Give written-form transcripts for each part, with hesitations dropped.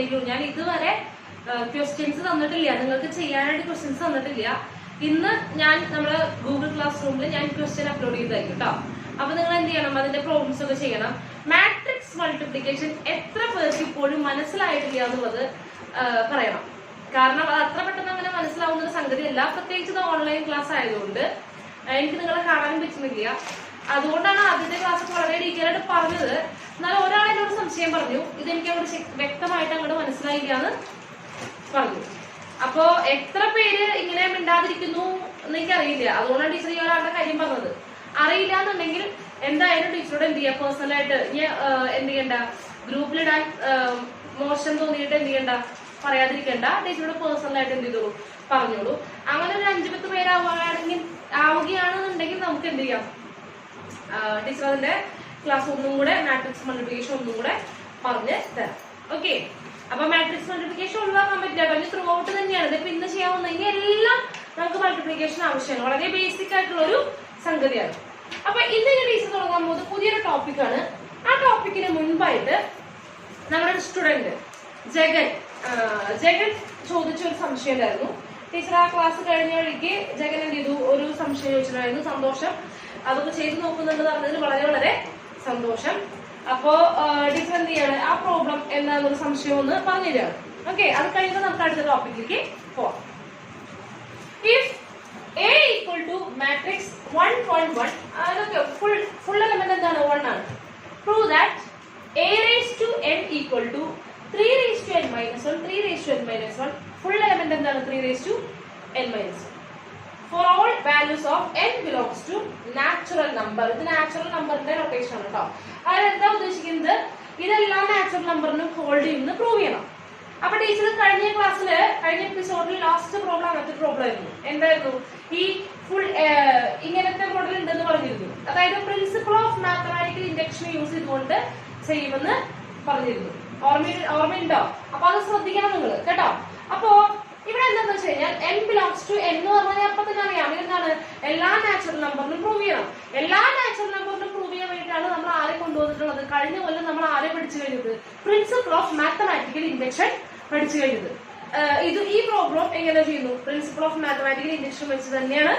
Include, ഞാൻ ഇതുവരെ questions തന്നിട്ടില്ല, നിങ്ങൾക്ക് ചെയ്യാനായിട്ട് ക്വസ്റ്റ്യൻസ് തന്നിട്ടില്ല. ഇന്ന് ഞാൻ നമ്മളെ ഗൂഗിൾ ക്ലാസ് റൂമിൽ ഞാൻ ക്വസ്റ്റ്യൻ അപ്ലോഡ് ചെയ്തായിരിക്കും കേട്ടോ. അപ്പൊ നിങ്ങൾ എന്ത് ചെയ്യണം, അതിന്റെ പ്രോബ്ലംസ് ഒക്കെ ചെയ്യണം. മാട്രിക്സ് മൾട്ടിപ്ലിക്കേഷൻ എത്ര പേർക്ക് ഇപ്പോഴും മനസ്സിലായിട്ടില്ല എന്നുള്ളത് പറയണം. കാരണം അത് അത്ര പെട്ടെന്ന് അങ്ങനെ മനസ്സിലാവുന്ന ഒരു സംഗതിയല്ല, പ്രത്യേകിച്ച് ഇത് ഓൺലൈൻ ക്ലാസ് ആയതുകൊണ്ട് എനിക്ക് നിങ്ങളെ കാണാനും പറ്റുന്നില്ല. അതുകൊണ്ടാണ് ആദ്യത്തെ ക്ലാസ് വളരെ ഡീറ്റെയിൽ ആയിട്ട് പറഞ്ഞത്. എന്നാൽ ഒരാൾ എന്നോട് സംശയം പറഞ്ഞു, ഇതെനിക്ക് അങ്ങോട്ട് വ്യക്തമായിട്ട് അങ്ങോട്ട് മനസ്സിലായില്ല എന്ന് പറഞ്ഞു. അപ്പോ എത്ര പേര് ഇങ്ങനെ മിണ്ടാതിരിക്കുന്നു എന്ന് എനിക്കറിയില്ല. അതുകൊണ്ടാണ് ടീച്ചർ ഈ ഒരാളുടെ കാര്യം പറഞ്ഞത്. അറിയില്ല എന്നുണ്ടെങ്കിൽ എന്തായാലും ടീച്ചറോട് എന്ത് ചെയ്യാം, പേഴ്സണലായിട്ട് എന്ത് ചെയ്യണ്ട, ഗ്രൂപ്പിലിടാൻ മോശം തോന്നിയിട്ട് എന്ത് ചെയ്യണ്ട, പറയാതിരിക്കണ്ട, ടീച്ചറോട് പേഴ്സണലായിട്ട് എന്ത് ചെയ്തോളൂ, പറഞ്ഞോളൂ. അങ്ങനെ ഒരു 5-10 ആവുകയാണെന്നുണ്ടെങ്കിൽ നമുക്ക് എന്ത് ചെയ്യാം, ടീച്ചർ അതിന്റെ ക്ലാസ് ഒന്നും കൂടെ മാട്രിക്സ് മൾട്ടിപ്ലിക്കേഷൻ ഒന്നും കൂടെ പറഞ്ഞ് തരാം. ഓക്കെ, അപ്പൊ മാട്രിക്സ് മൾട്ടിപ്ലിക്കേഷൻ ഒഴിവാക്കാൻ പറ്റില്ല, പക്ഷേ ത്രൂ ഔട്ട് തന്നെയാണ്. ഇതിപ്പോ ഇന്ന് ചെയ്യാവുന്ന എല്ലാം നമുക്ക് മൾട്ടിപ്ലിക്കേഷൻ ആവശ്യമാണ്. വളരെ ബേസിക് ആയിട്ടുള്ള ഒരു സംഗതിയാണ്. അപ്പൊ ഇന്ന് ഞാൻ ടീച്ചർ തുടങ്ങാൻ പോകുന്നത് പുതിയൊരു ടോപ്പിക്കാണ്. ആ ടോപ്പിക്കിന് മുൻപായിട്ട് നമ്മുടെ സ്റ്റുഡന്റ് ജഗൻ ചോദിച്ച ഒരു സംശയം ഉണ്ടായിരുന്നു. ടീച്ചർ ആ ക്ലാസ് കഴിഞ്ഞ വഴിക്ക് ജഗൻ എന്ത് ചെയ്തു, ഒരു സംശയം ചോദിച്ചിട്ടുണ്ടായിരുന്നു. സന്തോഷം, അതൊക്കെ ചെയ്ത് നോക്കുന്നുണ്ട് പറഞ്ഞതിൽ വളരെ വളരെ സന്തോഷം. അപ്പോ ടീച്ചർ എന്ത് ചെയ്യാണ്, ആ പ്രോബ്ലം എന്താണെന്നൊരു സംശയം ഒന്ന് പറഞ്ഞുതരാണ്. ഓക്കെ, അത് കഴിഞ്ഞ് നമുക്ക് അടുത്ത ടോപ്പിക്കിലേക്ക് പോവാം. If A equal to matrix 1.1, അതൊക്കെ full element എന്താണ്, 1 ആണ്. Prove that A raised to n equal to 3 raised to n minus 1, 3 raised to n minus 1, full element എന്താണ്, 3 raised to n minus 1. For all values of n belongs to natural number. ഇത് natural നമ്പറിന്റെ notation ആണ് കേട്ടോ. അതായത് എന്താ ഉദ്ദേശിക്കുന്നത്, ഇതെല്ലാം natural നമ്പറിനും hold ചെയ്യുമെന്ന് പ്രൂവ് ചെയ്യണം. അപ്പൊ ടീച്ചർ കഴിഞ്ഞ ക്ലാസ്സില്, കഴിഞ്ഞ എപ്പിസോഡിൽ ലാസ്റ്റ് പ്രോബ്ലം അങ്ങനത്തെ പ്രോബ്ലം ആയിരുന്നു. എന്തായിരുന്നു, ഈ ഫുൾ ഇങ്ങനത്തെ മോഡൽ ഉണ്ടെന്ന് പറഞ്ഞിരുന്നു. അതായത് principle of mathematical induction use ചെയ്തുകൊണ്ട് ചെയ്യുമെന്ന് പറഞ്ഞിരുന്നു. ഓർമ്മയുണ്ടോ? അപ്പൊ അത് ശ്രദ്ധിക്കണം നിങ്ങൾ കേട്ടോ. അപ്പോ ഇവിടെ എന്താന്ന് വെച്ച് കഴിഞ്ഞാൽ n ബിലോങ്സ് ടു n എന്ന് പറഞ്ഞാൽ അപ്പൊ തന്നെ അറിയാം എന്താണ്, എല്ലാ നാച്ചുറൽ നമ്പറിനും പ്രൂവ് ചെയ്യണം. എല്ലാ നാച്ചുറൽ നമ്പറിനും പ്രൂവ് ചെയ്യാൻ വേണ്ടിയിട്ടാണ് നമ്മൾ ആരെ കൊണ്ടുവന്നിട്ടുള്ളത്. കഴിഞ്ഞ കൊല്ലം നമ്മൾ ആരെ പഠിച്ചു കഴിഞ്ഞത്, പ്രിൻസിപ്പിൾ ഓഫ് മാത്തമാറ്റിക്കൽ ഇൻഡക്ഷൻ പഠിച്ചു കഴിഞ്ഞത്. ഈ പ്രോബ്ലം എങ്ങനെ ചെയ്യുന്നു, പ്രിൻസിപ്പിൾ ഓഫ് മാത്തമാറ്റിക്കൽ ഇൻഡക്ഷൻ വെച്ച് തന്നെയാണ്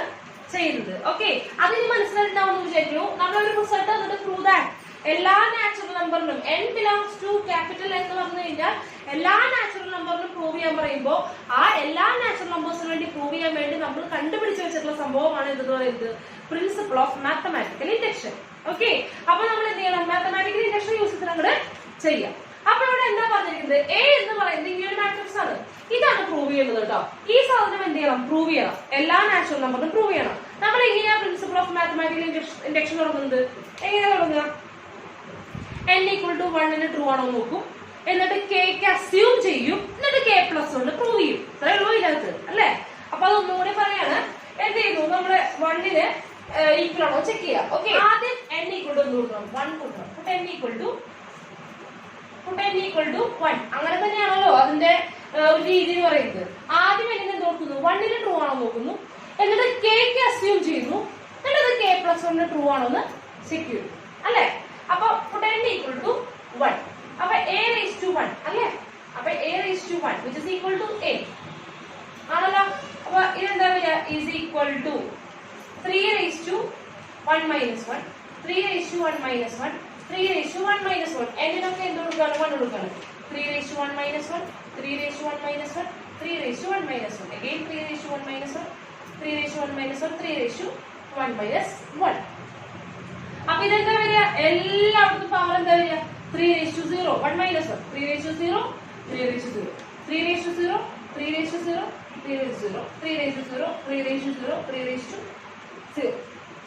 ചെയ്യുന്നത്. ഓക്കെ, അതിന് മനസ്സിലായിട്ടുണ്ടാവുമെന്ന് വിചാരിക്കുന്നു. നമ്മളൊരു റിസൾട്ട് എന്നിട്ട് പ്രൂവ് ദാറ്റ് എല്ലാ നാച്ചുറൽ നമ്പറിനും n ബിലോങ്സ് ടു ക്യാപിറ്റൽ എന്ന് പറഞ്ഞു കഴിഞ്ഞാൽ എല്ലാ നാച്ചുറൽ നമ്പറിനും പ്രൂവ് ചെയ്യാൻ പറയുമ്പോൾ ആ എല്ലാ നാച്ചുറൽ നമ്പേഴ്സിന് വേണ്ടി പ്രൂവ് ചെയ്യാൻ വേണ്ടി നമ്മൾ കണ്ടുപിടിച്ച് വെച്ചിട്ടുള്ള സംഭവമാണ് എന്തെന്ന് പറയുന്നത്, principle of mathematical induction. Okay, അപ്പൊ നമ്മൾ എന്ത് ചെയ്യണം, മാത്തമാറ്റിക്കൽ ഇൻഡക്ഷൻ യൂസ് ചെയ്ത് അങ്ങോട്ട് ചെയ്യാം. അപ്പൊ ഇവിടെ എന്താ പറഞ്ഞിരിക്കുന്നത്, എ എന്ന് പറയുന്നത് ഇങ്ങനെ മാട്രിക്സ് ആണ്, ഇതാണ് പ്രൂവ് ചെയ്യുന്നത് കേട്ടോ. ഈ സാധനം എന്ത് ചെയ്യണം, പ്രൂവ് ചെയ്യണം. എല്ലാ നാച്ചുറൽ നമ്പറിനും പ്രൂവ് ചെയ്യണം. നമ്മൾ എങ്ങനെയാ പ്രിൻസിപ്പിൾ ഓഫ് മാത്തമാറ്റിക്കൽ ഇൻഡക്ഷൻ തുടങ്ങുന്നത്, എങ്ങനെയാ തുടങ്ങുക, n equal to 1 ട്രൂ ആണോ നോക്കും, എന്നിട്ട് കെക്ക് അസ്യൂം ചെയ്യും, എന്നിട്ട് k പ്ലസ് കൊണ്ട് പ്രൂവ് ചെയ്യും. ഇത്രേ ഉള്ളൂ ഇതിനകത്ത് അല്ലേ. അപ്പൊ അതൊന്നുകൂടി പറയാണ്, എന്ത് ചെയ്യുന്നു, നമ്മള് 1 ഈക്വൽ ആണോ ചെക്ക് ചെയ്യാം. ഓക്കെ, ആദ്യം n equal to എന്ത് കൊടുക്കണം, 1 കൊടുക്കണം. n equal to 1 അങ്ങനെ തന്നെയാണല്ലോ അതിന്റെ ഒരു രീതി എന്ന് പറയുന്നത്. ആദ്യം n എന്ത് നോക്കുന്നു, 1 ട്രൂ ആണോ നോക്കുന്നു, എന്നിട്ട് കെക്ക് അസ്യൂം ചെയ്യുന്നു, എന്നിട്ട് k പ്ലസ് കൊണ്ട് ട്രൂ ആണോ എന്ന് ചെക്ക് ചെയ്യും അല്ലേ. അപ്പൊ n equal to 1, അപ്പൊ a raised to 1 അല്ലേ. അപ്പൊ a raised to 1 which is equal to a ആണല്ലോ. അപ്പൊ ഇതെന്താ വരിക, is equal to 3 raised to 1 minus 1, 3 raised to 1 minus 1, 3 raised to 1 minus 1. എന്നൊക്കെ എന്ത് കൊടുക്കാണ്, 1 കൊടുക്കാണ്. 3 raised to 1 minus 1, 3 raised to 1 minus 1, 3 raised to 1 minus 1, again 3 raised to 1 minus 1, 3 raised to 1 minus 1, 3 raised to 1 minus 1. അപ്പൊ ഇതെന്താ വരിക, എല്ലായിടത്തും power എന്താ വരിക, 3 raised to 0, 1 minus 1, 3 raised to 0, 3 raised to 0, 3 raised to 0, 3 raised to 0, 3 raised to 0, 3 raised to 0, 3 raised to 0, 3 raised to 0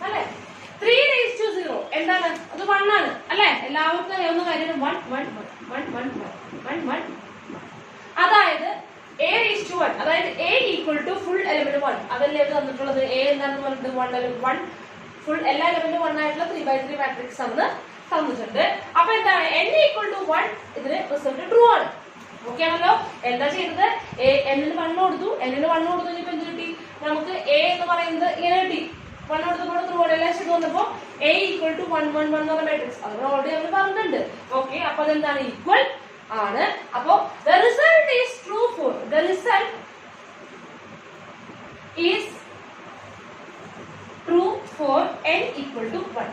അല്ലേ. 3 raised to 0 എന്താണ്, അത് 1 ആണ് അല്ലേ. എല്ലാവർക്കും അറിയാവുന്ന കാര്യം 1 1 1 1 1 1 1. അതായത് a raised to 1, അതായത് a equal to full element 1 അതല്ലേ ഇത് തന്നിട്ടുള്ളത്. a എന്താണെന്ന് പറഞ്ഞിട്ട് 1 ഫുൾ എല്ലാ എലമെന്റും 1 ആയിട്ടുള്ള 3x3 മാട്രിക്സ് ആണ് തന്നിട്ടുണ്ട്. അപ്പൊ എന്താണ്, n equal to 1 ഇതിന് റിസൾട്ട് ട്രൂ ആണ്. ഓക്കെ ആണല്ലോ. എന്താ ചെയ്തത്, n-ന് 1 കൊടുത്തു, n-ന് 1 കൊടുത്തു കഴിഞ്ഞപ്പോ എന്ത് കിട്ടി, നമുക്ക് a എന്ന് പറയുന്നത് ഇങ്ങനെ കിട്ടി. 1 കൊടുത്തപ്പോൾ ത്രൂ എല്ലാം ചെയ്ത് വന്നപ്പോ a equal to 1 1 1 എന്ന മാട്രിക്സ് അത് ഓൾറെഡി നമ്മൾ പറഞ്ഞിട്ടുണ്ട്. ഓക്കെ, അപ്പൊ അതെന്താണ്, ഈക്വൽ ആണ്. അപ്പോ the result is true for the result is true for n equal to 1.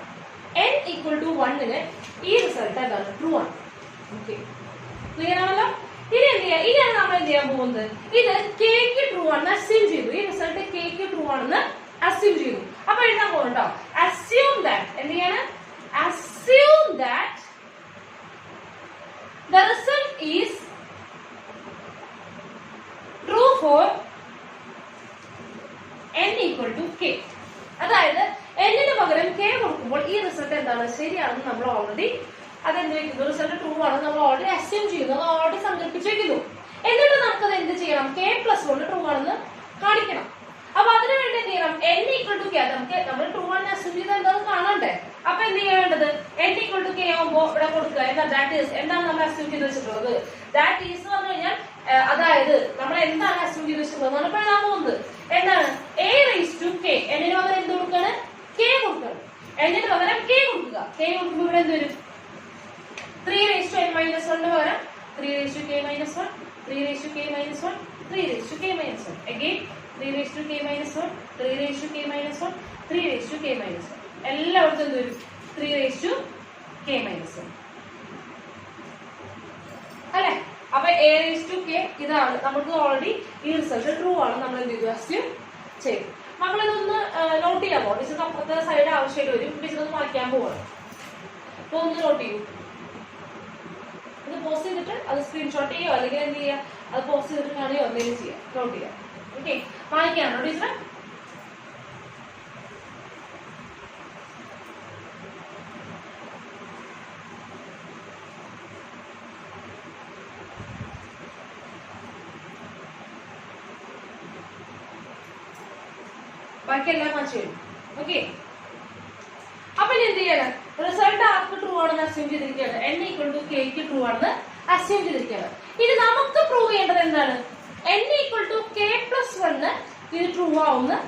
n equal to 1 ന് ഈ റിസൾട്ട് എന്താണ്? ട്രൂ ആണ്. ഓക്കെ, ക്ലിയർ ആണല്ലോ? ഇനി എന്ത് ചെയ്യാം? ഇനിയാണ് നമ്മൾ എന്ത് ചെയ്യാൻ പോകുന്നത്? ഇത് കേക്ക് ട്രൂ ആണെന്ന് അസ്യൂം ചെയ്തു. ഈ റിസൾട്ട് കേക്ക് ട്രൂ ആണെന്ന് അസ്യൂം ചെയ്തു. അപ്പൊ എഴുതാൻ പോകുന്നുണ്ടോ? അസ്യൂം ദാറ്റ് എന്ത് ചെയ്യാണ്? Assume that the result is true for n equal to k. അതായത് n ന് പകരം k കൊടുക്കുമ്പോൾ ഈ റിസൾട്ട് എന്താണ്? ശരിയാണെന്ന് നമ്മൾ ഓൾറെഡി അതെന്ത് വെക്കുന്നു? റിസൾട്ട് ട്രൂ ആണെന്ന് നമ്മൾ ഓൾറെഡി അസ്യൂം ചെയ്യുന്നു, അത് ഓൾറെഡി സങ്കല്പിച്ചു വെക്കുന്നു. എന്നിട്ട് നമുക്കത് എന്ത് ചെയ്യണം? k പ്ലസ് 1 ട്രൂ ആണെന്ന് കാണിക്കണം. അപ്പൊ അതിനു വേണ്ടി എന്ത് ചെയ്യണം? n equal to k, നമുക്ക് നമ്മൾ ട്രൂ ആണെന്ന് അസ്യൂം ചെയ്ത് എന്താണെന്ന് കാണണ്ടേ? അപ്പൊ എന്ത് ചെയ്യാൻ വേണ്ടത്? n equal to k ആവുമ്പോ ഇവിടെ കൊടുക്കുക. എന്താ? ദാറ്റ് ഈസ് എന്താണ് നമ്മൾ അസ്യൂം ചെയ്ത് വെച്ചിട്ടുള്ളത്? ദാറ്റ് ഈസ് എന്ന് പറഞ്ഞു കഴിഞ്ഞാൽ അതായത് നമ്മൾ എന്താണ് അസ്യൂം ചെയ്ത് വെച്ചിട്ടുള്ളത് എന്നാണ് ഇപ്പൊ എഴുതാൻ പോകുന്നത്. എന്താണ്? a raised to k. n ന് പകരം എന്ത് കൊടുക്കാണ്? k കൊടുക്കണം. n ന് പകരം k കൊടുക്കുക. k കൊടുക്കുമ്പോൾ ഇവിടെ എന്ത് വരും? 3 raised to n minus 1 ന് പകരം 3 raised to k minus 1, 3 raised to k minus 1, 3 raised to k minus 1. Again 3 raised to k minus 1, 3 raised to k minus 1, 3 raised to k minus 1. എല്ലായിടത്തും എന്ത് വരും? 3 raised to k minus 1 അല്ലെ? അപ്പൊ a raised to k ഇതാണ് നമുക്ക് already ഈ result true ആണ് നമ്മൾ എന്ത് ചെയ്തു? അസ്യൂം ചെയ്തു. മക്കളിതൊന്ന് നോട്ട് ചെയ്യാമോ? ടീച്ചർക്ക് അപ്പുറത്തെ സൈഡ് ആവശ്യമായിട്ട് വരും. ടീച്ചർ ഒന്ന് മാറ്റാൻ പോവാണ്. അപ്പൊ ഒന്ന് നോട്ട് ചെയ്യൂ. ഇത് പോസ്റ്റ് ചെയ്തിട്ട് അത് സ്ക്രീൻഷോട്ട് ചെയ്യോ അല്ലെങ്കിൽ എന്ത് ചെയ്യുക? അത് പോസ്റ്റ് ചെയ്തിട്ട് കാണുകയോ എന്തെങ്കിലും ചെയ്യാം. നോട്ട് ചെയ്യാം. ഓക്കെ, വായിക്കാണോ ടീച്ചർ? ബാക്കി എല്ലാം മാച്ച് ചെയ്യും. ഓക്കെ, അപ്പൊ ഇനി എന്ത് ചെയ്യണം? റിസൾട്ട് ആർക്ക് ട്രൂ ആണെന്ന് അസ്യൂം ചെയ്തിരിക്കുകയാണ്. n equal to k ക്ക് ട്രൂ ആണെന്ന് അസ്യൂം ചെയ്തിരിക്കുകയാണ്. ഇനി നമുക്ക് പ്രൂവ് ചെയ്യേണ്ടത് എന്താണ്? n equal to k plus 1 ഇത് ട്രൂ ആവുമെന്ന്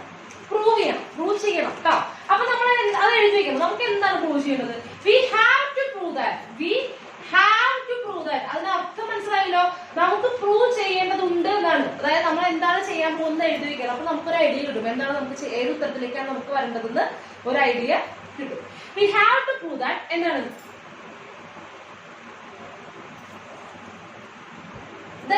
പ്രൂവ് ചെയ്യണം, പ്രൂവ് ചെയ്യണം കേട്ടോ. അപ്പൊ നമ്മൾ അത് എഴുതി വെക്കണം. നമുക്ക് എന്താണ് പ്രൂവ് ചെയ്യേണ്ടത്? we have to prove that. we have to prove that. അതിന് അർത്ഥം മനസ്സിലായല്ലോ? നമുക്ക് പ്രൂവ് ചെയ്യേണ്ടതുണ്ട് എന്നാണ്. അതായത് നമ്മൾ എന്താണ് ചെയ്യാൻ പോകുന്നത് എഴുതി വെക്കണം. അപ്പൊ നമുക്കൊരു ഐഡിയ കിട്ടും. എന്താണ് നമുക്ക് ഏത് ഉത്തരത്തിലേക്കാണ് നമുക്ക് വരേണ്ടതെന്ന് ഒരു ഐഡിയ കിട്ടും. we have to prove that എന്താണ്? the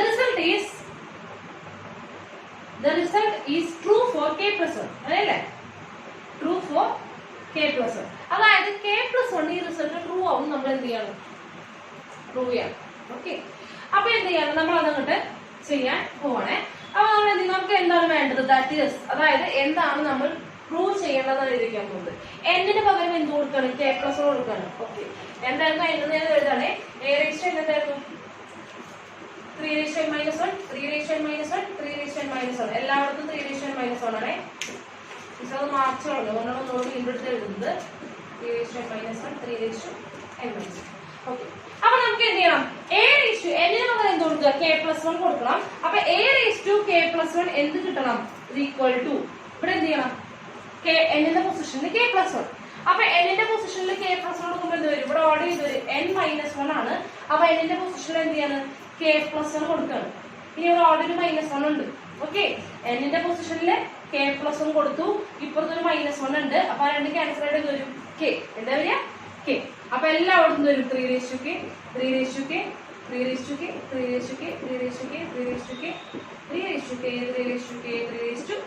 result is true for k plus 1 അല്ലേ? true for k plus 1. അതായത് k plus 1 ഈ റിസൾട്ട് ട്രൂ ആവും. നമ്മൾ എന്ത് ചെയ്യണം? പ്രൂവ് ചെയ്യണം. ഓക്കെ, അപ്പൊ എന്ത് ചെയ്യണം? നമ്മൾ അതങ്ങോട്ട് ചെയ്യാൻ പോവാണേ. അപ്പൊ നമ്മൾ എന്ത് ചെയ്യും? നമുക്ക് എന്താണ് വേണ്ടത്? ദാറ്റ് ഈസ് അതായത് എന്താണ് നമ്മൾ പ്രൂവ് ചെയ്യേണ്ടതെന്ന് എഴുതിക്കാൻ പോകുന്നത്. n ന് പകരം എന്ത് കൊടുക്കണം? k plus 1 കൊടുക്കണം. ഓക്കെ, എന്തായിരുന്നു n ഞാൻ എഴുതാണേ? a raised to എന്തായിരുന്നു? 3 raised to n minus 1, 3 raised to n minus 1, 3 raised to n minus 1. എല്ലായിടത്തും 3 raised to n minus 1 ആണേ. അത് മാർച്ച് കളഞ്ഞു. അതുകൊണ്ടാണ് ഒന്നുകൂടി വീണ്ടും എഴുതുന്നത്. 3 raised to n minus 1, 3 raised to n minus 1. Okay, അപ്പൊ നമുക്ക് എന്ത് ചെയ്യണം? a raised to n ന് പകരം എന്ത് കൊടുക്കുക? k plus 1 കൊടുക്കണം. അപ്പൊ a raised to k plus 1 എന്ത് കിട്ടണം? ഈക്വൽ ടു ഇവിടെ എന്ത് ചെയ്യണം? n ന്റെ പൊസിഷനിൽ k plus 1. അപ്പൊ n ന്റെ പൊസിഷനിൽ k plus 1 കൊടുക്കുമ്പോൾ എന്ത് വരും? ഇവിടെ ഓർഡർ ചെയ്ത് വരും n minus 1 ആണ്. അപ്പൊ n ന്റെ പൊസിഷനിൽ എന്ത് ചെയ്യാണ്? k plus 1 കൊടുക്കുകയാണ്. ഇനി ഇവിടെ ഓർഡർ -1 ഉണ്ട്. ഓക്കെ, n ന്റെ പൊസിഷനിൽ k plus 1 കൊടുത്തു. ഇപ്പുറത്തൊരു -1 ഉണ്ട്. അപ്പൊ ആ രണ്ട് ക്യാൻസൽ ആയിട്ട് വരും k. എന്താ വരിക? k. അപ്പൊ എല്ലായിടത്തും വരും 3 raised to k, 3 raised to k, 3 raised to k, 3 raised to k, 3 raised to k, 3 raised to k, 3 raised to k, 3 raised to k, 3 raised to.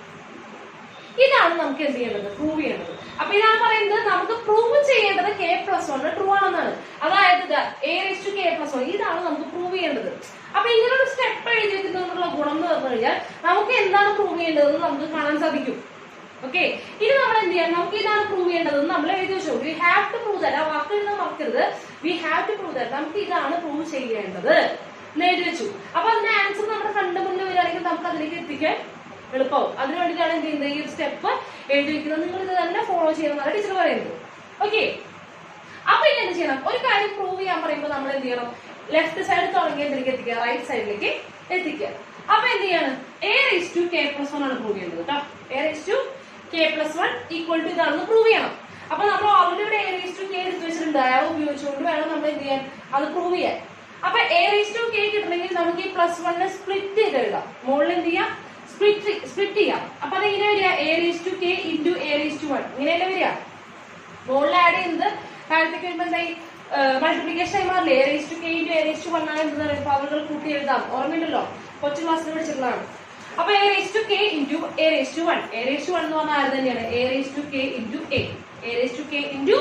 ഇതാണ് നമുക്ക് എന്ത് ചെയ്യേണ്ടത്? പ്രൂവ് ചെയ്യേണ്ടത്. അപ്പൊ ഇതാണ് പറയുന്നത് നമുക്ക് പ്രൂവ് ചെയ്യേണ്ടത് k plus 1 ട്രൂ ആണെന്നാണ്. അതായത് a raised to k plus 1 ഇതാണ് നമുക്ക് പ്രൂവ് ചെയ്യേണ്ടത്. അപ്പൊ ഇങ്ങനൊരു സ്റ്റെപ്പ് എഴുതി വെക്കുന്നതിനുള്ള ഗുണം എന്ന് പറഞ്ഞു കഴിഞ്ഞാൽ നമുക്ക് എന്താണ് പ്രൂവ് ചെയ്യേണ്ടതെന്ന് നമുക്ക് കാണാൻ സാധിക്കും. ഓക്കെ, ഇനി നമ്മൾ എന്ത് ചെയ്യാം? നമുക്ക് ഇതാണ് പ്രൂവ് ചെയ്യേണ്ടതെന്ന് നമ്മൾ എഴുതി വെച്ചു. We have to prove that. ആ വാക്ക് എഴുതാൻ മറക്കരുത്. We have to prove that. നമുക്ക് ഇതാണ് പ്രൂവ് ചെയ്യേണ്ടത് എന്ന് എഴുതി വെച്ചു. അപ്പൊ അതിന്റെ ആൻസർ നമ്മുടെ കണ്ടു മുന്നിൽ വരികയാണെങ്കിൽ നമുക്ക് അതിലേക്ക് എത്തിക്കാൻ എളുപ്പമാവും. അതിനു വേണ്ടിയിട്ടാണ് എന്ത് ചെയ്യുന്നത്? ഈ ഒരു സ്റ്റെപ്പ് എഴുതി വെക്കുന്നത്. നിങ്ങൾ ഇത് തന്നെ ഫോളോ ചെയ്യണമെന്നാണ് ടീച്ചർ പറയുന്നത്. ഓക്കെ, അപ്പൊ ഇനി എന്ത് ചെയ്യണം? ഒരു കാര്യം പ്രൂവ് ചെയ്യാൻ പറയുമ്പോൾ നമ്മൾ എന്ത് ചെയ്യണം? ലെഫ്റ്റ് സൈഡ് തുടങ്ങി എന്തിലേക്ക് എത്തിക്കുക? റൈറ്റ് സൈഡിലേക്ക് എത്തിക്കുക. അപ്പൊ എന്ത് ചെയ്യാണ്? a raised to k plus 1 ആണ് പ്രൂവ് ചെയ്യേണ്ടത് കേട്ടോ. a raised to k plus 1 equal to ഇതാണെന്ന് പ്രൂവ് ചെയ്യണം. അപ്പൊ നമ്മൾ ഓൾറെഡി ഇവിടെ a raised to k എടുത്തു വെച്ചിട്ടുണ്ട്. ഉപയോഗിച്ചുകൊണ്ട് വേണം നമ്മൾ എന്ത് ചെയ്യാൻ? അത് പ്രൂവ് ചെയ്യാൻ. അപ്പൊ a⁻k കിട്ടണമെങ്കിൽ നമുക്ക് ഈ +1 സ്പ്ലിറ്റ് ചെയ്ത് എഴുതാം. മുകളിൽ എന്ത് ചെയ്യാം? സ്പ്ലിറ്റ് ചെയ്യാം. അപ്പൊ അത് ഇങ്ങനെ വരിക a⁻k into a⁻1 ഇങ്ങനെയല്ലേ വരിക. മുകളിൽ ആഡ് ചെയ്യുന്നത് താഴത്തേക്ക് വരുമ്പോ എന്തായി? മൾട്ടിപ്ലിക്കേഷൻ ആയി മാറില്ലേ? a⁻k into a⁻1 ആണ് എന്ത് പറയുന്നത്? പവറുകൾ കൂട്ടി എഴുതാം. ഓർമ്മയുണ്ടല്ലോ, കൊച്ചു ക്ലാസ്സിൽ പഠിച്ചിട്ടുള്ളതാണ്. അപ്പൊ a⁻k into a⁻1 എന്ന് പറഞ്ഞാൽ ആര് തന്നെയാണ്? a⁻k into a a⁻k into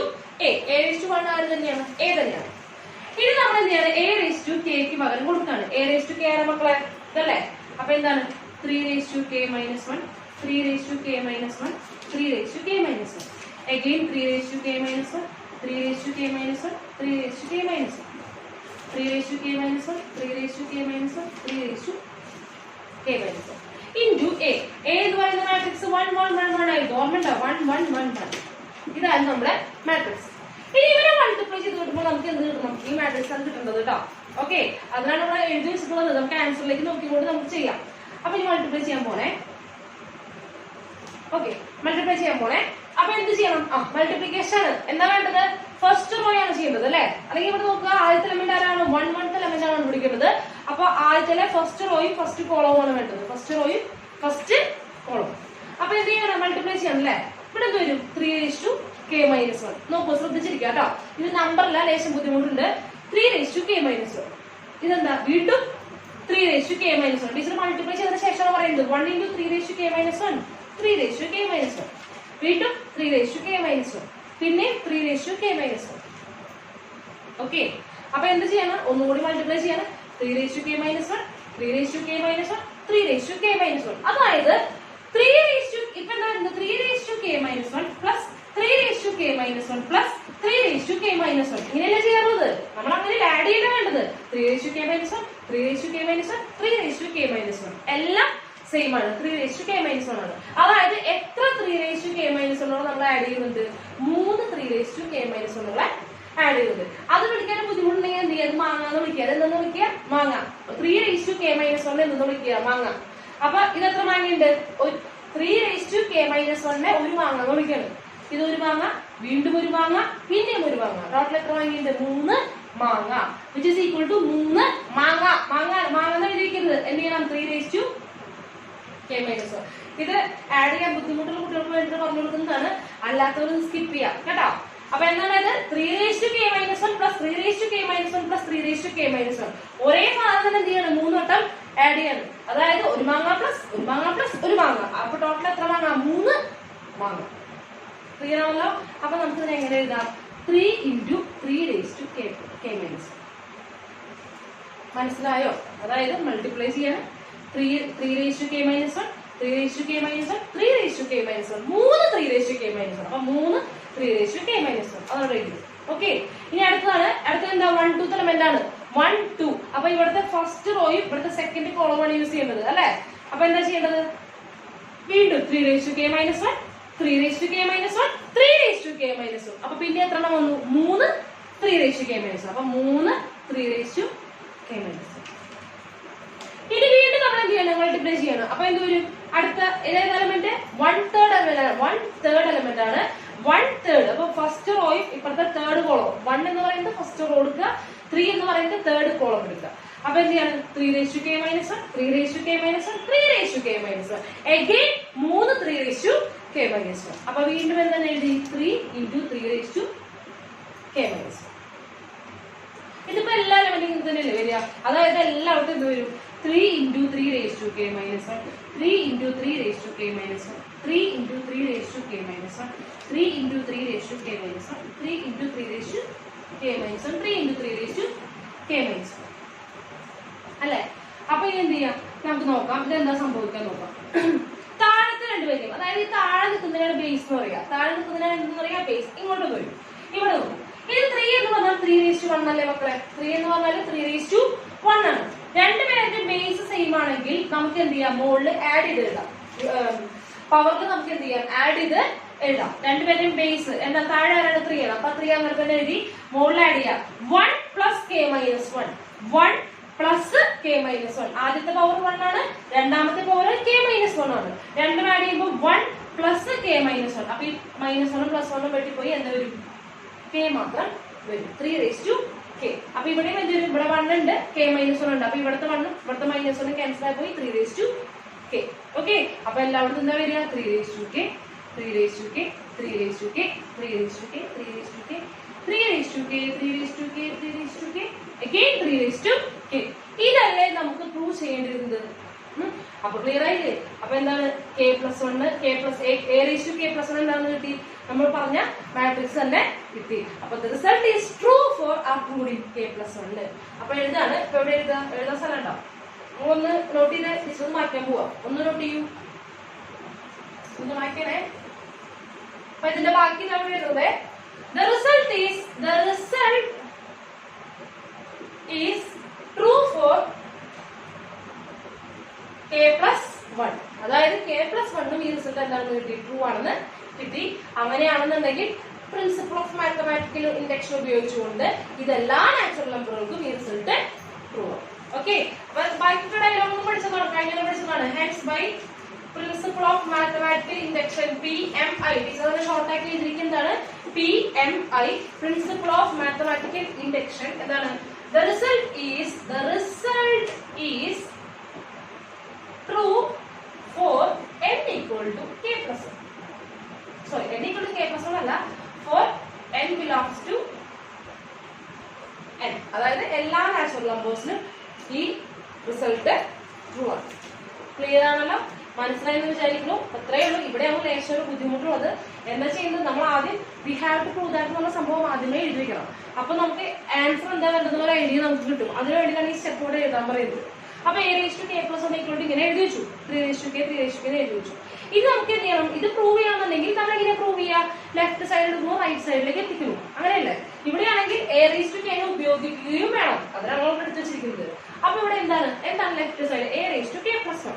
a⁻1 ആര് തന്നെയാണ്? a തന്നെയാണ്. ഇനി നമ്മൾ എന്ത് ചെയ്യാണ്? a⁻k പകരം കൊടുക്കാണ്. a⁻k ആണ് മക്കളെ ഇതല്ലേ? അപ്പൊ എന്താണ്? 3⁻k - 1 3⁻k - 1 3⁻k - 1 again 3⁻k - 1 3⁻k - 1 3⁻k - 1 3⁻k - 1 3⁻k - 1 3⁻k - 1 into a എന്ന് പറയുന്ന മാട്രിക്സ് 1 1 1 1 ആയിരുന്നു. ഓർമ്മയുണ്ടോ? 1 1 1 1 ഇതാണ് നമ്മുടെ മാട്രിക്സ്. ഇനി ഇവരെ മൾട്ടിപ്ലൈ ചെയ്ത് കിട്ടുമ്പോൾ നമുക്ക് എന്ത് കിട്ടണം? ഈ മാട്രിക്സ് ആണ് കിട്ടുന്നത് കേട്ടോ. ഓക്കെ, അതിനാണ് ഇവിടെ എഴുതി വെച്ചിട്ടുള്ളത്. നമുക്ക് ആൻസറിലേക്ക് നോക്കിക്കൊണ്ട് നമുക്ക് ചെയ്യാം. അപ്പൊ ഇനി മൾട്ടിപ്ലൈ ചെയ്യാൻ പോണേ. ഓക്കെ, മൾട്ടിപ്ലൈ ചെയ്യാൻ പോണേ. അപ്പൊ എന്ത് ചെയ്യണം? മൾട്ടിപ്ലിക്കേഷൻ ആണ്. എന്താ വേണ്ടത്? ഫസ്റ്റ് റോ ആണ് ചെയ്യേണ്ടത് അല്ലെ? അല്ലെങ്കിൽ ഇവിടെ നോക്കുക, ആദ്യത്തെ എലമെന്റ് ആരാണ്? 1 1th എലമെന്റ് ആണ് കണ്ടുപിടിക്കേണ്ടത്. അപ്പൊ ആദ്യത്തിലെ ഫസ്റ്റ് റോയും ഫസ്റ്റ് കോളവും ആണ് വേണ്ടത്. ഫസ്റ്റ് റോയും ഫസ്റ്റ് കോളവും. അപ്പൊ എന്ത് ചെയ്യണം? മൾട്ടിപ്ലൈ ചെയ്യണം അല്ലെ? ഇവിടെ എന്ത് വരും? 3⁻k - 1 നോക്കൂ, ശ്രദ്ധിച്ചിരിക്കുക കേട്ടോ. ഇത് നമ്പറില്ല, ലേശം ബുദ്ധിമുട്ടുണ്ട്. 3⁻k - 1 ഇതെന്താ? വീണ്ടും 3⁻k - 1 ടീച്ചർ മൾട്ടിപ്ലൈ ചെയ്തതിനു ശേഷമാണ് പറയുന്നത് 1 into 3⁻k - 1 3⁻k - 1 വീണ്ടും 3⁻k - 1 പിന്നെ 3⁻k - 1. ഓക്കെ, അപ്പൊ എന്ത് ചെയ്യണം? ഒന്നുകൂടി മൾട്ടിപ്ലൈ ചെയ്യണം. 3⁻k - 1 3⁻k - 1 3⁻k - 1 അതായത് 3 ഇപ്പൊ എന്തായിരുന്നു? 3⁻k - 1 plus 3⁻k - 1 plus 3⁻k - 1 ഇങ്ങനെയല്ലേ ചെയ്യാറുള്ളത്? നമ്മൾ അങ്ങനെ ആഡ് ചെയ്യല വേണ്ടത്. 3⁻k - 1 3⁻k - 1 3⁻k - 1 എല്ലാം സെയിം ആണ്. 3⁻k - 1 ആണ്. അതായത് എത്ര 3⁻k - 1 നമ്മൾ ആഡ് ചെയ്യുന്നുണ്ട്? 3 3⁻k - 1 ആഡ് ചെയ്യുന്നുണ്ട്. അത് വിളിക്കാൻ ബുദ്ധിമുട്ടുണ്ടെങ്കിൽ എന്ത് ചെയ്യുക? മാങ്ങാന്ന് വിളിക്കുക. എന്തെന്ന് വിളിക്കുക? മാങ്ങ. 3⁻k - 1 എന്തെന്ന് വിളിക്കുക? മാങ്ങ. അപ്പൊ ഇത് എത്ര മാങ്ങയുണ്ട്? 3⁻k - 1 ഒരു മാങ്ങ എന്ന് വിളിക്കണം. ഇത് ഒരു മാങ്ങ, വീണ്ടും ഒരു മാങ്ങ, പിന്നെയും ഒരു മാങ്ങ. ടോട്ടൽ എത്ര മാങ്ങയുണ്ട്? 3 മാങ്ങ which is equal to 3 മാങ്ങ. മാങ്ങ എന്ന് എഴുതിയിരിക്കുന്നത് എന്ത് ചെയ്യണം? 3⁻k - 1 ഇത് ആഡ് ചെയ്യാൻ ബുദ്ധിമുട്ടുള്ള കുട്ടികൾക്ക് വേണ്ടി പറഞ്ഞു കൊടുക്കുന്നതാണ്. അല്ലാത്തവർ സ്കിപ്പ് ചെയ്യാം കേട്ടോ. അപ്പൊ എന്താണ് ഇത്? 3⁻k - 1 plus 3⁻k - 1 plus 3⁻k - 1 ഒരേ സാധനം എന്ത് ചെയ്യണം? 3 വട്ടം ആഡ് ചെയ്യണം. അതായത് ഒരു മാങ്ങ പ്ലസ് ഒരു മാങ്ങ പ്ലസ് ഒരു മാങ്ങ. അപ്പൊ ടോട്ടൽ എത്ര മാങ്ങ? 3 മാങ്ങ. ക്ലിയർ ആണല്ലോ? അപ്പൊ നമുക്ക് ഇതിനെ എങ്ങനെ എഴുതാം? 3 into 3⁻k - 1 മനസ്സിലായോ? അതായത് മൾട്ടിപ്ലൈ ചെയ്യണം. 3⁻k - 1 3⁻k - 1 3⁻k - 1 3 3⁻k - 1 അപ്പൊ 3 3⁻k - 1 അതോടെ എഴുതി. ഓക്കെ, ഇനി അടുത്തത് എന്താ? 1 2th എലമെന്റ് ആണ്. 1 2 അപ്പൊ ഇവിടുത്തെ ഫസ്റ്റ് റോയും ഇവിടുത്തെ സെക്കൻഡ് കോളമാണ് യൂസ് ചെയ്യേണ്ടത് അല്ലെ? അപ്പൊ എന്താ ചെയ്യേണ്ടത്? വീണ്ടും 3⁻k - 1 3⁻k - 1 3⁻k - 1 അപ്പൊ പിന്നെ എത്ര എണ്ണം വന്നു? 3 3⁻k - 1 അപ്പൊ 3 3⁻k - 1. ഇനി വീണ്ടും നമ്മൾ എന്ത് ചെയ്യണം? മൾട്ടിപ്ലൈ ചെയ്യണം. അപ്പൊ എന്ത് വരും? അടുത്ത ഏതായത് എലമെന്റ്? 1/3 എലമെന്റ് ആണ്. 1/3 എലമെന്റ് ആണ്. 1/3 അപ്പൊ ഫസ്റ്റ് റോയും ഇപ്പോഴത്തെ തേർഡ് കോളം. 1 എന്ന് പറയുന്നത് ഫസ്റ്റ് റോ എടുക്കുക, 3 എന്ന് പറയുന്നത് തേർഡ് കോളം എടുക്കുക. അപ്പൊ എന്ത് ചെയ്യണം? 3⁻k - 1 3⁻k - 1 3⁻k - 1 again 3 3⁻k - 1 അപ്പൊ വീണ്ടും എന്താണ് എഴുതി? 3 into 3⁻k - 1 ഇതിപ്പോ എല്ലാ എലമെന്റും ഇത് തന്നെയല്ലേ വരിക? അതായത് എല്ലാവർക്കും എന്ത് വരും? 3 into 3⁻k - 1 3 into 3⁻k - 1 3 into 3⁻k - 1 3 into 3⁻k - 1 3 into 3⁻k - 1 3 into 3⁻k - 1 അല്ലെ? അപ്പൊ ഇനി എന്ത് ചെയ്യാം? നമുക്ക് നോക്കാം ഇതെന്താ സംഭവിക്കാൻ നോക്കാം. താഴത്തെ രണ്ടുപേരും, അതായത് ഈ താഴെ നിൽക്കുന്നതിനാണ് ബേസ് എന്ന് പറയാ. താഴെ നിൽക്കുന്നതിനാണ് എന്തെന്ന് പറയാ? ബേസ്. ഇങ്ങോട്ട് വരും. ഇവിടെ നോക്കും. ഇത് 3 എന്ന് പറഞ്ഞാൽ 3:1 അല്ലേ മക്കളെ? 3 എന്ന് പറഞ്ഞാൽ 3:1 ആണ്. രണ്ടുപേരുടെ ബേസ് സെയിം ആണെങ്കിൽ നമുക്ക് എന്ത് ചെയ്യാം? മുകളിൽ ആഡ് ചെയ്ത് എഴുതാം. പവറിൽ നമുക്ക് എന്ത് ചെയ്യാം? ആഡ് ചെയ്ത് എഴുതാം. രണ്ടുപേരുടെയും ബേസ് എന്താ? താഴെ ആരാണ്? 3 ആണ്. അപ്പൊ 3 അങ്ങനെ തന്നെ എഴുതി മുകളിൽ ആഡ് ചെയ്യാം. 1 plus k minus 1 1 plus k minus 1 ആദ്യത്തെ പവർ 1 ആണ്, രണ്ടാമത്തെ പവർ k minus 1 ആണ്. രണ്ടും ആഡ് ചെയ്യുമ്പോൾ 1 plus k minus 1. അപ്പൊ ഈ -1 + 1 വെട്ടിപ്പോയി എന്ത് വരും? k മാത്രം വരും. 3:k K. അപ്പൊ ഇവിടെ എന്ത് വരും? ഇവിടെ 1 ഉണ്ട്, കെ -1 ഉണ്ട്. അപ്പൊ ഇവിടുത്തെ 1 ഇവിടുത്തെ -1 ക്യാൻസൽ ആയി പോയി 3k. ഓക്കെ, അപ്പൊ എല്ലായിടത്തും എന്താ വരിക? 3k 3k 3k 3k 3k 3k 3k 3k again 3k. ഇതല്ലേ നമുക്ക് പ്രൂവ് ചെയ്യേണ്ടിരുന്നത്. അപ്പൊ ക്ലിയർ ആയില്ലേ? അപ്പൊ എന്താണ്? k+1 k+1 എന്താണെന്ന് കിട്ടി? നമ്മൾ പറഞ്ഞ മാട്രിക്സ് തന്നെ കിട്ടി. അപ്പൊ the result is true for our proving k+1. അപ്പൊ എഴുതാണ്. ഇപ്പൊ എവിടെ എഴുതാൻ സ്ഥലം ഉണ്ടോ? ഒന്ന് നോട്ട് ചെയ്ത് ടീച്ചർ മാറ്റാൻ പോവാ. ഒന്ന് നോട്ട് ചെയ്യൂ, ഒന്ന് മാറ്റണേ. അപ്പൊ ഇതിന്റെ ബാക്കി നമ്മൾ എഴുതുന്നത് the result is true for k+1. അതായത് k+1 ഈ റിസൾട്ട് എന്താണെന്ന് കിട്ടി? ട്രൂ ആണെന്ന് കിട്ടി. അങ്ങനെയാണെന്നുണ്ടെങ്കിൽ പ്രിൻസിപ്പിൾ ഓഫ് മാത്തമാറ്റിക്കൽ ഇൻഡക്ഷൻ ഉപയോഗിച്ചുകൊണ്ട് ഇതെല്ലാ നാച്ചുറൽ നമ്പറുകൾക്കും ഈ റിസൾട്ട് ട്രൂ ആണ്. ഓക്കെ, അപ്പൊ ബാക്കി ഡയലോഗ് ഒന്നും പഠിച്ചതാണ്, കഴിഞ്ഞ പഠിച്ചതാണ്. Hence by principle of mathematical induction PMI, ടീച്ചറിന്റെ ഷോർട്ട് ആക്കി എഴുതിയിരിക്കുന്നതാണ് PMI, principle of mathematical induction. എന്താണ്? The result is true for n equal to k+1. Sorry, n equal to k+1 അല്ല, for n belongs to n. അതായത് എല്ലാ natural നമ്പേഴ്സിനും ഈ result true ആണ്. Clear ആണല്ലോ? മനസ്സിലായെന്ന് വിചാരിക്കുന്നു. അത്രയേ ഉള്ളൂ. ഇവിടെ നമ്മൾ ലേശം ഒരു ബുദ്ധിമുട്ടുള്ളത് എന്താ ചെയ്യുന്നത്? നമ്മൾ ആദ്യം we have to prove that എന്നുള്ള സംഭവം ആദ്യമേ എഴുതി വെക്കണം. അപ്പൊ നമുക്ക് ആൻസർ എന്താ വേണ്ടത് ഒരു ഐഡിയ നമുക്ക് കിട്ടും. അതിനുവേണ്ടിയാണ് ഈ സ്റ്റെപ്പോടെ എഴുതാൻ പറയുന്നത്. അപ്പൊ a⁻k+1 ഇങ്ങനെ എഴുതി വെച്ചു, 3k എഴുതി വെച്ചു. ഇത് നമുക്ക് എന്ത് ചെയ്യണം? ഇത് പ്രൂവ് ചെയ്യണമെന്നുണ്ടെങ്കിൽ നമ്മൾ എങ്ങനെ പ്രൂവ് ചെയ്യാം? ലെഫ്റ്റ് സൈഡിൽ നിന്ന് റൈറ്റ് സൈഡിലേക്ക് എത്തിക്കുന്നു, അങ്ങനെയല്ലേ? ഇവിടെയാണെങ്കിൽ a⁻k ഉപയോഗിക്കുകയും വേണം. അതാണ് നമ്മൾ എടുത്ത് വെച്ചിരിക്കുന്നത്. അപ്പൊ ഇവിടെ എന്താണ് ലെഫ്റ്റ് സൈഡ്? a⁻k+1.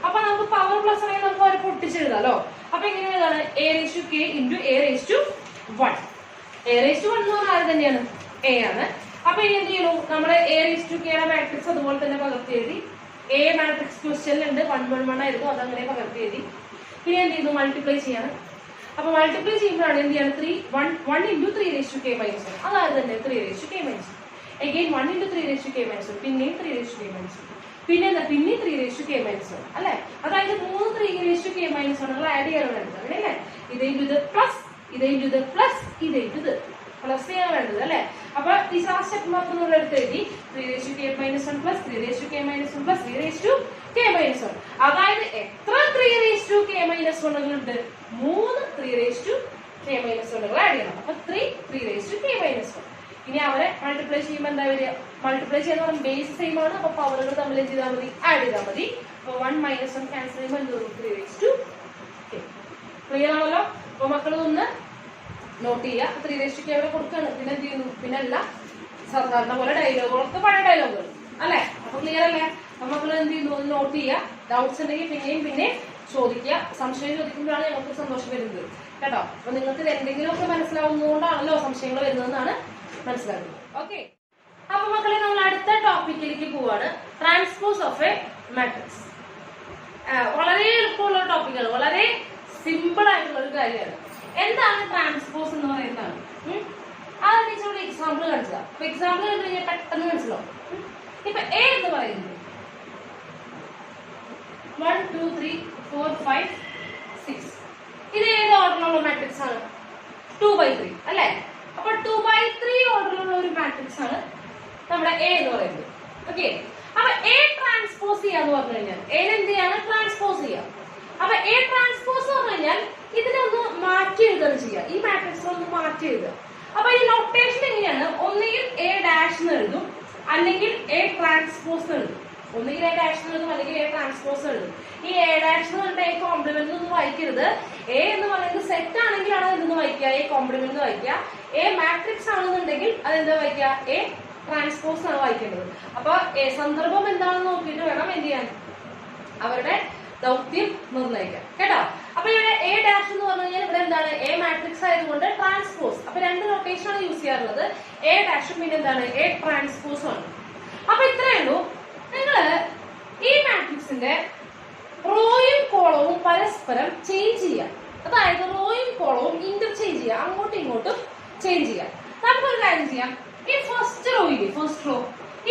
അപ്പൊ നമുക്ക് പവർ പ്ലസ് ആണെങ്കിൽ നമുക്ക് അവരെ പൊട്ടിച്ചെഴുതാലോ. അപ്പൊ എങ്ങനെ എഴുതാണ്? a⁻k × a⁻1. a⁻1 എന്ന് പറഞ്ഞാൽ ആര് തന്നെയാണ്? a ആണ്. അപ്പൊ ഇനി എന്ത് ചെയ്യണു? നമ്മുടെ a⁻k മാട്രിക്സ് അതുപോലെ തന്നെ പകർത്തി എഴുതി. a മാട്രിക്സ് ക്വസ്റ്റ്യനിലുണ്ട് 1 1 1 ആയിരുന്നു, അതങ്ങനെ പകർത്തി എഴുതി. പിന്നെ എന്ത് ചെയ്യുന്നു? മൾട്ടിപ്ലൈ ചെയ്യാണ്. അപ്പൊ മൾട്ടിപ്ലൈ ചെയ്യുമ്പോഴാണ് എന്ത് ചെയ്യാണ്? 1 × 3k-1. അതായത് തന്നെ 3k-1. Again 1 × 3k-1. പിന്നെയും 3k-1. പിന്നെ 3k-1 അല്ലെ? അതായത് 3 3k-1 ആഡ് ചെയ്യാൻ വേണ്ടത്, അങ്ങനെയല്ലേ? ഇത് പ്ലസ് ഇത് പ്ലസ് ചെയ്യാൻ വേണ്ടത് അല്ലെ? അപ്പൊ ഈ സ്റ്റെപ്പ് മാത്രം നമ്മൾ എടുത്ത് എഴുതി 3k-1 plus 3k-1 plus 3k-1. അതായത് എത്ര 3k-1 ഉണ്ട്? 3 3k-1 ആഡ് ചെയ്യണം. അപ്പൊ 3k-1. ഇനി അവരെ മൾട്ടിപ്ലൈ ചെയ്യുമ്പോൾ എന്താ വരിക? മൾട്ടിപ്ലൈ ചെയ്യുന്ന പറഞ്ഞാൽ ബേസ് സെയിം ആണ്. അപ്പൊ പവറുകൾ തമ്മിൽ എന്ത് ചെയ്താൽ മതി? ആഡ് ചെയ്താൽ മതി. അപ്പൊ 1 - 1 ക്യാൻസൽ ചെയ്യുമ്പോൾ എന്ത് വരും? 3k. ക്ലിയർ ആണല്ലോ? അപ്പൊ മക്കൾ ഒന്ന് നോട്ട് ചെയ്യുക. 3k അവിടെ കൊടുക്കുകയാണ്. പിന്നെ എന്ത് ചെയ്യുന്നു? പിന്നെ അല്ല, സാധാരണ പോലെ ഡയലോഗുകളൊക്കെ പഴയ ഡയലോഗുകൾ അല്ലെ? അപ്പൊ ക്ലിയർ അല്ലേ? അപ്പൊ മക്കൾ എന്ത് ചെയ്യുന്നു? ഒന്ന് നോട്ട് ചെയ്യുക. ഡൗട്ട്സ് ഉണ്ടെങ്കിൽ പിന്നെയും ചോദിക്കുക. സംശയം ചോദിക്കുമ്പോഴാണ് ഞങ്ങൾക്ക് സന്തോഷം വരുന്നത് കേട്ടോ. അപ്പൊ നിങ്ങൾക്ക് എന്തെങ്കിലുമൊക്കെ മനസ്സിലാവുന്നതുകൊണ്ടാണല്ലോ സംശയങ്ങൾ വരുന്നതെന്നാണ് മനസ്സിലാക്കുന്നത്. ഓക്കെ, അപ്പൊ മക്കളെ നമ്മൾ അടുത്ത ടോപ്പിക്കിലേക്ക് പോവാണ്. Transpose of A matrix. വളരെ എളുപ്പമുള്ള ടോപ്പിക്കാണ്, വളരെ സിമ്പിൾ ആയിട്ടുള്ള ഒരു കാര്യമാണ്. എന്താണ് ട്രാൻസ്പോസ് എന്ന് പറയുന്നതാണ്? അത് ടീച്ചറോട് എക്സാമ്പിൾ കാണിച്ചതാ. അപ്പൊ എക്സാമ്പിൾ കണ്ടു കഴിഞ്ഞാൽ പെട്ടെന്ന് മനസ്സിലാവും. ഇപ്പൊ എ എന്ന് പറയുന്നത് 1 2 3 4 5 6. ഇത് ഏത് ഓർഡറിലുള്ള മാട്രിക്സ് ആണ്? 2/3 അല്ലെ? അപ്പൊ 2/3 ഓർഡറിലുള്ള ഒരു മാട്രിക്സ് ആണ് നമ്മുടെ എ എന്ന് പറയുന്നത്. ഓക്കെ, അപ്പൊ എ ട്രാൻസ്പോസ് ചെയ്യാന്ന് പറഞ്ഞു കഴിഞ്ഞാൽ എന്ത് ചെയ്യാണ്? ട്രാൻസ്പോസ് ചെയ്യാം. അപ്പൊ എ ട്രാൻസ്പോസ് എന്ന് പറഞ്ഞു കഴിഞ്ഞാൽ ഇതിനൊന്ന് മാറ്റി എഴുതുകയാണ് ചെയ്യുക. ഈ മാട്രിക്സിനൊന്ന് മാറ്റി എഴുതുക. അപ്പൊ ഈ നൊട്ടേഷൻ എങ്ങനെയാണ്? ഒന്നുകിൽ എ ഡാഷ് എന്ന് എഴുതും, അല്ലെങ്കിൽ എ ട്രാൻസ്പോസ് എഴുതും. ഒന്നുകിൽ എ ഡാഷ് എന്ന് എഴുതും, അല്ലെങ്കിൽ എ ട്രാൻസ്പോസ് എഴുതും. ഈ എ ഡാഷ് എന്ന് പറഞ്ഞിട്ട് എ കോംപ്ലിമെന്റ് ഒന്നും വായിക്കരുത്. എ എന്ന് പറയുന്നത് സെറ്റ് ആണെങ്കിലാണ് അതെന്ന് വായിക്കുക, എ കോംപ്ലിമെന്റ് വായിക്കുക. എ മാട്രിക്സ് ആണെന്നുണ്ടെങ്കിൽ അതെന്താ വായിക്കുക? എ ട്രാൻസ്പോസ് ആണ് വായിക്കേണ്ടത്. അപ്പൊ സന്ദർഭം എന്താണെന്ന് നോക്കിയിട്ട് വേണം എന്ത് ചെയ്യാൻ? അവരുടെ ദൗത്യം നിർണ്ണയിക്കാം കേട്ടോ. അപ്പൊ ഇവിടെ എ ഡാഷ് എന്ന് പറഞ്ഞു കഴിഞ്ഞാൽ ഇവിടെ എന്താണ്? എ മാട്രിക്സ് ആയതുകൊണ്ട് ട്രാൻസ്പോസ്. അപ്പൊ രണ്ട് നൊട്ടേഷൻ ആണ് യൂസ് ചെയ്യാറുള്ളത്, എ ഡാഷും പിന്നെ എന്താണ്? എ ട്രാൻസ്പോസും ആണ്. അപ്പൊ ഇത്രയേ ഉള്ളൂ. നിങ്ങള് ഈ മാട്രിക്സിന്റെ റോയും കോളവും പരസ്പരം ചേഞ്ച് ചെയ്യാം. അതായത് റോയും കോളവും ഇന്റർചേഞ്ച് ചെയ്യാം, അങ്ങോട്ടും ഇങ്ങോട്ടും ചേഞ്ച് ചെയ്യാം. നമുക്കൊരു കാര്യം ചെയ്യാം. ഈ ഫസ്റ്റ് റോ ഇല്ലേ,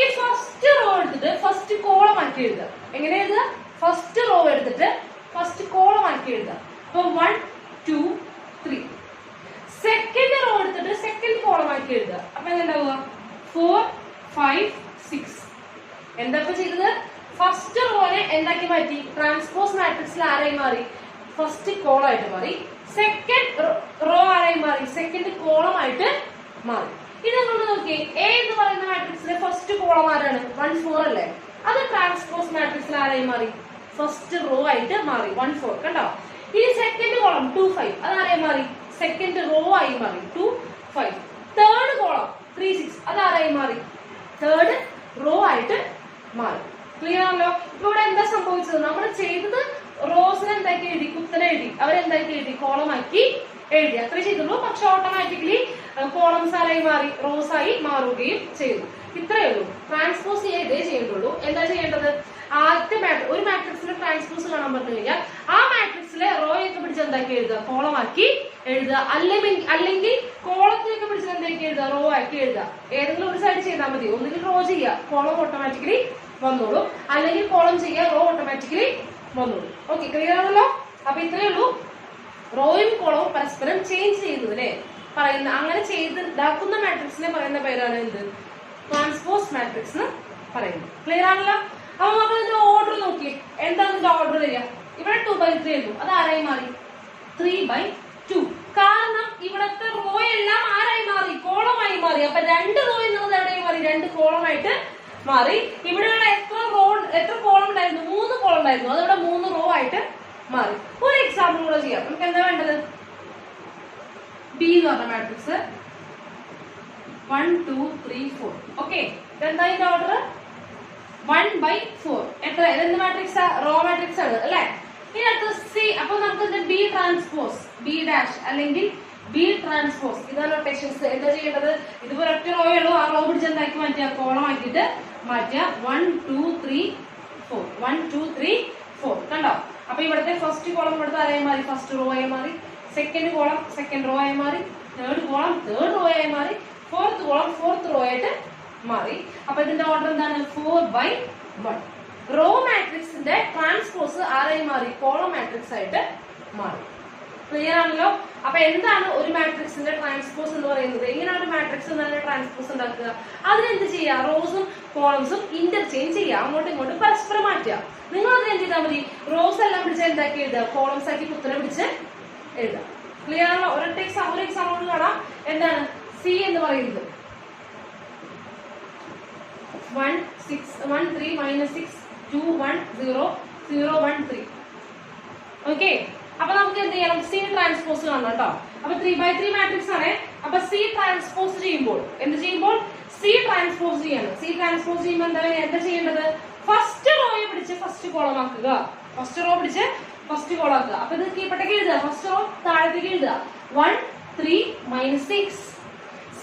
ഈ ഫസ്റ്റ് റോ എടുത്തിട്ട് ഫസ്റ്റ് കോളം ആക്കി എഴുതുക. എങ്ങനെ എഴുതുക? ഫസ്റ്റ് റോ എടുത്തിട്ട് ഫസ്റ്റ് കോളം ആക്കി എഴുതുക. അപ്പൊ 1 2 3. സെക്കൻഡ് റോ എടുത്തിട്ട് സെക്കൻഡ് കോളം ആക്കി എഴുതുക. അപ്പൊ എന്താവുക? 4 5 6. എന്താ ചെയ്തത്? ഫസ്റ്റ് റോനെ എന്താക്കി മാറ്റി? ട്രാൻസ്പോസ് മാട്രിക്സിൽ ആരായി മാറി? ഫസ്റ്റ് കോളം ആയിട്ട് മാറി. സെക്കൻഡ് റോ ആരായി മാറി? സെക്കൻഡ് കോളം ആയിട്ട് മാറി. ഇത് നമ്മൾ നോക്കിയേ, എ എന്ന് പറയുന്ന മാട്രിക്സിലെ ഫസ്റ്റ് കോളം ആരാണ്? 1 4 അല്ലേ? അത് ട്രാൻസ്പോസ് മാട്രിക്സിൽ ആരായി മാറി? ഫസ്റ്റ് റോ ആയിട്ട് മാറി. 1 4 കണ്ടോ? ഇനി സെക്കൻഡ് കോളം 2 5 അത് ആരായി മാറി? സെക്കൻഡ് റോ ആയി മാറി. 2 5. തേർഡ് കോളം 3 6 അത് ആരായി മാറി? തേർഡ് റോ ആയിട്ട് മാറി. ക്ലിയർ ആണല്ലോ? ഇപ്പൊ ഇവിടെ എന്താ സംഭവിച്ചത്? നമ്മൾ ചെയ്തത് റോസിനെ എന്താക്കി എഴുതി? കുത്തനെ എഴുതി. അവരെന്താക്കി എഴുതി? കോളമാക്കി എഴുതി. അത്ര ചെയ്തുള്ളൂ. പക്ഷെ ഓട്ടോമാറ്റിക്കലി കോളംസ് ആയി മാറി, റോസ് ആയി മാറുകയും ചെയ്തു. ഇത്രയേ ഉള്ളൂ. ട്രാൻസ്പോസ് ചെയ്തേ ചെയ്യുള്ളൂ. എന്താ ചെയ്യേണ്ടത്? ആദ്യത്തെ ഒരു മാട്രിക്സിലെ ട്രാൻസ്പോസ് കാണാൻ പറഞ്ഞു കഴിഞ്ഞാൽ ആ മാട്രിക്സിലെ റോയൊക്കെ പിടിച്ച് എന്താക്കി എഴുതുക? കോളമാക്കി എഴുതുക. അല്ലെങ്കിൽ കോളത്തിനൊക്കെ പിടിച്ച് എന്താക്കി എഴുതുക? റോ ആക്കി എഴുതുക. ഏതെങ്കിലും ഒരു സൈഡ് ചെയ്താൽ മതി. ഒന്നുകിൽ റോ ചെയ്യുക, കോളം ഓട്ടോമാറ്റിക്കലി വന്നോളൂ. അല്ലെങ്കിൽ കോളം ചെയ്യുക, റോ ഓട്ടോമാറ്റിക്കലി വന്നോളൂ. ഓക്കെ, ക്ലിയർ ആണല്ലോ? അപ്പൊ ഇത്രയേ ഉള്ളൂ. റോയും കോളവും പരസ്പരം ചേഞ്ച് ചെയ്യുന്നതിനെ പറയുന്ന, അങ്ങനെ ചെയ്തുണ്ടാക്കുന്ന മാട്രിക്സിനെ പറയുന്ന പേരാണ് എന്ത്? ട്രാൻസ്പോസ് മാട്രിക്സ് എന്ന് പറയുന്നത്. ക്ലിയർ ആണല്ലോ? അപ്പൊ നമ്മൾ ഇതിന്റെ ഓർഡർ നോക്കി. എന്താണ് ഇതിന്റെ ഓർഡർ വരിക? ഇവിടെ 2 by 3 ആയിരുന്നു. അത് ആരായി മാറി? 3 by 2. കാരണം ഇവിടത്തെ റോ എല്ലാം ആരായി മാറി? കോളമായി മാറി. അപ്പൊ 2 റോ എന്നുള്ളത് എവിടെയായി മാറി? 2 കോളമായിട്ട് മാറി. ഇവിടെയുള്ള എത്ര കോളം ഉണ്ടായിരുന്നു? 3 കോളം ഉണ്ടായിരുന്നു. അതിവിടെ 3 റോ ആയിട്ട് മാറി. ഒരു എക്സാമ്പിൾ കൂടെ ചെയ്യാം. നമുക്ക് എന്താ വേണ്ടത്? ബി എന്ന് പറഞ്ഞ മാട്രിക്സ് 1 2 3 4. ഓക്കെ, ഇതെന്താ ഇതിന്റെ ഓർഡർ? 1 by 4. എത്ര? ഇതെന്ത് മാട്രിക്സാ? റോ മാട്രിക്സ് ആണ് അല്ലെ? ഇനി അടുത്ത സി. അപ്പൊ നമുക്ക് ബി ട്രാൻസ്പോസ്, ബി ഡാഷ് അല്ലെങ്കിൽ ബി ട്രാൻസ്പോസ്, ഇതാണ് നൊട്ടേഷൻസ്. എന്താ ചെയ്യേണ്ടത്? ഇതുപോലെ ഒറ്റ റോ ഉള്ളൂ. ആ റോ പിടിച്ച് എന്താക്കി മാറ്റുക? കോളം ആക്കിയിട്ട് മാറ്റുക. 1 2 3 4. 1 2 3 4. കണ്ടോ? അപ്പൊ ഇവിടുത്തെ ഫസ്റ്റ് കോളം ഇവിടുത്തെ ആരായി മാറി? ഫസ്റ്റ് റോ ആയി മാറി. സെക്കൻഡ് കോളം സെക്കൻഡ് റോ ആയി മാറി. തേർഡ് കോളം തേർഡ് റോ ആയി മാറി. ഫോർത്ത് കോളം ഫോർത്ത് റോ ആയിട്ട് മാറി. അപ്പൊ ഇതിന്റെ ഓർഡർ എന്താണ്? 4 by 1. റോ മാട്രിക്സിന്റെ ട്രാൻസ്പോസ് ആരായി മാറി? കോളം മാട്രിക്സ് ആയിട്ട് മാറി. ക്ലിയർ ആണല്ലോ? അപ്പൊ എന്താണ് ഒരു മാട്രിക്സിന്റെ ട്രാൻസ്പോസ് എന്ന് പറയുന്നത്? എങ്ങനെയാണ് ഒരു മാട്രിക്സ് തന്നെ ട്രാൻസ്പോസ് ഉണ്ടാക്കുക? അതിനെന്ത് ചെയ്യുക? റോസും കോളംസും ഇന്റർചേഞ്ച് ചെയ്യുക, അങ്ങോട്ടും ഇങ്ങോട്ടും പരസ്പരം മാറ്റുക. നിങ്ങൾ അത് എന്ത് ചെയ്താൽ മതി? റോസ് എല്ലാം പിടിച്ച് എന്താക്കി എഴുതുക? കോളംസ് ആക്കി കുത്തനെ പിടിച്ച് എഴുതുക. ക്ലിയർ ആണല്ലോ? ഒരു എക്സാമ്പിൾ കാണാം. എന്താണ് സി എന്ന് പറയുന്നത്? 1 6 1 3 -6 2 1 0 0 1 3. ഓക്കെ, അപ്പൊ നമുക്ക് എന്ത് ചെയ്യണം? സി ട്രാൻസ്പോസ് കാണണം കേട്ടോ. അപ്പൊ 3 by 3 മാട്രിക്സ് ആണ്. അപ്പൊ സി ട്രാൻസ്പോസ് ചെയ്യുമ്പോൾ എന്ത് ചെയ്യുമ്പോൾ? സി ട്രാൻസ്പോസ് ചെയ്യണം. സി ട്രാൻസ്പോസ് ചെയ്യുമ്പോൾ എന്താ ചെയ്യേണ്ടത്? ഫസ്റ്റ് റോയെ പിടിച്ച് ഫസ്റ്റ് കോളം ആക്കുക. ഫസ്റ്റ് റോ പിടിച്ച് ഫസ്റ്റ് കോളം ആക്കുക. അപ്പൊ ഇത് കീപ്പട്ടേക്ക് എഴുതുക. ഫസ്റ്റ് റോ താഴത്തേക്ക് എഴുതുക. 1 3 -6.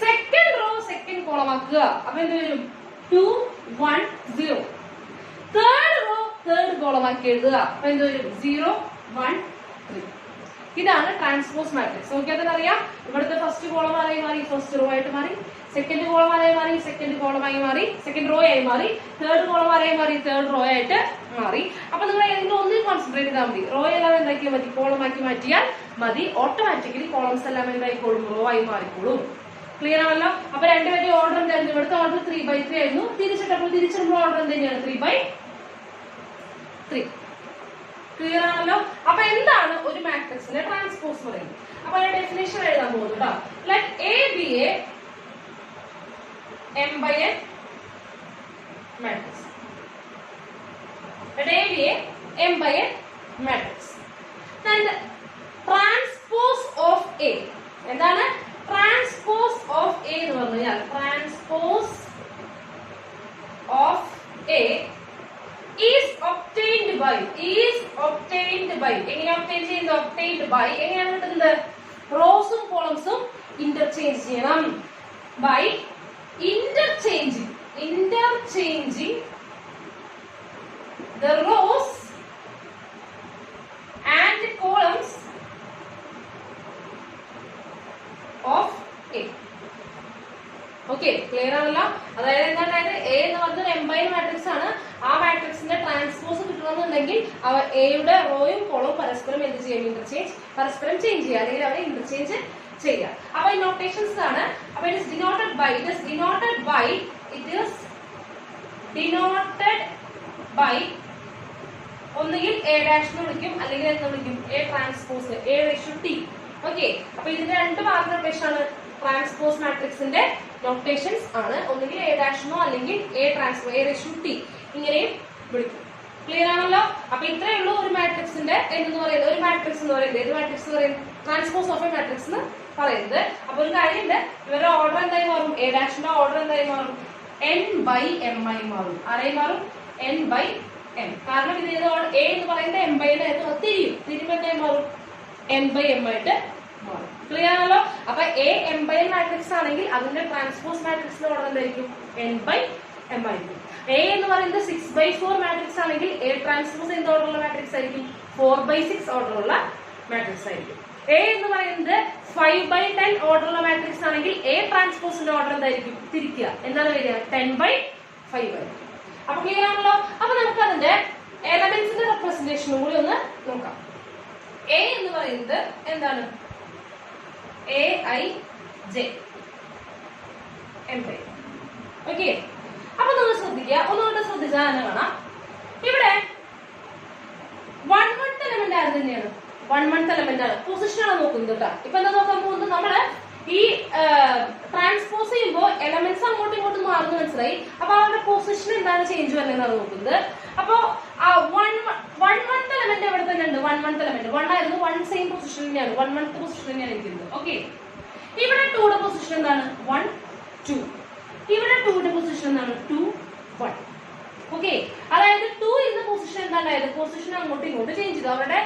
സെക്കൻഡ് റോ സെക്കൻഡ് കോളം ആക്കുക. അപ്പൊ എന്ത് വരും? 2 1 0. തേർഡ് റോ തേർഡ് കോളം ആക്കി എഴുതുക. അപ്പൊ എന്ത് വരും? 0 1 3. ഇതാണ് ട്രാൻസ്പോസ് മാട്രിക്സ്. നോക്കിയാൽ തന്നെ അറിയാം. ഇവിടുത്തെ ഫസ്റ്റ് കോളം ആയി മാറി, ഫസ്റ്റ് റോ ആയിട്ട് മാറി. സെക്കൻഡ് കോളം ആയി മാറി, സെക്കൻഡ് കോളമായി മാറി. സെക്കൻഡ് റോ ആയി മാറി. തേർഡ് കോളം ആയി മാറി, തേർഡ് റോ ആയിട്ട് മാറി. അപ്പൊ നിങ്ങൾ ഏതെങ്കിലും ഒന്നിൽ കോൺസെൻട്രേറ്റ് ചെയ്താൽ മതി. റോ എല്ലാം എന്താക്കിയാൽ മതി? കോളമാക്കി മാറ്റിയാൽ മതി. ഓട്ടോമാറ്റിക്കലി കോളംസ് എല്ലാം എന്തായിക്കോളും? റോ ആയി മാറിക്കോളും. ക്ലിയർ ആണല്ലോ? അപ്പൊ രണ്ടുപേരുടെ ഓർഡർ എന്തായിരുന്നു? ഇവിടുത്തെ ഓർഡർ 3 by 3 ആയിരുന്നു. തിരിച്ചിടുമ്പോൾ ഓർഡർ എന്ത് 3 by 3. ക്ലിയർ ആണല്ലോ? അപ്പൊ എന്താണ് ഒരു മാട്രിക്സിന്റെ ട്രാൻസ്പോസ് പറയുന്നത്? അപ്പൊ അതിന്റെ ഡെഫിനേഷൻ എഴുതാൻ പോകുന്നു കേട്ടോ. Let A B A m by n matrix. Let A be a m by n matrix. Then the transpose of A. എന്താണ് ട്രാൻസ്പോസ് ഓഫ് എ എന്ന് പറഞ്ഞാൽ? Transpose of A is obtained by എങ്ങനെ obtain ചെയ്യുന്നത്? obtained by എങ്ങനെയാണ് കിട്ടുന്നത്? റോസും കോളംസും interchange ചെയ്യണം. by interchanging the rows and columns of A. Okay. Okay, clear ആണല്ലോ? അതായത് എന്താണ്, എ എന്ന് പറഞ്ഞത് എംപൈർ മാട്രിക്സ് ആണ്. ആ മാട്രിക്സിന്റെ ട്രാൻസ്പോസ് കിട്ടണമെന്നുണ്ടെങ്കിൽ എയുടെ റോയും കോളവും പരസ്പരം എന്ത് ചെയ്യും? പരസ്പരം ചേഞ്ച് ചെയ്യുക, അല്ലെങ്കിൽ അവരെ ഇന്റർചേഞ്ച് ചെയ്യുക. അപ്പൊ ഈ നൊട്ടേഷൻസ് ആണ്. അപ്പൊ ഇറ്റ് ഇസ് ഡിനോട്ടഡ് ബൈ ഒന്നുകിൽ എ ഡാഷ് എന്ന് വിളിക്കും, അല്ലെങ്കിൽ എന്ന് വിളിക്കും A transpose, A ratio T. Okay, അപ്പൊ ഇതിന്റെ രണ്ട് മാർക്ക് നൊട്ടേഷൻ ആണ് ട്രാൻസ്പോസ് മാട്രിക്സിന്റെ നൊട്ടേഷൻസ് ആണ്. ഒന്നുകിൽ എ ഡാഷ് അല്ലെങ്കിൽ A transpose, A ratio T ഇങ്ങനെയും വിളിക്കും. ക്ലിയർ ആണല്ലോ? അപ്പൊ ഇത്രയേ ഉള്ളൂ ഒരു മാട്രിക്സിന്റെ എന്ന് പറയുന്നത്. ഒരു മാട്രിക്സ് എന്ന് പറയുന്നത് ഏത് മാട്രിക്സ് എന്ന് പറയുന്നത്? ട്രാൻസ്പോസ് ഓഫ് എ മാട്രിക്സ് എന്ന് പറയുന്നത്. അപ്പൊ ഒരു കാര്യമുണ്ട്, ഇവരുടെ ഓർഡർ എന്തായി മാറും? എ ഡാഷിന്റെ ഓർഡർ എന്തായി മാറും? n ബൈ എം ആയി മാറും. ആരായി മാറും? n by M. കാരണം ഇത് ഏത് എ എന്ന് പറയുന്നത് എം ബൈ തിരിയുമ്പോ എന്തായി മാറും? n ബൈ എം ആയിട്ട് മാറും. ക്ലിയർ ആണല്ലോ? അപ്പൊ A M by M matrix ആണെങ്കിൽ അതിന്റെ ട്രാൻസ്പോസ് മാട്രിക്സിന്റെ ഓർഡർ എന്തായിരിക്കും? n ബൈ എം ആയിരിക്കും. എ എന്ന് പറയുന്നത് 6/4 മാട്രിക്സ് ആണെങ്കിൽ എ ട്രാൻസ്പോസ് എന്ത് ഓർഡറുള്ള മാട്രിക്സ് ആയിരിക്കും? 4/6 ഓർഡറുള്ള മാട്രിക്സ് ആയിരിക്കും. എ എന്ന് പറയുന്നത് 5/10 ഓർഡറുള്ള മാട്രിക്സ് ആണെങ്കിൽ എ ട്രാൻസ്പോസിന്റെ ഓർഡർ എന്തായിരിക്കും? തിരിക്കുക, എന്താണ് വരിക? 10/5 ആയിരിക്കും. അപ്പൊ ക്ലിയർ ആണല്ലോ? അപ്പൊ നമുക്ക് അതിന്റെ എലമെന്റ്സിന്റെ റെപ്രസെന്റേഷനും കൂടി ഒന്ന് നോക്കാം. എ എന്ന് പറയുന്നത് എന്താണ്? AIJ എംപൈർ. ഓക്കെ, അപ്പൊ നമ്മൾ ശ്രദ്ധിക്കുക, ഒന്നുകൂടെ ശ്രദ്ധിച്ചാൽ തന്നെ കാണാം. ഇവിടെ 1/1 എലമെന്റ് ആര് തന്നെയാണ്? 1/1 എലമെന്റ് ആണ്. പൊസിഷൻ ആണ് നോക്കുന്നത് കേട്ടോ. ഇപ്പൊ എന്താ നോക്കാൻ പോകുന്നത്? നമ്മള് ഈ ട്രാൻസ്പോസ് ചെയ്യുമ്പോൾ എലമെന്റ്സ് അങ്ങോട്ടും ഇങ്ങോട്ടും മാറുന്നു മനസ്സിലായി. അപ്പൊ അവരുടെ പൊസിഷൻ എന്താണ് ചേഞ്ച് വരുന്നതെന്നാണ് നോക്കുന്നത്. അപ്പൊ 1/1 എലമെന്റ് എവിടെ തന്നെ ഉണ്ട്? 1/1 എലമെന്റ് 1 ആയിരുന്നു. 1 സെയിം പൊസിഷൻ തന്നെയാണ്, 1/1 പൊസിഷൻ തന്നെയാണ് ഇരിക്കുന്നത്. ഓക്കെ, ഇവിടെ 2യുടെ പൊസിഷൻ എന്താണ്? 1 2. ഇവിടെ 2യുടെ പൊസിഷൻ എന്താണ്? 2 1. ഓക്കെ, അതായത് 2 എന്ന പൊസിഷൻ എന്താണ്ടായത്? പൊസിഷൻ അങ്ങോട്ടും ഇങ്ങോട്ടും ചേഞ്ച് ചെയ്തു. അവരുടെ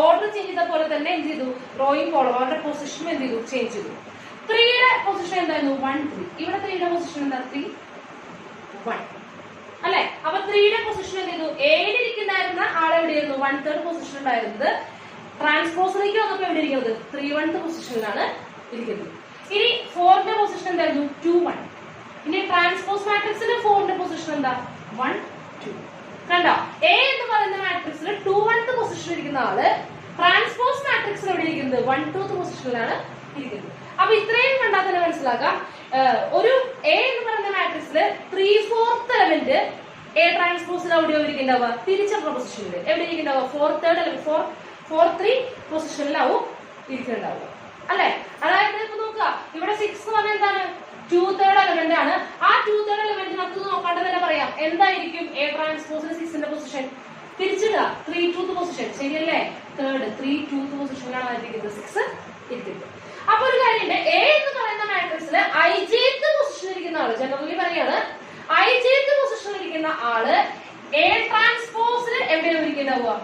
ഓർഡർ ചേഞ്ച് ചെയ്ത പോലെ തന്നെ എന്ത് ചെയ്തു? റോയും കോളവും അവരുടെ പൊസിഷൻ എന്ത് ചെയ്തു? ചേഞ്ച് ചെയ്തു. 3യുടെ പൊസിഷൻ എന്തായിരുന്നു? 1 3. ഇവിടെ 3യുടെ പൊസിഷൻ എന്താ? 3 1 അല്ലെ? അപ്പൊ 3യുടെ പൊസിഷൻ എന്ത് ചെയ്തു? എയിലിരിക്കുന്നായിരുന്ന ആളെവിടെയായിരുന്നു? 1/3 പൊസിഷൻ ഉണ്ടായിരുന്നത്. ട്രാൻസ്പോസിലേക്ക് വന്നപ്പോ എവിടെ ഇരിക്കുന്നത്? 3/1 പൊസിഷനിലാണ് ഇരിക്കുന്നത്. ഇനി 4ന്റെ പൊസിഷൻ എന്തായിരുന്നു? 2 1. ഇനി ട്രാൻസ്പോസ് മാട്രിക്സിന്റെ 4ന്റെ പൊസിഷൻ എന്താ? 1 2. കണ്ടോ? എ എന്ന് പറയുന്ന മാട്രിക്സിൽ 2/1 പൊസിഷൻ ഇരിക്കുന്ന ആള് ട്രാൻസ്പോസ് മാട്രിക്സിൽ എവിടെ ഇരിക്കുന്നത്? 1/2 പൊസിഷനിലാണ് ഇരിക്കുന്നത്. അപ്പൊ ഇത്രയും കണ്ടാൽ തന്നെ മനസ്സിലാക്കാം, ഒരു എ എന്ന് പറയുന്ന മാട്രിക്സിൽ 3/4 എലമെന്റ് എ ട്രാൻസ്പോസിൽ എവിടെയോ ഇരിക്കുന്നുണ്ടാവുക? തിരിച്ചുള്ള പൊസിഷനിൽ എവിടെ ഇരിക്കുന്നുണ്ടാവുക? 4/3 പൊസിഷനിലാവും ഇരിക്കുന്നുണ്ടാവുക അല്ലെ? അതായത് ഇപ്പൊ നോക്കുക, ഇവിടെ 6 എന്ന് പറഞ്ഞാൽ എന്താണ്? 2/3 എലമെന്റ് ആണ്. ആ 2/3 എലമെന്റിനകത്ത് നോക്കാണ്ട് തന്നെ പറയാം എന്തായിരിക്കും എ ട്രാൻസ്പോസിന് 6ന്റെ പൊസിഷൻ? തിരിച്ചിടുക, 3/2 പൊസിഷൻ. ശരിയല്ലേ? 3/2 പൊസിഷനിലാണ് ഇരിക്കുന്നത് 6 ഇരിക്കുന്നത്. അപ്പൊ ഒരു കാര്യമുണ്ട്, എ എന്ന് പറയുന്ന മാട്രിക്സിൽ ijth പൊസിഷനിൽ ഇരിക്കുന്ന ആള്, ജനറലി പറയാണ് ijth പൊസിഷനിൽ ഇരിക്കുന്ന ആള് എ ട്രാൻസ്പോസിൽ എവിടെയാണ് ഇരിക്കുന്നുണ്ടാവുക?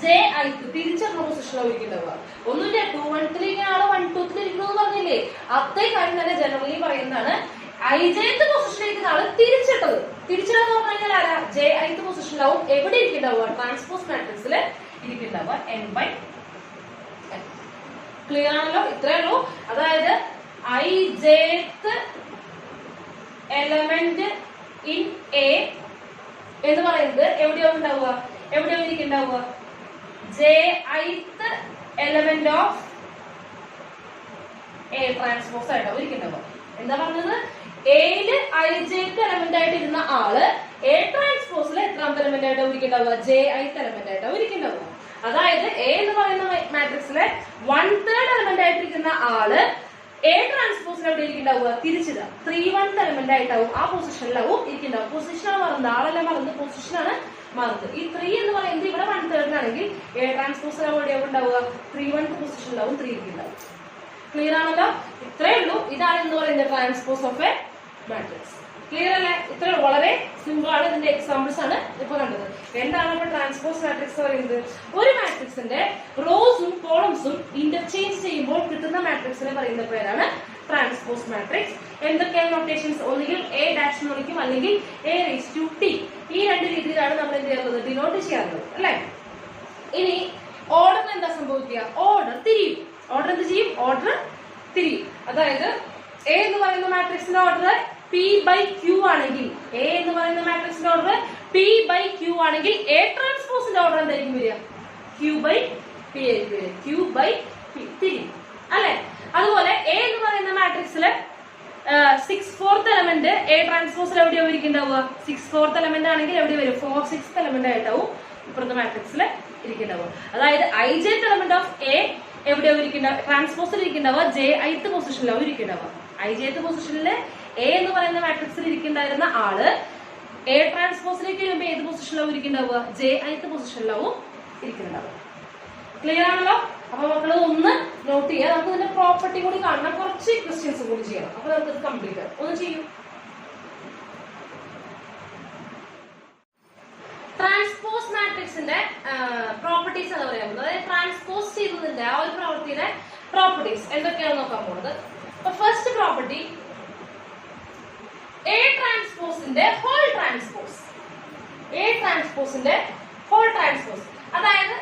JIth തിരിച്ചുള്ള പൊസിഷനിലാണ് ഇരിക്കുന്നുണ്ടാവുക. ഒന്നുമില്ല, 2/1 ഇരിക്കുന്ന ആള് 1/2 ഇരിക്കുന്നു പറഞ്ഞില്ലേ? അതേ കാര്യം തന്നെ ജനറലി പറയുന്നതാണ്. ijth പൊസിഷനിൽ ഇരിക്കുന്ന ആള് തിരിച്ചിട്ടെന്ന് പറഞ്ഞു കഴിഞ്ഞാൽ ആരാ? JIth പൊസിഷനിലാവും എവിടെ ഇരിക്കുന്നുണ്ടാവുക? ട്രാൻസ്പോസ് മാട്രിക്സിൽ ഇരിക്കുന്നുണ്ടാവുക n/n. ക്ലിയർ ആണല്ലോ? ഇത്രയേ ഉള്ളൂ. അതായത് ijth എലമെന്റ് ഇൻ എ എന്ന് പറയുന്നത് എവിടെയോ ഉണ്ടാവുക? എവിടെയോ ഇരിക്കുന്നുണ്ടാവുക? JIth element of A transpose ആയിട്ടാവും ഇരിക്കുന്നുണ്ടാവുക. എന്താ പറഞ്ഞത്? എയില് ijth എലമെന്റ് ആയിട്ട് ഇരുന്ന ആള് എ ട്രാൻസ്പോസിൽ എത്രാമത്തെ എലമെന്റ് ആയിട്ടാവും ഇരിക്കുന്നുണ്ടാവുക? JIth എലമെന്റ് ആയിട്ടാവും ഇരിക്കുന്നുണ്ടാവുക. അതായത് എ എന്ന് പറയുന്ന മാട്രിക്സിലെ 1/3 എലമെന്റ് ആയിട്ടിരിക്കുന്ന ആള് എ ട്രാൻസ്പോസിൽ എവിടെ ഇരിക്കുന്നുണ്ടാവുക? തിരിച്ചിടുക, 3/1 എലമെന്റ് ആയിട്ടാവും ആ പൊസിഷനിലാവും ഇരിക്കുന്നുണ്ടാവും. പൊസിഷനാണ് മറന്നത്, ആളെല്ലാം മറന്ന് പൊസിഷനാണ് മറന്നത്. ഈ 3 എന്ന് പറയുന്നത് ഇവിടെ 1/3 ആണെങ്കിൽ എ ട്രാൻസ്പോസിൽ എവിടെയാവും ഉണ്ടാവുക? 3/1 പൊസിഷനിലാവും 3 ഇരിക്കുന്നുണ്ടാവും. ക്ലിയർ ആണല്ലോ? ഇത്രയേ ഉള്ളൂ. ഇതാണ് എന്ന് പറയുന്നത് transpose of A matrix. Clear അല്ലേ? ഇത്ര വളരെ സിമ്പിൾ ആണ്. ഇതിന്റെ എക്സാമ്പിൾസ് ആണ് ഇപ്പൊ കണ്ടത്. എന്താണ് ഇപ്പൊ ട്രാൻസ്പോസ് മാട്രിക്സ് പറയുന്നത്? ഒരു മാട്രിക്സിന്റെ റോസും കോളംസും ഇന്റർചേഞ്ച് ചെയ്യുമ്പോൾ കിട്ടുന്ന മാട്രിക്സിനെ പറയുന്ന പേരാണ് ട്രാൻസ്പോസ് മാട്രിക്സ്. എന്തൊക്കെയാണ് നൊട്ടേഷൻസ്? ഒന്നുകിൽ എ ഡാഷ് എന്ന് വിളിക്കും, അല്ലെങ്കിൽ a⁻t. ഈ രണ്ട് രീതിയിലാണ് നമ്മൾ എന്ത് ചെയ്യുന്നത്? ഡിനോട്ട് ചെയ്യാറുള്ളത് അല്ലെ? ഇനി ഓർഡറിന് എന്താ സംഭവിക്കുക? ഓർഡർ തിരിയും. ഓർഡർ എന്ത് ചെയ്യും? ഓർഡർ തിരിയും. അതായത് എ എന്ന് പറയുന്ന മാട്രിക്സിന്റെ ഓർഡർ പി ബൈ ക്യൂ ആണെങ്കിൽ, എ എന്ന് പറയുന്ന മാട്രിക്സിന്റെ ഓർഡർ പി ബൈ ക്യൂ ആണെങ്കിൽ എ ട്രാൻസ്പോസിന്റെ ഓർഡർ എന്തായിരിക്കും വരിക? ക്യൂ ബൈ പി ആയിരിക്കും വരിക. ക്യൂ ബൈ പി തിരി അല്ലെ. അതുപോലെ എ എന്ന് പറയുന്ന മാട്രിക്സില് 6/4 എലമെന്റ് എ ട്രാൻസ്പോസിൽ എവിടെയാവും ഇരിക്കുന്നുണ്ടാവുക? 6/4 എലമെന്റ് ആണെങ്കിൽ എവിടെ വരും? 4/6 എലമെന്റ് ആയിട്ടാവും ഇപ്പുറത്തെ മാട്രിക്സിൽ ഇരിക്കുന്നുണ്ടാവുക. അതായത് ij എലമെന്റ് ഓഫ് എ എവിടെയാവും ഇരിക്കുന്നുണ്ടാവുക? ട്രാൻസ്പോസിൽ ഇരിക്കുന്നുണ്ടാവുക j പൊസിഷനിലാവും ഇരിക്കുന്നുണ്ടാവുക. ij പൊസിഷനിൽ എ എന്ന് പറയുന്ന മാട്രിക്സിൽ ഇരിക്കുന്നുണ്ടായിരുന്ന ആള് എ ട്രാൻസ്പോസിലേക്ക് വരുമ്പോൾ ഏത് പൊസിഷനിലാവും ഇരിക്കുന്നുണ്ടാവുക? j പൊസിഷനിലാവും ഇരിക്കുന്നുണ്ടാവുക. ക്ലിയർ ആണല്ലോ? അപ്പൊ മക്കള് ഒന്ന് നോട്ട് ചെയ്യുക. നമുക്ക് ഇതിന്റെ പ്രോപ്പർട്ടി കൂടി കാണണം, കുറച്ച് ക്വസ്റ്റ്യൻസ് കൂടി ചെയ്യണം. അപ്പൊ നമുക്ക് ഇത് കംപ്ലീറ്റ് ആവും. ഒന്ന് ചെയ്യൂ. ട്രാൻസ്പോസ് മാട്രിക്സിന്റെ പ്രോപ്പർട്ടീസ് എന്ന് പറയുന്നത്, അതായത് ട്രാൻസ്പോസ് ചെയ്തതിന്റെ ആ ഒരു പ്രവൃത്തിയുടെ പ്രോപ്പർട്ടീസ് എന്തൊക്കെയാണെന്ന് നോക്കാൻ പോകുന്നത്. അപ്പൊ ഫസ്റ്റ് പ്രോപ്പർട്ടി, എ ട്രാൻസ്പോസിന്റെ ഹോൾ ട്രാൻസ്പോസ്. എ ട്രാൻസ്പോസിന്റെ ഹോൾ ട്രാൻസ്പോസ്, അതായത്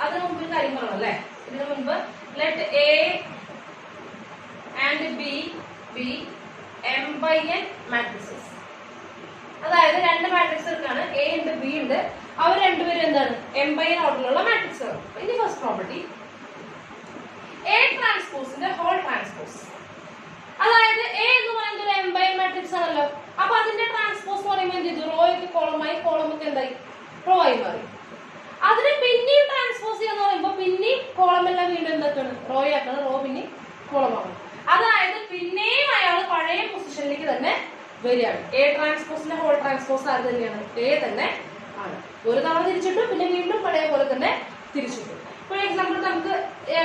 അതിന് മുമ്പ് ഒരു കാര്യം പറയണം അല്ലെ. ഇതിനു മുൻപ് let A and B be m/n matrices. അതായത് രണ്ട് മാട്രിക്സ് എടുക്കാണ്, എ ഉണ്ട് ബി ഉണ്ട്, അവർ രണ്ടുപേരും എന്താണ്? m/n ഓർഡറിലുള്ള മാട്രിക്സ് ആണ്. ഇനി ഫസ്റ്റ് പ്രോപ്പർട്ടി, എ ട്രാൻസ്പോസിന്റെ ഹോൾ ട്രാൻസ്പോസ്. അതായത് എ എന്ന് പറയുന്നത് ഒരു m/n മാട്രിക്സ് ആണല്ലോ. അപ്പൊ അതിന്റെ ട്രാൻസ്പോസ് എന്ന് പറയുമ്പോൾ എന്ത് ചെയ്തു? റോയ്ക്ക് കോളമായി, കോളമൊക്കെ എന്തായി? റോ ആയി മാറി. അതിന് പിന്നെയും ട്രാൻസ്പോസ് ചെയ്യാന്ന് പറയുമ്പോൾ പിന്നെയും കോളം എല്ലാം വീണ്ടും എന്തൊക്കെയാണ്? റോ ആക്കണം, റോ പിന്നെ കോളമാണ്. അതായത് പിന്നെയും അയാൾ പഴയ പൊസിഷനിലേക്ക് തന്നെ വരികയാണ്. എ ട്രാൻസ്പോസിന്റെ ഹോൾ ട്രാൻസ്പോസ് ആര് തന്നെയാണ്? എ തന്നെ ആണ്. ഒരു തവണ തിരിച്ചിട്ടു, പിന്നെ വീണ്ടും പഴയ പോലെ തന്നെ തിരിച്ചിട്ടു. ഫോർ എക്സാമ്പിൾ നമുക്ക്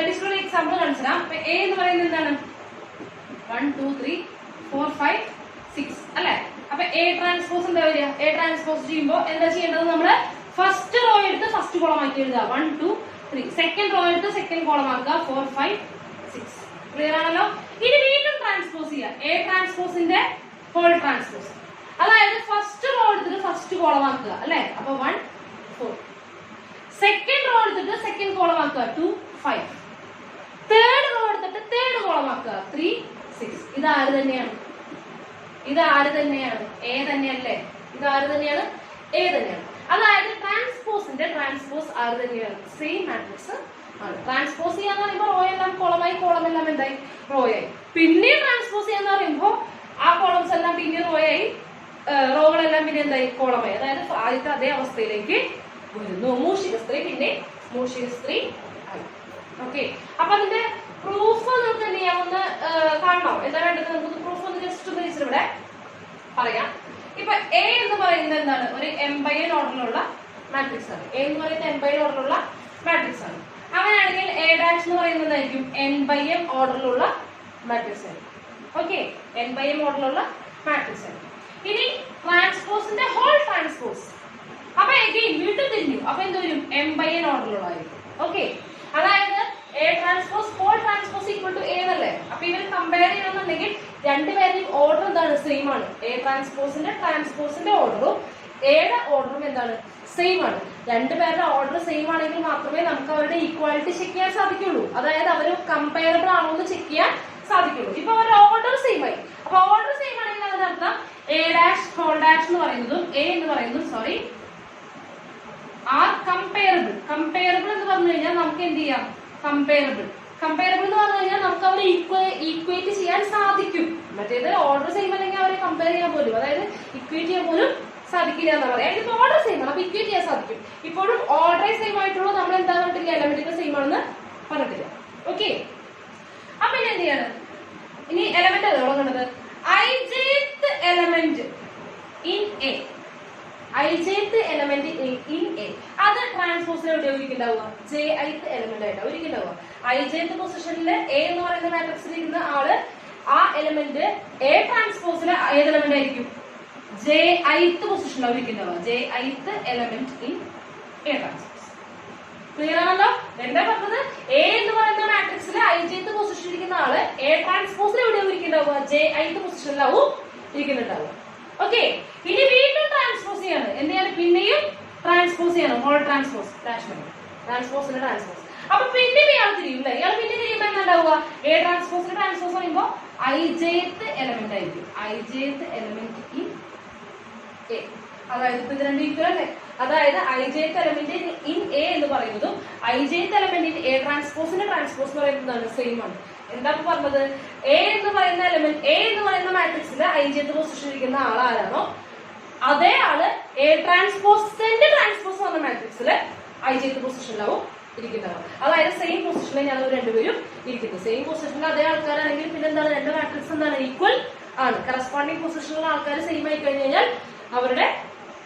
ഡിസ്പ്ലേ എക്സാമ്പിൾ കാണിച്ചാൽ, എ എന്ന് പറയുന്നത് എന്താണ്? 1 2 3 4 5 6 അല്ലെ. അപ്പൊ എ ട്രാൻസ്പോസ് എന്താ വരിക? എ ട്രാൻസ്പോസ് ചെയ്യുമ്പോൾ എന്താ ചെയ്യേണ്ടത്? നമ്മള് ഫസ്റ്റ് റോ എടുത്ത് ഫസ്റ്റ് കോളം ആക്കി എഴുതുക, 1 2 3. സെക്കൻഡ് റോ എടുത്ത് സെക്കൻഡ് കോളം ആക്കുക, 4 5 6. ക്ലിയർ ആണല്ലോ? ഇനി വീണ്ടും ട്രാൻസ്പോസ് ചെയ്യുക, എ ട്രാൻസ്പോസിന്റെ ഹോൾ ട്രാൻസ്പോസ്. അതായത് ഫസ്റ്റ് റോ എടുത്തിട്ട് ഫസ്റ്റ് കോളം ആക്കുക അല്ലെ. അപ്പൊ 1 4. സെക്കൻഡ് റോ എടുത്തിട്ട് സെക്കൻഡ് കോളം ആക്കുക, 2 5. തേർഡ് റോ എടുത്തിട്ട് തേർഡ് കോളം ആക്കുക, 3 6. ഇത് ആര് തന്നെയാണ്? ഇത് ആര് തന്നെയാണ്? എ തന്നെയല്ലേ? ഇത് ആര് തന്നെയാണ്? എ തന്നെയാണ്. അതായത് ട്രാൻസ്പോസിന്റെ ട്രാൻസ്പോസ് ആര് തന്നെയാണ്? സെയിം മാട്രിക്സ് ആണ്. ട്രാൻസ്പോസ് ചെയ്യാന്ന് പറയുമ്പോൾ റോ എല്ലാം കോളമായി, കോളം എല്ലാം എന്തായി? റോയായി. പിന്നെ ട്രാൻസ്പോസ് ചെയ്യാന്ന് പറയുമ്പോൾ ആ കോളംസ് എല്ലാം പിന്നെ റോയായി, റോകളെല്ലാം പിന്നെ എന്തായി? കോളമായി. അതായത് ആദ്യത്തെ അതേ അവസ്ഥയിലേക്ക് വരുന്നു. മൂഷിക സ്ത്രീ പിന്നെ മൂഷിക സ്ത്രീ ആയി. ഓക്കെ. അപ്പൊ അതിന്റെ പ്രൂഫ് നമുക്ക് എന്ത് ചെയ്യാം? ഒന്ന് കാണണം. എന്താ വേണ്ടത്? നമുക്ക് പ്രൂഫ് ഒന്ന് ജസ്റ്റ് ഒന്ന് ഇവിടെ പറയാം. ഇപ്പൊ എ എന്ന് പറയുന്നത് എന്താണ്? ഒരു m/n ഓർഡറിലുള്ള മാട്രിക്സ് ആണ്. എ എന്ന് പറയുന്നത് m/n ഓർഡറിലുള്ള മാട്രിക്സ് ആണ്. അങ്ങനെയാണെങ്കിൽ എ ഡാഷ് എന്ന് പറയുന്നത് എന്തായിരിക്കും? n/m ഓർഡറിലുള്ള മാട്രിക്സ് ആണ്. ഓക്കെ, n/m ഓർഡറിലുള്ള മാട്രിക്സ് ആണ്. ഇനി ട്രാൻസ്പോസിന്റെ ഹോൾ ട്രാൻസ്പോസ്, അപ്പൊ എഗെയിൻ വീണ്ടും തിരിഞ്ഞു. അപ്പൊ എന്ത് വരും? m/n ഓർഡറിലുള്ളതായിരിക്കും. ഓക്കെ, അതായത് A transpose whole transpose equal to A എന്നല്ലേ. അപ്പൊ ഇവർ കമ്പയർ ചെയ്യണമെന്നുണ്ടെങ്കിൽ രണ്ടുപേരുടെയും ഓർഡർ എന്താണ്? സെയിം ആണ്. എ ട്രാൻസ്പോസിന്റെ ഓർഡറും എയുടെ ഓർഡറും എന്താണ്? സെയിം ആണ്. രണ്ടുപേരുടെ ഓർഡർ സെയിം ആണെങ്കിൽ മാത്രമേ നമുക്ക് അവരുടെ ഈക്വാലിറ്റി ചെക്ക് ചെയ്യാൻ സാധിക്കുള്ളൂ. അതായത് അവർ കമ്പയറബിൾ ആണോ എന്ന് ചെക്ക് ചെയ്യാൻ സാധിക്കുള്ളൂ. ഇപ്പൊ അവരുടെ ഓർഡർ സെയിം ആയി. അപ്പൊ ഓർഡർ സെയിം ആണെങ്കിൽ അതിനർത്ഥം എ ഡാഷ് ഹോൾ ഡാഷ് എന്ന് പറയുന്നതും എ എന്ന് പറയുന്നതും ആർ കമ്പയറബിൾ. കമ്പയറബിൾ എന്ന് പറഞ്ഞു കഴിഞ്ഞാൽ നമുക്ക് എന്ത് ചെയ്യാം? കമ്പയറബിൾ എന്ന് പറഞ്ഞു കഴിഞ്ഞാൽ നമുക്ക് അവരെ ഈക്വേറ്റ് ചെയ്യാൻ സാധിക്കും. മറ്റേത് ഓർഡർ സെയിം അല്ലെങ്കിൽ അവരെ കമ്പയർ ചെയ്യാൻ പോലും, അതായത് ഇക്വേറ്റ് ചെയ്യാൻ പോലും സാധിക്കില്ല എന്ന് പറയാം. ഇതിപ്പോ ഓർഡർ സെയിം ആണ്, അപ്പൊ ഇക്വേറ്റ് ചെയ്യാൻ സാധിക്കും. ഇപ്പോഴും ഓർഡർ സെയിം ആയിട്ടുള്ള നമ്മൾ എന്താ പറഞ്ഞിട്ടില്ല? എലമെന്റുകൾ സെയിം ആണെന്ന് പറഞ്ഞിട്ടില്ല. ഓക്കെ, അപ്പൊ ഇനി എന്ത് ചെയ്യാണ്? ഇനി എലമെന്റ് അല്ലേ തുടങ്ങുന്നത്? ijth element in A. ijth element in A അത് ട്രാൻസ്പോസിൽ എവിടെ ഒരിക്കലുണ്ടാവുക? jith എലമെന്റ് ആയിട്ടാണ് ഒരിക്കലുണ്ടാവുക. ijth പൊസിഷനിൽ എ എന്ന് പറയുന്ന മാട്രിക്സിൽ ഇരുന്ന ആള് ആ എലമെന്റ് എ ട്രാൻസ്പോസിലെ ഏത് എലമെന്റ് ആയിരിക്കും? jith പൊസിഷനിലാണ് ഒരിക്കലുണ്ടാവുക. jith element in A transpose. Clear ആണല്ലോ? എന്താ പറഞ്ഞത്? എ എന്ന് പറയുന്ന മാട്രിക്സിൽ ijth പൊസിഷനിൽ ഇരിക്കുന്ന ആള് എ ട്രാൻസ്പോസിൽ എവിടെയാണ് ഇരിക്കുന്നുണ്ടാവുക? jith പൊസിഷനിലാവും ഇരിക്കുന്നുണ്ടാവുക. ഓക്കെ, ഇനി വീണ്ടും ട്രാൻസ്പോസ് ചെയ്യാണ്. എന്ത് ചെയ്യാണ്? പിന്നെയും ട്രാൻസ്പോസ് ചെയ്യണം. ഹോൾ ട്രാൻസ്പോസ് ട്രാൻസ്പോസിന്റെ ട്രാൻസ്പോസ്. അപ്പൊ പിന്നെ ഇയാൾ തിരിയും അല്ലേ? ഇയാൾ പിന്നെ തിരിയുമ്പോ എന്താ ഉണ്ടാവുക? എ ട്രാൻസ്പോസിന്റെ ട്രാൻസ്പോസ് പറയുമ്പോൾ ijth എലമെന്റ് ആയിരിക്കും. ijth element in A. അതായത് ഇത് രണ്ട് ഈക്വൽ അല്ലേ? അതായത് ijth എലമെന്റ് ഇൻ എ എന്ന് പറയുന്നതും ijth എലമെന്റ് ഇൻ എ ട്രാൻസ്പോസിന്റെ ട്രാൻസ്പോസ് എന്ന് പറയുന്നതാണ് സെയിം ആണ്. എന്താ പറഞ്ഞത്? എ എന്ന് പറയുന്ന എലമെന്റ്, എ എന്ന് പറയുന്ന മാട്രിക്സിന്റെ ijth പൊസിഷൻ ഇരിക്കുന്ന ആളാരാണോ അതേ ആള് എ ട്രാൻസ്പോസിന്റെ ട്രാൻസ്പോസ് പറഞ്ഞ മാട്രിക്സില് ijth പൊസിഷനിലാവും ഇരിക്കുന്നതാണ്. അതായത് സെയിം പൊസിഷനിൽ ഞാൻ രണ്ടുപേരും ഇരിക്കുന്നത്. സെയിം പൊസിഷനിൽ അതേ ആൾക്കാരാണെങ്കിൽ പിന്നെ എന്താണ്, രണ്ട് മാട്രിക്സ് എന്താണ്, ഈക്വൽ ആണ്. കറസ്പോണ്ടിങ് പൊസിഷനിലുള്ള ആൾക്കാർ സെയിം ആയി കഴിഞ്ഞു കഴിഞ്ഞാൽ അവരുടെ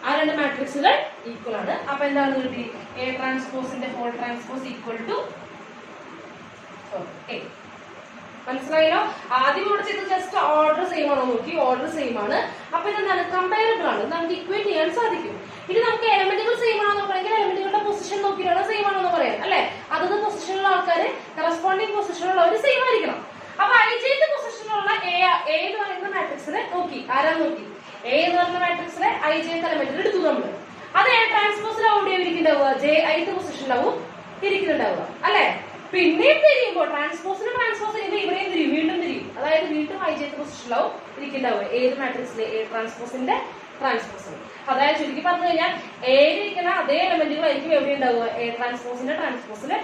ആ രണ്ട് മാട്രിക്സുകൾ ഈക്വൽ ആണ്. അപ്പൊ എന്താണ് കിട്ടി? എ ട്രാൻസ്പോസിന്റെ whole transpose equal to A. മനസ്സിലായല്ലോ? ആദ്യം ഇവിടെ ചെയ്ത് ജസ്റ്റ് ഓർഡർ സെയിം ആണോ നോക്കി, ഓർഡർ സെയിം ആണ്. അപ്പൊ ഇതെന്താണ്, കമ്പയറബിൾ ആണ്, നമുക്ക് ഇക്വേറ്റ് ചെയ്യാൻ സാധിക്കും. ഇനി നമുക്ക് എലമെന്റുകൾ സെയിം ആണോ നോക്കണമെങ്കിൽ എലമെന്റുകളുടെ പൊസിഷൻ നോക്കിയാണ് സെയിം ആണോ പറയാം അല്ലെ? അതത് പൊസിഷനിലുള്ള ആൾക്കാര് കറസ്പോണ്ടിങ് പൊസിഷനിലുള്ളവർ സെയിം ആയിരിക്കണം. അപ്പൊ ijth പൊസിഷനിലുള്ള എ എന്ന് പറയുന്ന മാട്രിക്സിനെ നോക്കി, ആരാ നോക്കി, എ എന്ന് പറയുന്ന മാട്രിക്സിലെ ijth എലമെന്റിൽ എടുത്തു നമ്മള്. അത് എ ട്രാൻസ്പോസിലാവും ഇരിക്കുന്നുണ്ടാവുക, jith പൊസിഷനിലാവും ഇരിക്കുന്നുണ്ടാവുക അല്ലെ? പിന്നെയും തിരിയുമ്പോൾ ട്രാൻസ്പോസിന് ട്രാൻസ്പോസ് ചെയ്യുമ്പോൾ ഇവിടെയും തിരിയും, വീണ്ടും തിരിയും. അതായത് വീണ്ടും ijth പൊസിഷനിലാവും ഇരിക്കുന്നുണ്ടാവുക ഏത് മാട്രിക്സിലെ, എ ട്രാൻസ്പോസിന്റെ ട്രാൻസ്പോസിന്. അതായത് ചുരുക്കി പറഞ്ഞു കഴിഞ്ഞാൽ ഏരിയിരിക്കുന്ന അതേ എലമെന്റുകളായിരിക്കും എവിടെ ഉണ്ടാവുക, എ ട്രാൻസ്പോസിന്റെ ട്രാൻസ്പോസില്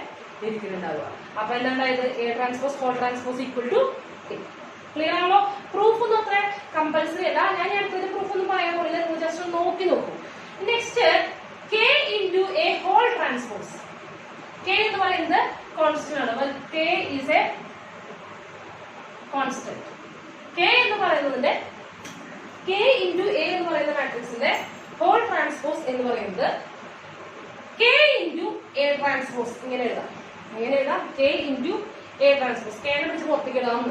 ഇരിക്കുന്നുണ്ടാവുക. അപ്പൊ എന്താണ്ടായത്, A transpose whole transpose equal to A. Clear ആണല്ലോ? പ്രൂഫ് ഒന്നും അത്ര കമ്പൽസറി അല്ല, ഞാൻ അടുത്തത് പ്രൂഫ് ഒന്നും പറയാൻ പോലില്ല, നിങ്ങൾ ജസ്റ്റ് നോക്കി നോക്കൂ. Next K into A whole transpose. K എന്ന് പറയുന്നത് കോൺസ്റ്റന്റ് ആണ്. K is a constant. K എന്ന് പറയുന്നതിന്റെ കെ ഇൻറ്റു എ എന്ന് പറയുന്ന മാട്രിക്സിന്റെ ഹോൾ ട്രാൻസ്പോസ് എന്ന് പറയുന്നത് കെ ഇൻറ്റു എ ട്രാൻസ്പോസ്. ഇങ്ങനെ എഴുതാം, എങ്ങനെ എഴുതാം, കെ ഇൻറ്റു എ ട്രാൻസ്പോസ്. കെനെ പിടിച്ച് പുറത്തേക്ക് ഇടാം.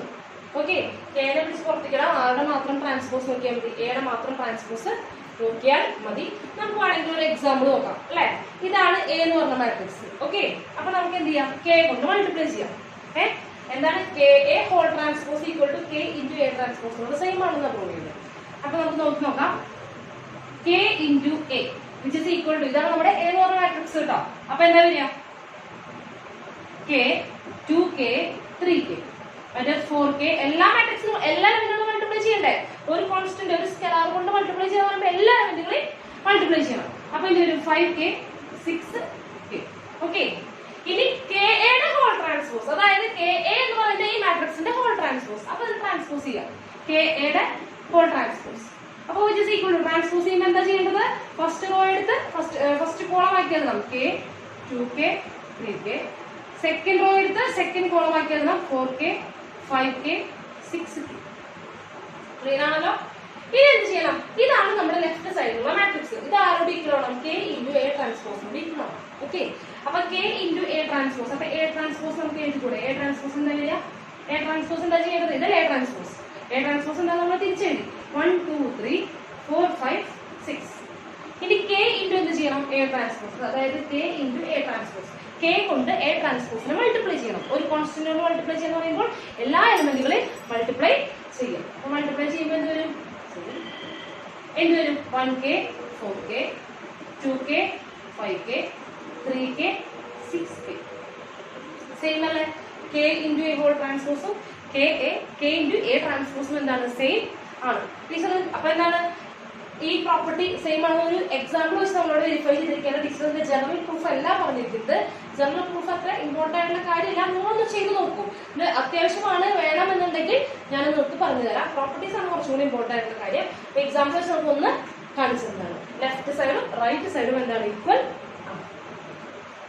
ഓക്കെ, കെനെ പിടിച്ച് പുറത്തേക്ക് ഇടാം. ആരുടെ മാത്രം ട്രാൻസ്പോസ് നോക്കിയാൽ മതി, എയുടെ മാത്രം ട്രാൻസ്പോസ് നോക്കിയാൽ മതി. നമുക്ക് വേണമെങ്കിൽ ഒരു എക്സാമ്പിൾ നോക്കാം അല്ലെ? ഇതാണ് എ എന്ന് പറഞ്ഞ മാട്രിക്സ്. ഓക്കെ, അപ്പൊ നമുക്ക് എന്ത് ചെയ്യാം, കെ കൊണ്ട് മൾട്ടിപ്ലൈ ചെയ്യാം. എന്താണ്, K A whole transpose equal to K into A ട്രാൻസ്പോസിനോട് സെയിം ആണെന്ന് പ്രൂവ് ചെയ്യുന്നത്. അപ്പൊ നമുക്ക് നോക്കാം, K into A which is equal to, ഇതാണ് നമ്മുടെ എ എന്ന് പറഞ്ഞ മാട്രിക്സ് കേട്ടോ. അപ്പൊ എന്താ വരിക, കെ 2k 3k മറ്റേ 4k. എല്ലാ മാട്രിക്സിനും എല്ലാ എലമെന്റുകളും മൾട്ടിപ്ലൈ ചെയ്യണ്ടേ? ഒരു കോൺസ്റ്റന്റ് ഒരു സ്കെലാർ കൊണ്ട് മൾട്ടിപ്ലൈ ചെയ്യാൻ പറയുമ്പോൾ എല്ലാ എലമെന്റുകളെയും മൾട്ടിപ്ലൈ ചെയ്യണം. അപ്പൊ ഇത് ഒരു 5k 6k. ഓക്കെ, ഇനി കെ എയുടെ ഹോൾ ട്രാൻസ്പോസ്, അതായത് കെ എ എന്ന് പറയുന്ന ഈ മാട്രിക്സിന്റെ ഹോൾ ട്രാൻസ്പോസ്. അപ്പൊ ഇത് ട്രാൻസ്പോസ് ചെയ്യാം, കെ എയുടെ ഹോൾ ട്രാൻസ്പോസ്. അപ്പൊ which is equal to, transpose ചെയ്യുമ്പോൾ എന്താ ചെയ്യേണ്ടത്, ഫസ്റ്റ് റോ എടുത്ത് ഫസ്റ്റ് കോളം ആക്കിയത് നാം K 2k 3k. Second row എടുത്ത് സെക്കൻഡ് കോളം ആക്കിയത് നാം 4k 5k 6k. ക്ലിയർ ആണല്ലോ? ഇനി എന്ത് ചെയ്യണം, ഇതാണ് നമ്മുടെ ലെഫ്റ്റ് സൈഡിലുള്ള മാട്രിക്സ്. ഇത് ആരോട് ഈക്വൽ ആണ്, കെ ഇൻറ്റു എ ട്രാൻസ്പോസിനോട് ഈക്വൽ ആണ്. ഓക്കെ, അപ്പൊ കെ ഇൻറ്റു എ ട്രാൻസ്പോസ്. അപ്പൊ എ ട്രാൻസ്പോസ് നമുക്ക് എഴുതിക്കൂടെ, എ ട്രാൻസ്പോസ് എന്താ ചെയ്യുക, എ ട്രാൻസ്പോസ് എന്താ ചെയ്യേണ്ടത്, ഇതല്ലേ എ ട്രാൻസ്പോസ്. എ ട്രാൻസ്പോസ് എന്താ നമ്മൾ തിരിച്ചെഴുതി 1 2 3 4 5 6. ഇനി കെ ഇൻറ്റു എന്ത് ചെയ്യണം, എ ട്രാൻസ്പോസ്. അതായത് K into A transpose. K കൊണ്ട് എ ട്രാൻസ്പോസിനെ മൾട്ടിപ്ലൈ ചെയ്യണം. ഒരു കോൺസ്റ്റന്റിനോട് മൾട്ടിപ്ലൈ ചെയ്യുന്ന പറയുമ്പോൾ എല്ലാ എലമെന്റുകളെയും മൾട്ടിപ്ലൈ ചെയ്യും. അപ്പൊ മൾട്ടിപ്ലൈ ചെയ്യുമ്പോൾ എന്ത് വരും, 1k 4k 2k 5k 3k 6k. Same അല്ലേ? കെ ഇൻറ്റു എ ഹോൾ ട്രാൻസ്പോസും കെ ഇൻറ്റു എ ട്രാൻസ്പോസും എന്താണ്, സെയിം ആണ്. ടീച്ചർ അപ്പൊ എന്താണ്, ഈ പ്രോപ്പർട്ടി സെയിം ആണ്. ഒരു എക്സാമ്പിൾ വെച്ച് നമ്മളോട് വെരിഫൈ ചെയ്തിരിക്കുകയാണ്. ടീച്ചറിന്റെ ജനറൽ പ്രൂഫ് അല്ല പറഞ്ഞിരിക്കുന്നത്. ജനറൽ പ്രൂഫ് അത്ര ഇമ്പോർട്ടന്റ് ആയിട്ടുള്ള കാര്യമില്ല, നിങ്ങളൊന്ന് ചെയ്ത് നോക്കൂ. ഇത് അത്യാവശ്യമാണ്, വേണമെന്നുണ്ടെങ്കിൽ ഞാൻ നിങ്ങൾക്ക് പറഞ്ഞു തരാം. പ്രോപ്പർട്ടീസ് ആണ് കുറച്ചുകൂടി ഇമ്പോർട്ടന്റ് ആയിട്ടുള്ള കാര്യം. അപ്പൊ എക്സാമ്പിൾ വെച്ച് നമുക്ക് ഒന്ന് കാണിച്ചിരുന്നതാണ്. ലെഫ്റ്റ് സൈഡും റൈറ്റ് സൈഡും എന്താണ്, ഈക്വൽ ആണ്.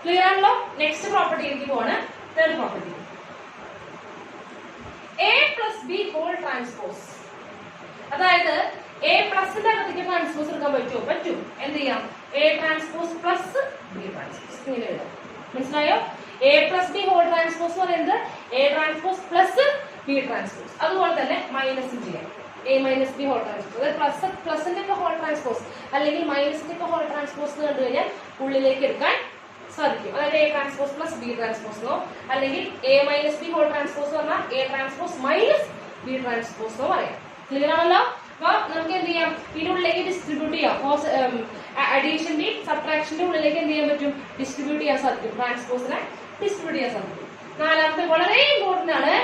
ക്ലിയർ ആണല്ലോ? നെക്സ്റ്റ് പ്രോപ്പർട്ടിയിലേക്ക് പോവാണ്. Third property, A plus B whole transpose. അതായത് എ പ്ലസിന്റെ അകത്തേക്ക് ട്രാൻസ്പോസ് എടുക്കാൻ പറ്റുമോ? പറ്റും. എന്ത് ചെയ്യാം, A transpose plus B transpose ഇങ്ങനെ എഴുതാം. മനസ്സിലായോ? A plus B whole transpose എന്ന് പറയുന്നത് A transpose plus B transpose. അതുപോലെ തന്നെ മൈനസും ചെയ്യാം, A minus B whole transpose. അതായത് പ്ലസിന്റെ ഒക്കെ ഹോൾ ട്രാൻസ്പോസ് അല്ലെങ്കിൽ മൈനസിന്റെ ഒക്കെ ഹോൾ ട്രാൻസ്പോസ് എന്ന് കണ്ടു കഴിഞ്ഞാൽ ഉള്ളിലേക്ക് എടുക്കാൻ സാധിക്കും. അതായത് എ ട്രാൻസ്പോസ് പ്ലസ് ബി ട്രാൻസ്പോസോ അല്ലെങ്കിൽ A minus B whole transpose പറഞ്ഞാൽ എ ട്രാൻസ്പോസ് മൈനസ് ബി ട്രാൻസ്പോസോ പറയാം. ക്ലിയർ ആണല്ലോ? അപ്പൊ നമുക്ക് എന്ത് ചെയ്യാം, ഇതിനുള്ളിലേക്ക് ഡിസ്ട്രിബ്യൂട്ട് ചെയ്യാം. അഡീഷന്റെയും സബ്ട്രാക്ഷന്റെ ഉള്ളിലേക്ക് എന്ത് ചെയ്യാൻ പറ്റും, ഡിസ്ട്രിബ്യൂട്ട് ചെയ്യാൻ സാധിക്കും. ട്രാൻസ്പോസിനെ ഡിസ്ട്രിബ്യൂട്ട് ചെയ്യാൻ സാധിക്കും. നാലാമത്തെ വളരെ ഇമ്പോർട്ടന്റ് ആണ്,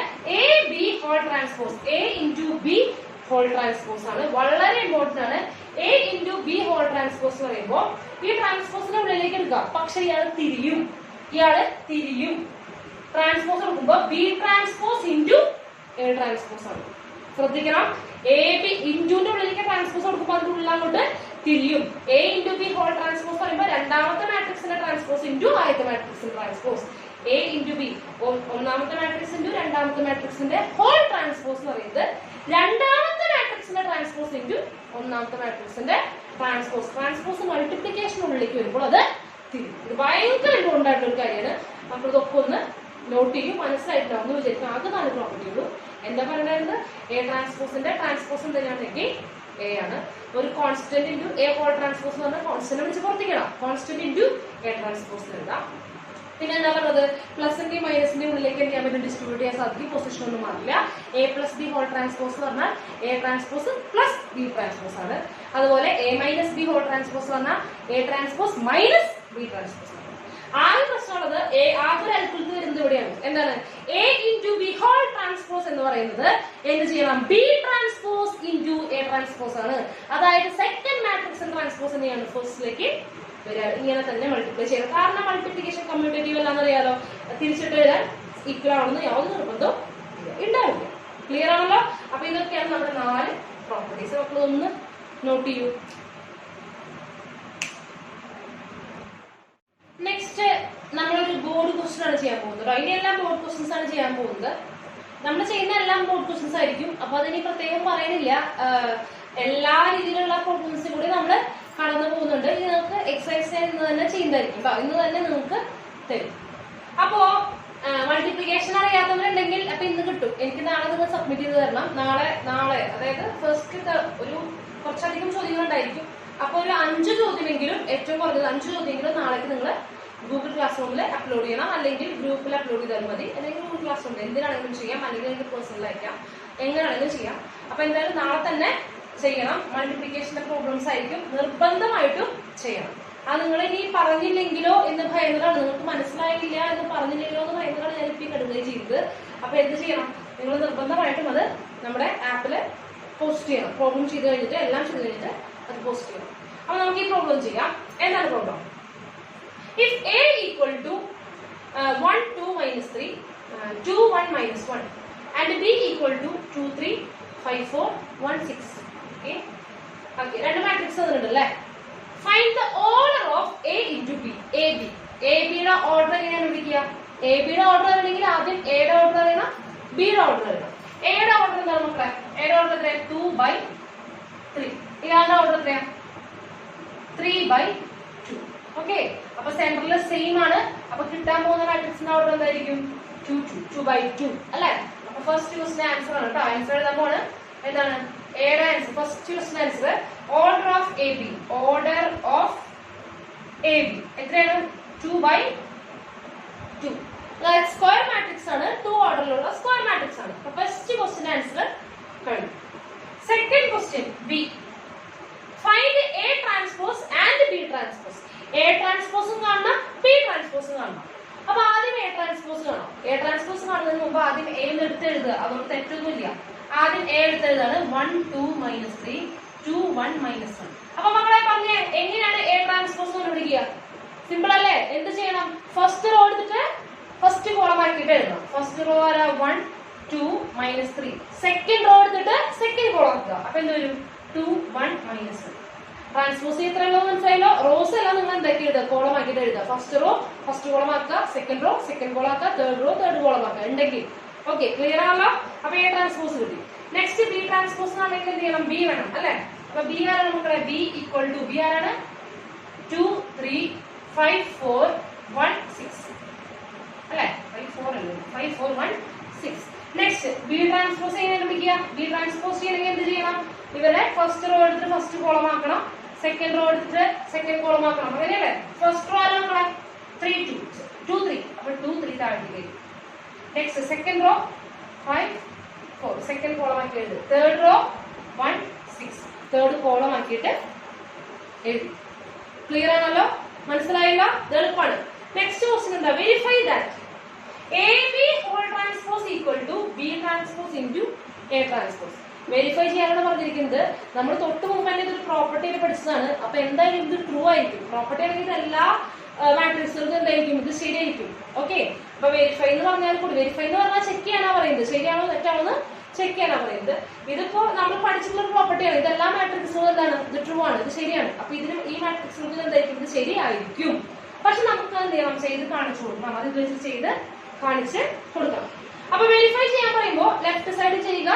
A B whole transpose. A into B whole transpose ആണ്, വളരെ ഇമ്പോർട്ടന്റ് ആണ്. A into B whole transpose എന്ന് പറയുമ്പോൾ ഈ ട്രാൻസ്പോസിന്റെ ഉള്ളിലേക്ക് എടുക്കാം, പക്ഷെ ഇയാള് തിരിയും. ട്രാൻസ്പോസ് എടുക്കുമ്പോ B transpose into A transpose ആണ്. ശ്രദ്ധിക്കണം, എ ബി ഇൻറ്റുന്റെ ഉള്ളിലേക്ക് ട്രാൻസ്പോസ് കൊടുക്കുമ്പോൾ അതിന്റെ ഉള്ളിൽ അങ്ങോട്ട് തിരിയും. A into B whole transpose പറയുമ്പോൾ രണ്ടാമത്തെ മാട്രിക്സിന്റെ ട്രാൻസ്പോസ് ഇൻറ്റു ആദ്യത്തെ മാട്രിക്സിന്റെ ട്രാൻസ്പോസ്. എ ഇൻറ്റു ബി ഒന്നാമത്തെ മാട്രിക്സ് ഇൻറ്റു രണ്ടാമത്തെ മാട്രിക്സിന്റെ ഹോൾ ട്രാൻസ്പോസ് എന്ന് പറയുന്നത് രണ്ടാമത്തെ മാട്രിക്സിന്റെ ട്രാൻസ്പോസ് ഇൻറ്റു ഒന്നാമത്തെ മാട്രിക്സിന്റെ ട്രാൻസ്പോസ്. ട്രാൻസ്പോസ് മൾട്ടിപ്ലിക്കേഷനുള്ളിലേക്ക് വരുമ്പോൾ അത് തിരിയും. ഇത് ഭയങ്കര ഇമ്പോർട്ടന്റ് ആയിട്ടുള്ള ഒരു കാര്യമാണ്. നമ്മൾ ഇതൊക്കെ ഒന്ന് നോട്ട് ചെയ്യും, മനസ്സിലായിട്ടുണ്ടാവും എന്ന് വിചാരിക്കും. ആകെ 4 പ്രോപ്പർട്ടി ഉള്ളൂ. എന്താ പറയുന്നത്? എ ട്രാൻസ്പോസിന്റെ ട്രാൻസ്പോസ് എന്തിനാണെങ്കിൽ എ ആണ്. ഒരു constant into A whole transpose എന്ന് പറഞ്ഞാൽ കോൺസ്റ്റന്റ് വെച്ച് പുറത്തേക്കണം. കോൺസ്റ്റന്റ് ഇൻറ്റു എ ട്രാൻസ്പോസ് എഴുതാം. പിന്നെ എന്താ പറയുന്നത്? പ്ലസിന്റെയും മൈനസിന്റെയും ഉള്ളിലേക്ക് എന്ത് ചെയ്യാൻ പറ്റും? ഡിസ്ട്രിബ്യൂട്ട് ചെയ്യാൻ സാധിക്കും. പൊസിഷൻ ഒന്നും മാറില്ല. A plus B whole transpose എന്ന് പറഞ്ഞാൽ A transpose plus B transpose ആണ്. അതുപോലെ A minus B whole transpose പറഞ്ഞാൽ A transpose minus B transpose. ആദ്യ പ്രശ്നമുള്ളത് ആദ്യ ഒരു അൽക്കുലത്ത് വരുന്നത് ഇവിടെയാണ്. എന്താണ്? A into B whole transpose എന്ന് പറയുന്നത് എന്ത് ചെയ്യണം? B transpose into A transpose ആണ്. അതായത് സെക്കൻഡ് മാട്രിക്സ് ട്രാൻസ്പോസ് തന്നെയാണ് ഫസ്റ്റിലേക്ക് വരിക. ഇങ്ങനെ തന്നെ മൾട്ടിപ്ലൈ ചെയ്യണം. കാരണം മൾട്ടിപ്ലിക്കേഷൻ കമ്മ്യൂട്ടേറ്റീവ് അല്ലാന്ന് അറിയാലോ, തിരിച്ചിട്ട് എഴുതാൻ ഈക്വൽ ആണെന്ന് യാതൊരു നിർബന്ധവും ഉണ്ടാവില്ല. ക്ലിയർ ആണല്ലോ? അപ്പൊ ഇതൊക്കെയാണ് നമ്മുടെ 4 പ്രോപ്പർട്ടീസ്. മക്കൾ ഒന്ന് നോട്ട് ചെയ്യൂ. നെക്സ്റ്റ് നമ്മളൊരു ബോർഡ് ക്വസ്റ്റൻ ആണ് ചെയ്യാൻ പോകുന്നത്. അതിനെല്ലാം ബോർഡ് ക്വസ്റ്റൻസ് ആണ് ചെയ്യാൻ പോകുന്നത്. നമ്മൾ ചെയ്യുന്ന എല്ലാം ബോർഡ് ക്വസ്റ്റൻസ് ആയിരിക്കും. അപ്പൊ അതിന് പ്രത്യേകം പറയണില്ല, എല്ലാ രീതിയിലുള്ള പ്രോബ്ലംസും കൂടി നമ്മൾ കടന്നു പോകുന്നുണ്ട്. ഇത് നിങ്ങൾക്ക് എക്സസൈസ് ഇന്ന് തന്നെ ചെയ്യുന്നതായിരിക്കും. ഇന്ന് തന്നെ നിങ്ങൾക്ക് തരും. അപ്പോ മൾട്ടിപ്ലിക്കേഷൻ അറിയാത്തവരുണ്ടെങ്കിൽ അപ്പൊ ഇന്ന് കിട്ടും. എനിക്ക് നാളെ നിങ്ങൾ സബ്മിറ്റ് ചെയ്ത് തരണം. നാളെ അതായത് ഫസ്റ്റ് ഒരു കുറച്ചധികം ചോദ്യങ്ങൾ ഉണ്ടായിരിക്കും. അപ്പൊ ഒരു 5 ചോദ്യമെങ്കിലും, ഏറ്റവും കുറഞ്ഞത് 5 ചോദ്യമെങ്കിലും നാളേക്ക് നിങ്ങൾ ഗൂഗിൾ ക്ലാസ് റൂമിൽ അപ്ലോഡ് ചെയ്യണം. അല്ലെങ്കിൽ ഗ്രൂപ്പിൽ അപ്ലോഡ് ചെയ്താൽ മതി. അല്ലെങ്കിൽ ഗൂഗിൾ ക്ലാസ് റൂമിൽ എന്തിനാണെങ്കിലും ചെയ്യാം, അല്ലെങ്കിൽ എനിക്ക് പേഴ്സണൽ അയക്കാം, എങ്ങനെയാണെങ്കിലും ചെയ്യാം. അപ്പൊ എന്തായാലും നാളെ തന്നെ ചെയ്യണം. മൾട്ടിപ്ലിക്കേഷന്റെ പ്രോബ്ലംസ് ആയിരിക്കും, നിർബന്ധമായിട്ടും ചെയ്യണം. അത് നിങ്ങൾ ഇനി പറഞ്ഞില്ലെങ്കിലോ എന്ന് ഭയന്നതാണ്, നിങ്ങൾക്ക് മനസ്സിലായില്ല എന്ന് പറഞ്ഞില്ലെങ്കിലോ എന്ന് ഭയന്നതാണ് ഞാൻ ഇപ്പം കടുകയും ചെയ്തത്. അപ്പൊ എന്ത് ചെയ്യണം? നിങ്ങൾ നിർബന്ധമായിട്ടും അത് നമ്മുടെ ആപ്പിൽ പോസ്റ്റ് ചെയ്യണം. പ്രോബ്ലം ചെയ്ത് കഴിഞ്ഞിട്ട്, എല്ലാം ചെയ്ത് കഴിഞ്ഞിട്ട് അത് പോസ്റ്റ് ചെയ്യണം. അപ്പൊ നമുക്ക് ഈ പ്രോബ്ലം ചെയ്യാം. എന്താണ് problem? If a equal to 1 2 minus 3 2 1 minus 1 and b equal to 2 3 5 4 1 6. Okay, രണ്ട് matrix തന്നിട്ടുണ്ടല്ലേ. Find the order of a into b. a b യുടെ ഓർഡർ എങ്ങനെയാണ് വിളിക്കുക? a b യുടെ ഓർഡർ ആണെങ്കിൽ ആദ്യം a യുടെ ഓർഡർ അറിയണം, b യുടെ ഓർഡർ അറിയണം. a യുടെ ഓർഡർ എന്താണ് മക്കളെ? a യുടെ ഓർഡർ എത്രയാണ്? 2/3. ഇയാളുടെ ഓർഡർ എത്രയാണ്? 3/2. ഓക്കെ, അപ്പൊ സെന്ററിൽ സെയിം ആണ്. അപ്പൊ കിട്ടാൻ പോകുന്ന മാട്രിക്സിന്റെ ഓർഡർ എന്തായിരിക്കും? 2/2 അല്ലെ? അപ്പൊ ഫസ്റ്റ് ക്വസ്റ്റിന്റെ ആൻസർ ആണ് കേട്ടോ. ആൻസർ എഴുതാൻ പോണ്. എന്താണ് എയുടെ ആൻസർ? ഫസ്റ്റ് ക്വസ്റ്റിന്റെ answer order of A B. Order of A B എത്രയാണ്? 2/2. അതായത് സ്ക്വയർ മാട്രിക്സ് ആണ്, 2 ഓർഡറിലുള്ള സ്ക്വയർ മാട്രിക്സ് ആണ്. അപ്പൊ ഫസ്റ്റ് ക്വസ്റ്റിന്റെ ആൻസർ കഴിഞ്ഞു. Second question B. Find A transpose and B transpose. A ട്രാൻസ്പോസും കാണണം, ബി ട്രാൻസ്പോസും കാണണം. അപ്പൊ ആദ്യം എ ട്രാൻസ്പോസ് കാണാം. എ ട്രാൻസ്പോസ് കാണുന്നതിന് മുമ്പ് ആദ്യം എ എടുത്ത് എഴുതുക. അതൊന്നും തെറ്റൊന്നുമില്ല. ആദ്യം എ എടുത്ത് എഴുതാണ്. 1 2 minus 3 2 1 minus 1. അപ്പൊ മക്കളെ പറഞ്ഞേ, എങ്ങനെയാണ് എ ട്രാൻസ്പോസ് കണ്ടുപിടിക്കുക? സിമ്പിൾ അല്ലേ? എന്ത് ചെയ്യണം? ഫസ്റ്റ് റോ എടുത്തിട്ട് ഫസ്റ്റ് കോളം ആക്കിയിട്ട് എഴുതണം. ഫസ്റ്റ് റോ ആരാ? 1 2 minus 3. സെക്കൻഡ് റോ എടുത്തിട്ട് സെക്കൻഡ് കോളം ആക്കുക. അപ്പൊ എന്ത് വരും? 2 1 minus 1. ട്രാൻസ്പോസ് എത്രയുള്ളൂ മനസ്സിലായല്ലോ? റോസ് എല്ലാം നിങ്ങൾ എന്താക്കി എഴുതുക? കോളം ആക്കിയിട്ട് എഴുതുക. ഫസ്റ്റ് റോ ഫസ്റ്റ് കോളം ആക്കുക, സെക്കൻഡ് റോ സെക്കൻഡ് കോളം ആക്കുക, തേർഡ് റോ തേർഡ് കോളം ആക്കുക ഉണ്ടെങ്കിൽ. ഓക്കെ, ക്ലിയർ ആണല്ലോ? അപ്പൊ എ ട്രാൻസ്പോസ് കിട്ടി. നെക്സ്റ്റ് ബി ട്രാൻസ്പോസ് ആണെങ്കിൽ എന്ത് ചെയ്യണം? ബി വേണം അല്ലെ? അപ്പൊ ബി ആരാണ് മക്കളെ? ബി ഈക്വൽ ടു ബി ആരാണ്? 2 3 5 4 1 6 അല്ലെ? 5 4 അല്ലേ? 5 4 1 6. നെക്സ്റ്റ് ബി ട്രാൻസ്പോസ് എങ്ങനെ കണ്ടുപിടിക്കുക? ബി ട്രാൻസ്പോസ് ചെയ്യണമെങ്കിൽ എന്ത് ചെയ്യണം? ഇവരെ ഫസ്റ്റ് റോ എടുത്തിട്ട് ഫസ്റ്റ് കോളം ആക്കണം, സെക്കൻഡ് റോ എടുത്തിട്ട് സെക്കൻഡ് കോളം ആക്കണം. അങ്ങനെയല്ലേ? ഫസ്റ്റ് റോ ആരാ മക്കളെ? 3 2 2 3. അപ്പൊ 2 3 താഴേക്ക്. Next second row 5 4 second column ആക്കി എഴുതി. തേർഡ് റോ 1 6 തേർഡ് കോളം ആക്കിയിട്ട് എഴുതി. ക്ലിയർ ആണല്ലോ? മനസ്സിലായില്ല? എളുപ്പമാണ്. നെക്സ്റ്റ് ക്വസ്റ്റ്യൻ എന്താ? Verify that A B equal to B transpose into A transpose. Verify ചെയ്യാനാണ് പറഞ്ഞിരിക്കുന്നത്. നമ്മൾ തൊട്ട് മുമ്പ് തന്നെ ഇതൊരു പ്രോപ്പർട്ടിയിൽ പഠിച്ചതാണ്. അപ്പൊ എന്തായാലും ഇത് ട്രൂ ആയിരിക്കും. പ്രോപ്പർട്ടി ആണെങ്കിൽ ഇത് എല്ലാ മാട്രിക്സുകൾക്കും എന്തായിരിക്കും, ഇത് ശരിയായിരിക്കും. ഓക്കെ, അപ്പൊ വെരിഫൈ എന്ന് പറഞ്ഞാൽ കൂടി, വെരിഫൈ എന്ന് പറഞ്ഞാൽ ചെക്ക് ചെയ്യാനാ പറയുന്നത്, ശരിയാണോ തെറ്റാണോ എന്ന് ചെക്ക് ചെയ്യാനാ പറയുന്നത്. ഇതിപ്പോ നമ്മൾ പഠിച്ചിട്ടുള്ള പ്രോപ്പർട്ടിയാണ്. ഇതെല്ലാ മാട്രിക്സുകളും എന്താണ്, ഇത് ട്രൂ ആണ്, ഇത് ശരിയാണ്. അപ്പൊ ഇതിന് ഈ മാട്രിക്സുകൾക്ക് എന്തായിരിക്കും, ഇത് ശരിയായിരിക്കും. പക്ഷെ നമുക്ക് എന്ത് ചെയ്യണം, ചെയ്ത് കാണിച്ചു കൊടുക്കണം. അത് ഇത് വെച്ച് ചെയ്ത് കാണിച്ച് കൊടുക്കണം. അപ്പൊ വെരിഫൈ ചെയ്യാൻ പറയുമ്പോൾ ലെഫ്റ്റ് സൈഡ് ചെയ്യുക,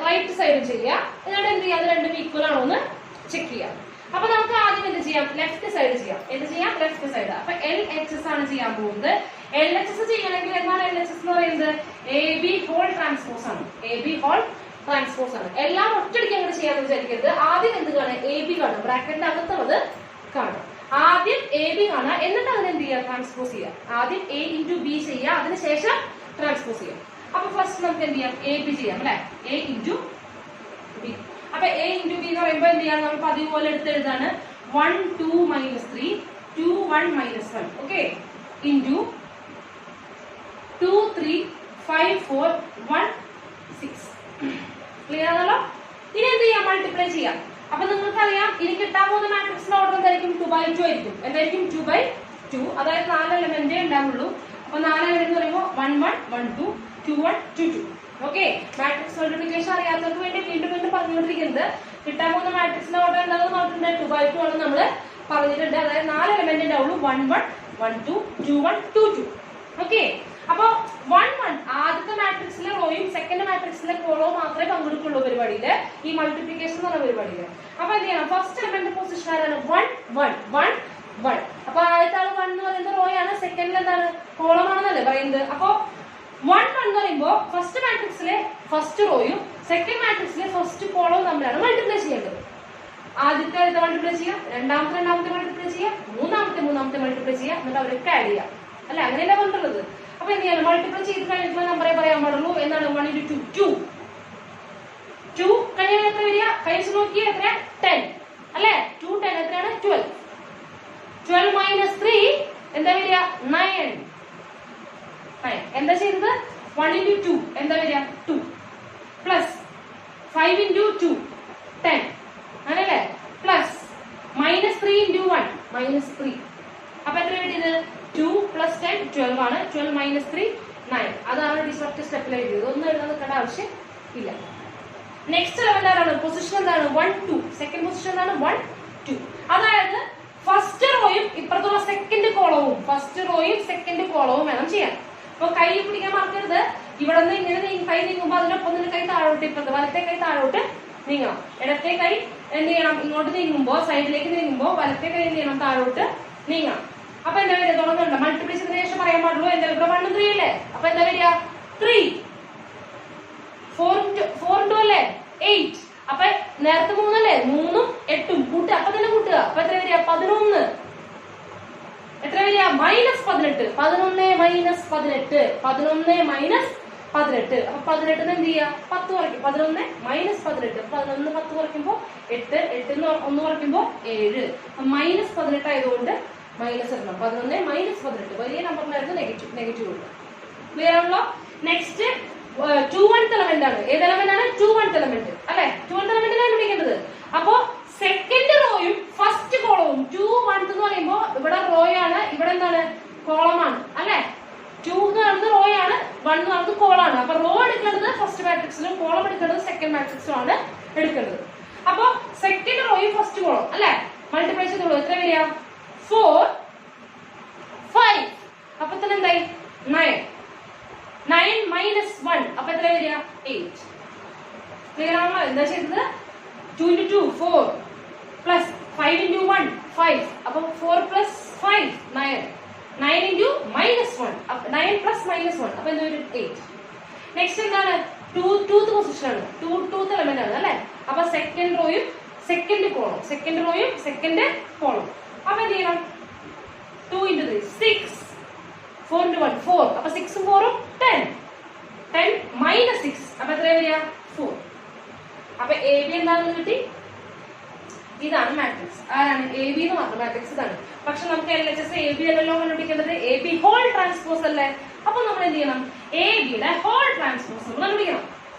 റൈറ്റ് സൈഡ് ചെയ്യുക. എന്നിട്ട് എന്ത് ചെയ്യാം, അത് രണ്ടും ഈക്വൽ ആണോ എന്ന് ചെക്ക് ചെയ്യാം. അപ്പൊ നമുക്ക് ആദ്യം എന്ത് ചെയ്യാം, ലെഫ്റ്റ് സൈഡ് ചെയ്യാം. എന്ത് ചെയ്യാം, ലെഫ്റ്റ് സൈഡ്. അപ്പൊ LHS ആണ് ചെയ്യാൻ പോകുന്നത്. LHS ചെയ്യണമെങ്കിൽ എന്താണ് LHS എന്ന് പറയുന്നത്, AB ഹോൾ ട്രാൻസ്പോസ് ആണ്. AB ഹോൾ ട്രാൻസ്പോസ് ആണ്. എല്ലാം ഒറ്റയടിക്ക് അങ്ങോട്ട് ചെയ്യാന്ന് വിചാരിക്കരുത്. ആദ്യം എന്ത് കാണാം, AB കാണാം, ബ്രാക്കറ്റിന്റെ അകത്തുള്ളത് കാണാം. ആദ്യം AB കാണാം, എന്നിട്ട് അതിന് എന്ത് ചെയ്യുക, ട്രാൻസ്പോസ് ചെയ്യാം. ആദ്യം A ഇൻറ്റു B ചെയ്യുക, അതിനുശേഷം ട്രാൻസ്പോസ് ചെയ്യാം. അപ്പൊ ഫസ്റ്റ് നമുക്ക് എന്ത് ചെയ്യാം, AB ചെയ്യാം അല്ലെ, A ഇൻറ്റു B. അപ്പൊ A ഇൻറ്റു B എന്ന് പറയുമ്പോൾ എന്ത് ചെയ്യാം, നമ്മൾ അതുപോലെ എടുത്തെഴുതാണ് 1 2 -3 2 1 -1. Okay, into 2 3 5 4 1 6. ക്ലിയർ ആണല്ലോ. ഇനി എന്ത് ചെയ്യാം, മൾട്ടിപ്ലൈ ചെയ്യാം. അപ്പൊ നിങ്ങൾക്കറിയാം ഇനി കിട്ടാൻ പോകുന്ന മാട്രിക്സിന്റെ ഓർഡർ എന്തായിരിക്കും, 2/2 ആയിരിക്കും. എന്തായിരിക്കും, 2/2. അതായത് 4 എലമെന്റേ ഉണ്ടാവുള്ളൂ. അപ്പൊ 4 എലമെന്റ് എന്ന് പറയുമ്പോൾ 1 1 1 2 2 1 2 2. ഓക്കെ, മാട്രിക്സ് മൾട്ടിപ്ലിക്കേഷൻ അറിയാത്തവർക്ക് വേണ്ടി വീണ്ടും വീണ്ടും പറഞ്ഞുകൊണ്ടിരിക്കുന്നത്. കിട്ടാൻ പോകുന്ന മാട്രിക്സിന്റെ ഓർഡർ എന്താണെന്ന് പറഞ്ഞിട്ടുണ്ട്, 2/2 ആണ് നമ്മൾ പറഞ്ഞിട്ടുണ്ട്. അതായത് 4 എലമെന്റ് ഉണ്ടാവുള്ളൂ, 1 1 1 2 2 1 2 2. ഓക്കെ, അപ്പൊ 1 1 ആദ്യത്തെ മാട്രിക്സിലെ റോയും സെക്കൻഡ് മാട്രിക്സിലെ കോളവും മാത്രമേ പങ്കെടുക്കുള്ളൂ പരിപാടിയില്, ഈ മൾട്ടിപ്ലിക്കേഷൻ എന്ന് പറഞ്ഞ പരിപാടിയില്. അപ്പൊ എന്ത് ചെയ്യണം, ഫസ്റ്റ് എലമെന്റ് പൊസിഷൻ ആരാണ്, 1 1 1 1. അപ്പൊ ആദ്യത്തെ ആള് 1 എന്ന് പറയുന്നത് റോ ആണ്, സെക്കൻഡിൽ എന്താണ്, കോളം ആണെന്നല്ലേ പറയുന്നത്. അപ്പൊ 1 1 എന്ന് പറയുമ്പോൾ ഫസ്റ്റ് മാട്രിക്സിലെ ഫസ്റ്റ് റോയും സെക്കൻഡ് മാട്രിക്സിലെ ഫസ്റ്റ് കോളവും തമ്മിലാണ് മൾട്ടിപ്ലൈ ചെയ്യേണ്ടത്. ആദ്യത്തെ മൾട്ടിപ്ലൈ ചെയ്യാം, രണ്ടാമത്തെ മൾട്ടിപ്ലൈ ചെയ്യാം, മൂന്നാമത്തെ മൾട്ടിപ്ലൈ ചെയ്യാം, എന്നിട്ട് അവരൊക്കെ ആഡ് ചെയ്യാം അല്ലെ, അങ്ങനെയല്ല പറഞ്ഞിട്ടുള്ളത്. അപ്പൊ എന്ത് ചെയ്യാം, മൾട്ടിപ്ലൈ ചെയ്ത് കഴിഞ്ഞിട്ടുള്ള നമ്പറേ പറയാൻ പാടുള്ളൂ. എന്താണ് 1 × 2 2 കഴിഞ്ഞാൽ എത്ര വരിക, കഴിച്ച് നോക്കിയാൽ എത്ര, 10 അല്ലെ. 2 10 എത്രയാണ്, 12. 12 - 3 എന്താ വരിക, 9. എന്താ ചെയ്തത്, 1 × 2 എന്താ വരിക, 2 പ്ലസ് 5 × 2 10 അങ്ങനല്ലേ, പ്ലസ് -3 × 1 -3. അപ്പൊ എത്ര കിട്ടിയത്, 2 + 10 12 ആണ്. 12 - 3 9. അതാണ് ഡിസ്ട്രക്റ്റ് സ്റ്റെപ്പിൽ എഴുതിയത്. ഒന്നും എഴുതാൻ നിൽക്കേണ്ട ആവശ്യം ഇല്ല. നെക്സ്റ്റ് ലെവൽ ആരാണ്, പൊസിഷൻ എന്താണ്, 1 2. സെക്കൻഡ് പൊസിഷൻ എന്താണ്, 1 2. അതായത് ഫസ്റ്റ് റോയും ഇപ്പുറത്തുള്ള സെക്കൻഡ് കോളവും, ഫസ്റ്റ് റോയും സെക്കൻഡ് കോളവും വേണം ചെയ്യാൻ. അപ്പൊ കൈ പിടിക്കാൻ മറക്കരുത്. ഇവിടെ നിന്ന് ഇങ്ങനെ കൈ നീങ്ങുമ്പോൾ അതിനൊപ്പം തന്നെ കൈ താഴോട്ട്, ഇപ്പുറത്ത് വലത്തെ കൈ താഴോട്ട് നീങ്ങണം. ഇടത്തെ കൈ എന്ത് ചെയ്യണം, ഇങ്ങോട്ട് നീങ്ങുമ്പോൾ സൈഡിലേക്ക് നീങ്ങുമ്പോൾ വലത്തെ കൈ എന്ത് ചെയ്യണം, താഴോട്ട് നീങ്ങണം. അപ്പൊ എന്താ വരിക, തുടങ്ങുന്നുണ്ട്, മൾട്ടിപ്ലൈ ചെയ്തതിനു ശേഷം പറയാൻ പാടുള്ളൂ. എന്താ ഇവിടെ 1 3 അല്ലേ, അപ്പൊ എന്താ വരിക, 3 4 × 2 അല്ലേ, 8. അപ്പൊ നേരത്തെ 3 അല്ലേ, 3 8 കൂട്ടുക, അപ്പൊ തന്നെ കൂട്ടുക. അപ്പൊ എത്ര വരിക, 11. എത്ര വരിക, -18. 11 - 18 11 - 18. അപ്പൊ 18 എന്ത് ചെയ്യുക, 10 കുറയ്ക്കും. 11 - 18 11 10 കുറയ്ക്കുമ്പോ 8 8 1 കുറയ്ക്കുമ്പോ 7. -18 ആയതുകൊണ്ട് മൈനസ് ഇടണം. 11 - 18 വലിയ നമ്പറിലായിരുന്നു നെഗറ്റീവ് കൊടുക്കുക. ക്ലിയർ ആണല്ലോ. നെക്സ്റ്റ് 2th എലമെന്റ് ആണ്. ഏത് എലമെന്റ് ആണ്, 2th എലമെന്റ് അല്ലെ. 2th എലമെന്റിനാണ് വിളിക്കേണ്ടത്. അപ്പൊ സെക്കൻഡ് റോയും ഫസ്റ്റ് കോളവും 2 1 എന്ന് പറയുമ്പോ ഇവിടെ റോയാണ്, ഇവിടെ എന്താണ്, കോളമാണ് അല്ലെ. 2 എന്ന് പറയുന്നത് റോയാണ്, 1 എന്ന് പറയുന്നത് കോളാണ്. അപ്പൊ റോ എടുക്കേണ്ടത് ഫസ്റ്റ് മാട്രിക്സിലും കോളം എടുക്കേണ്ടത് സെക്കൻഡ് മാട്രിക്സിലും ആണ് എടുക്കേണ്ടത്. അപ്പൊ സെക്കൻഡ് റോയും ഫസ്റ്റ് കോളം അല്ലെ മൾട്ടിപ്ലൈ ചെയ്തോളൂ. എത്ര വരിക, 4 5. അപ്പൊ തന്നെ എന്തായി, 9 9 - 1 അപ്പൊ എത്ര വരിക, 8. ക്ലിയർ ആണോ. എന്താ ചെയ്തത്, 2 × 2 4 പ്ലസ് 5 × 1 5. അപ്പൊ 4 + 5 9. 9 × -1 9 + -1 അപ്പൊ എന്താ വരും, 8. നെക്സ്റ്റ് എന്താണ്, 2th പൊസിഷൻ ആണ്, 2th എലമെന്റ് ആണ് അല്ലെ. അപ്പൊ സെക്കൻഡ് റോയും സെക്കൻഡ് കോളം, സെക്കൻഡ് റോയും സെക്കൻഡ് കോളം. അപ്പൊ എന്ത് ചെയ്യണം, 2 × 3 6 4 × 1 4. അപ്പൊ 6 ഉം 4 ഉം 10 10 - 6 അപ്പൊ എത്ര വരിക, 4. അപ്പൊ AB എന്താണെന്ന് കിട്ടി. ഇതാണ് മാട്രിക്സ്. ആരാണ്, AB എന്ന് പറഞ്ഞ മാട്രിക്സ് ഇതാണ്. പക്ഷെ നമുക്ക് LHS AB അല്ലല്ലോ കണ്ടുപിടിക്കേണ്ടത്, AB ഹോൾ ട്രാൻസ്പോസ് ട്രാൻസ്പോസ് അല്ലേ? അപ്പൊ നമ്മൾ എന്ത് ചെയ്യണം? എ ബിയുടെ ഹോൾ ട്രാൻസ്പോസ് നമ്മൾ കണ്ടുപിടിക്കണം.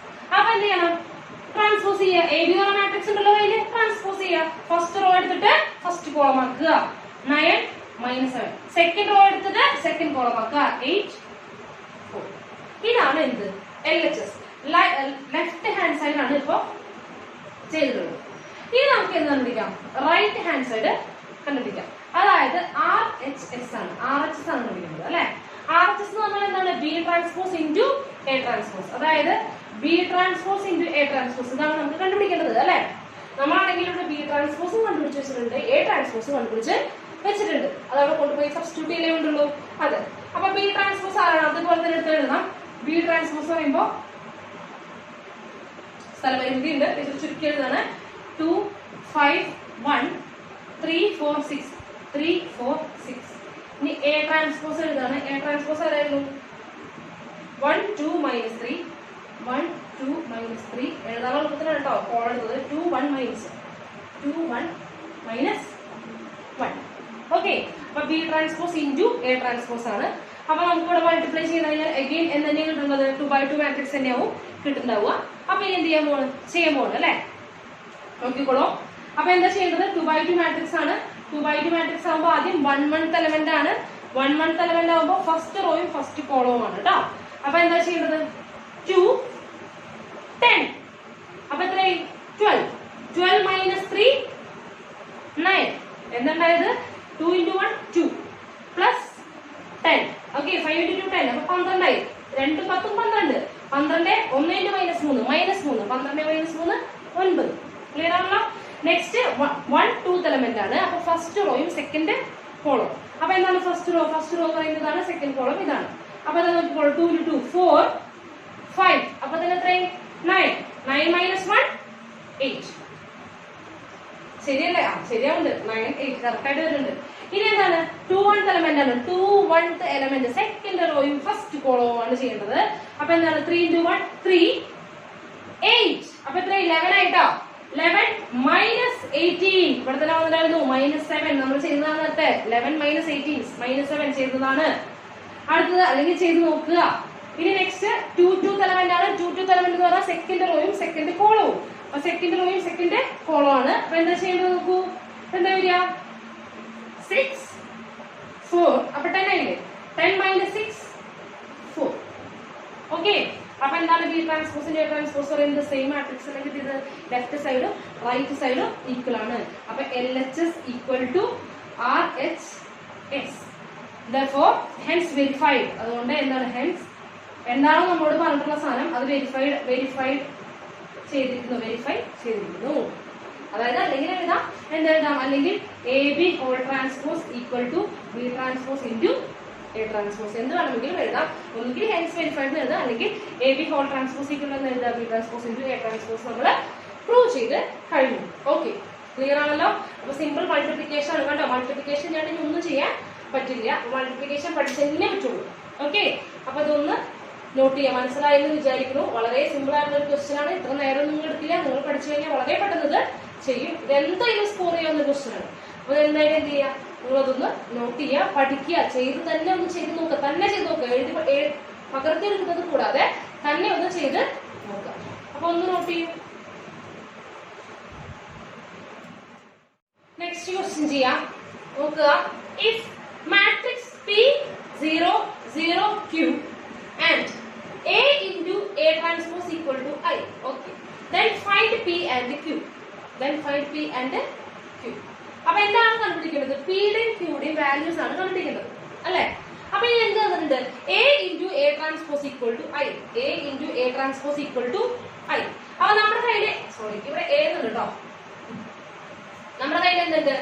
അപ്പൊ എന്ത് ചെയ്യണം? ട്രാൻസ്പോസ് ചെയ്യുക. എ ബി എന്ന മാട്രിക്സ് ഉണ്ടല്ലോ, അതിൽ ട്രാൻസ്പോസ് ചെയ്യുക. ഫസ്റ്റ് റോ എടുത്തിട്ട് ഫസ്റ്റ് കോളം ആക്കുക, 9 - 7. സെക്കൻഡ് റോ എടുത്തിട്ട് സെക്കൻഡ് കോളം ആക്കുക, 8 4. ഇതാണ് എന്ത്? LHS. ലെഫ്റ്റ് ഹാൻഡ് സൈഡ് ആണ് ഇപ്പൊ ചെയ്തിട്ടുള്ളത്. ഇനി നമുക്ക് എന്ത് കണ്ടുപിടിക്കാം? റൈറ്റ് ഹാൻഡ് സൈഡ് കണ്ടുപിടിക്കാം. അതായത് RHS ആണ്. RHS ആണ് കണ്ടുപിടിക്കുന്നത് അല്ലെ? RHS എന്ന് പറഞ്ഞാൽ എന്താണ്? B transpose into A transpose. അതായത് B transpose into A transpose. ഇതാണ് നമുക്ക് കണ്ടുപിടിക്കേണ്ടത് അല്ലെ? നമ്മളാണെങ്കിൽ ഇവിടെ ബി ട്രാൻസ്പോസും കണ്ടുപിടിച്ച് വെച്ചിട്ടുണ്ട്, എ ട്രാൻസ്പോസും കണ്ടുപിടിച്ച് വെച്ചിട്ടുണ്ട്. അതവിടെ കൊണ്ടുപോയി സബ്സ്റ്റിറ്റ്യൂട്ട് ചെയ്യലേ ഉണ്ടല്ലോ. അതെ. അപ്പൊ ബി ട്രാൻസ്പോസ് ആരാണ്? അതുപോലെ തന്നെ എടുത്ത് എഴുതാം. ബി ട്രാൻസ്പോസ് പറയുമ്പോ സ്ഥലപരിമിതി ഉണ്ട്, ചുരുക്കി എഴുതാണ്. 2 5 1 3 4 6 3 4 6. ഇനി എ ട്രാൻസ്പോസ് എഴുതാണ്. എ ട്രാൻസ്പോസ് ആരായിരുന്നു? 1 2 - 3 1 2 - 3 എഴുതാനുള്ള എളുപ്പത്തിനാണ് കേട്ടോ കോൾ എടുത്തത്. 2 1 - 1. ഓക്കെ. അപ്പൊ B transpose into A transpose ആണ്. അപ്പൊ നമുക്ക് ഇവിടെ മൾട്ടിപ്ലൈ ചെയ്ത് കഴിഞ്ഞാൽ അഗെയിൻ എന്ത് തന്നെയാണ് കിട്ടുന്നത്? 2/2 മാട്രിക്സ് തന്നെയാവും കിട്ടുന്നുണ്ടാവുക. അപ്പൊ ഇനി എന്ത് ചെയ്യാൻ പോകണം അല്ലെ? നോക്കിക്കോളൂ. അപ്പൊ എന്താ ചെയ്യേണ്ടത്? 2/2 മാട്രിക്സ് ആണ്. 2/2 മാട്രിക്സ് ആകുമ്പോൾ ആദ്യം 1/1 എലമെന്റ് ആണ്. 1/1 എലമെന്റ് ആകുമ്പോൾ ഫസ്റ്റ് റോയും ഫസ്റ്റ് കോളവും ആണ് കേട്ടോ. അപ്പൊ എന്താ ചെയ്യേണ്ടത്? 2 10. അപ്പൊ എത്രയായി? 12. 12 - 3 9. എന്തുണ്ടായത്? 2 × 1 2 പ്ലസ് 10. ഓക്കെ. 5 × 2 10. അപ്പൊ 12 ആയി. 2 10 12. 12 1 × -3 -3. 12 - 3 9. ക്ലിയർ ആണല്ലോ? നെക്സ്റ്റ് 1 2th എലമെന്റ് ആണ്. അപ്പൊ ഫസ്റ്റ് റോയും സെക്കൻഡ് കോളം. അപ്പൊ എന്താണ് ഫസ്റ്റ് റോ? ഫസ്റ്റ് റോ പറയുന്നതാണ്, സെക്കൻഡ് കോളം ഇതാണ്. അപ്പൊ എന്താ നോക്കിക്കോളൂ. 2 × 2 4 5. അപ്പൊ തന്നെ എത്രയും 9. 9 - 1 8. ശരിയല്ലേ? ശരിയാവുണ്ട്. 9 8 കറക്റ്റ് ആയിട്ട് വരുന്നുണ്ട്. ഇനി എന്താണ്? 2/1 എലമെന്റ് ആണ്. 2/1 എലമെന്റ് സെക്കൻഡ് റോയും ഫസ്റ്റ് കോളവും ആണ് ചെയ്യേണ്ടത്. അപ്പൊ എന്താണ്? 3 × 1 3 8. അപ്പൊ എത്ര? 11 ആയിട്ടോ. 11 - 18. ഇവിടെ തന്നെ വന്നിട്ടായിരുന്നു -7 നമ്മൾ ചെയ്തതാണ് നേരത്തെ. 11 - 18 -7 ചെയ്തതാണ്. അടുത്തത് അല്ലെങ്കിൽ ചെയ്ത് നോക്കുക. ഇനി നെക്സ്റ്റ് 2/2 എലമെന്റ് ആണ്. 2/2 എലമെന്റ് എന്ന് പറഞ്ഞാൽ സെക്കൻഡ് റോയും സെക്കൻഡ് കോളവും. അപ്പൊ സെക്കൻഡ് റോയും സെക്കൻഡ് കോളം ആണ്. അപ്പൊ എന്താ ചെയ്യേണ്ടത് നോക്കൂ. എന്താ വരിക? 6 4. അപ്പൊ 10 ആയില്ലേ? 10 - 6 4. ഓക്കെ. അപ്പൊ എന്താണ് ബി ട്രാൻസ്പോസിന്റെ എ ട്രാൻസ്പോസ് പറയുന്നത്? സെയിം മാട്രിക്സ് അല്ലെങ്കിൽ ഇത് ലെഫ്റ്റ് സൈഡും റൈറ്റ് സൈഡും ഈക്വൽ ആണ്. അപ്പൊ LHS = RHS. therefore hence verified. അതുകൊണ്ട് എന്താണ്? ഹെൻസ് എന്താണോ നമ്മളോട് പറഞ്ഞിട്ടുള്ള സാധനം അത് വെരിഫൈ ചെയ്തിരിക്കുന്നു. അതായത് അല്ലെങ്കിൽ എഴുതാം, എന്തെഴുതാം? അല്ലെങ്കിൽ AB whole transpose = B transpose into A transpose എന്ത് വേണമെങ്കിലും എഴുതാം. ഒന്നുകിൽ ഹെൻസ് വെരിഫൈഡ് എഴുതാം, അല്ലെങ്കിൽ AB ഹോൾ ട്രാൻസ്പോസ് എന്ന് എഴുതാം. B transpose into A transpose നമ്മൾ പ്രൂവ് ചെയ്ത് കഴിഞ്ഞു. ഓക്കെ. ക്ലിയർ ആണല്ലോ? അപ്പൊ സിമ്പിൾ മൾട്ടിപ്ലിക്കേഷൻ ആണ് കേട്ടോ. മൾട്ടിപ്ലിക്കേഷൻ ഞാൻ ഇനി ഒന്നും ചെയ്യാൻ പറ്റില്ല. മൾട്ടിപ്ലിക്കേഷൻ പഠിച്ചെന്നെ പറ്റുള്ളൂ. ഓക്കെ. അപ്പൊ അതൊന്ന് നോട്ട് ചെയ്യാം. മനസ്സിലായെന്ന് വിചാരിക്കുന്നു. വളരെ സിമ്പിൾ ആയിട്ടുള്ള ഒരു ക്വസ്റ്റ്യൻ ആണ്. ഇത്ര നേരം നിങ്ങൾ എടുക്കില്ല. നിങ്ങൾ പഠിച്ചു കഴിഞ്ഞാൽ വളരെ പെട്ടെന്ന് ചെയ്യും. ഇതെന്തായാലും സ്കോർ ചെയ്യാവുന്ന ക്വസ്റ്റ്യൻ ആണ്. അപ്പൊ എന്തായാലും എന്ത് ചെയ്യുക? നിങ്ങളതൊന്ന് നോട്ട് ചെയ്യുക, പഠിക്കുക, ചെയ്ത് തന്നെ ഒന്ന് ചെയ്ത് നോക്കുക. തന്നെ ചെയ്ത് നോക്കുക. പകർത്തി എടുക്കുന്നത് കൂടാതെ തന്നെ ഒന്ന് ചെയ്ത് നോക്കുക. അപ്പൊ ഒന്ന് നോട്ട് ചെയ്യും. നെക്സ്റ്റ് ക്വസ്റ്റ്യൻ ചെയ്യാം. നോക്കുക. If matrix P 0 0 Q and A into A transpose = I. Okay. Then find P and Q. അപ്പൊ എന്താണ് കണ്ടുപിടിക്കേണ്ടത്? പിയുടെയും ക്യൂയുടെയും വാല്യൂസ് ആണ് കണ്ടുപിടിക്കേണ്ടത് അല്ലെ? അപ്പൊ ഇനി എന്ത് തന്നിട്ടുണ്ട്? A into A transpose = I. A into A transpose = I. അപ്പൊ നമ്മുടെ കയ്യില് ഇവിടെ A എന്നുണ്ട് കേട്ടോ. നമ്മുടെ കയ്യിൽ എന്തുണ്ട്?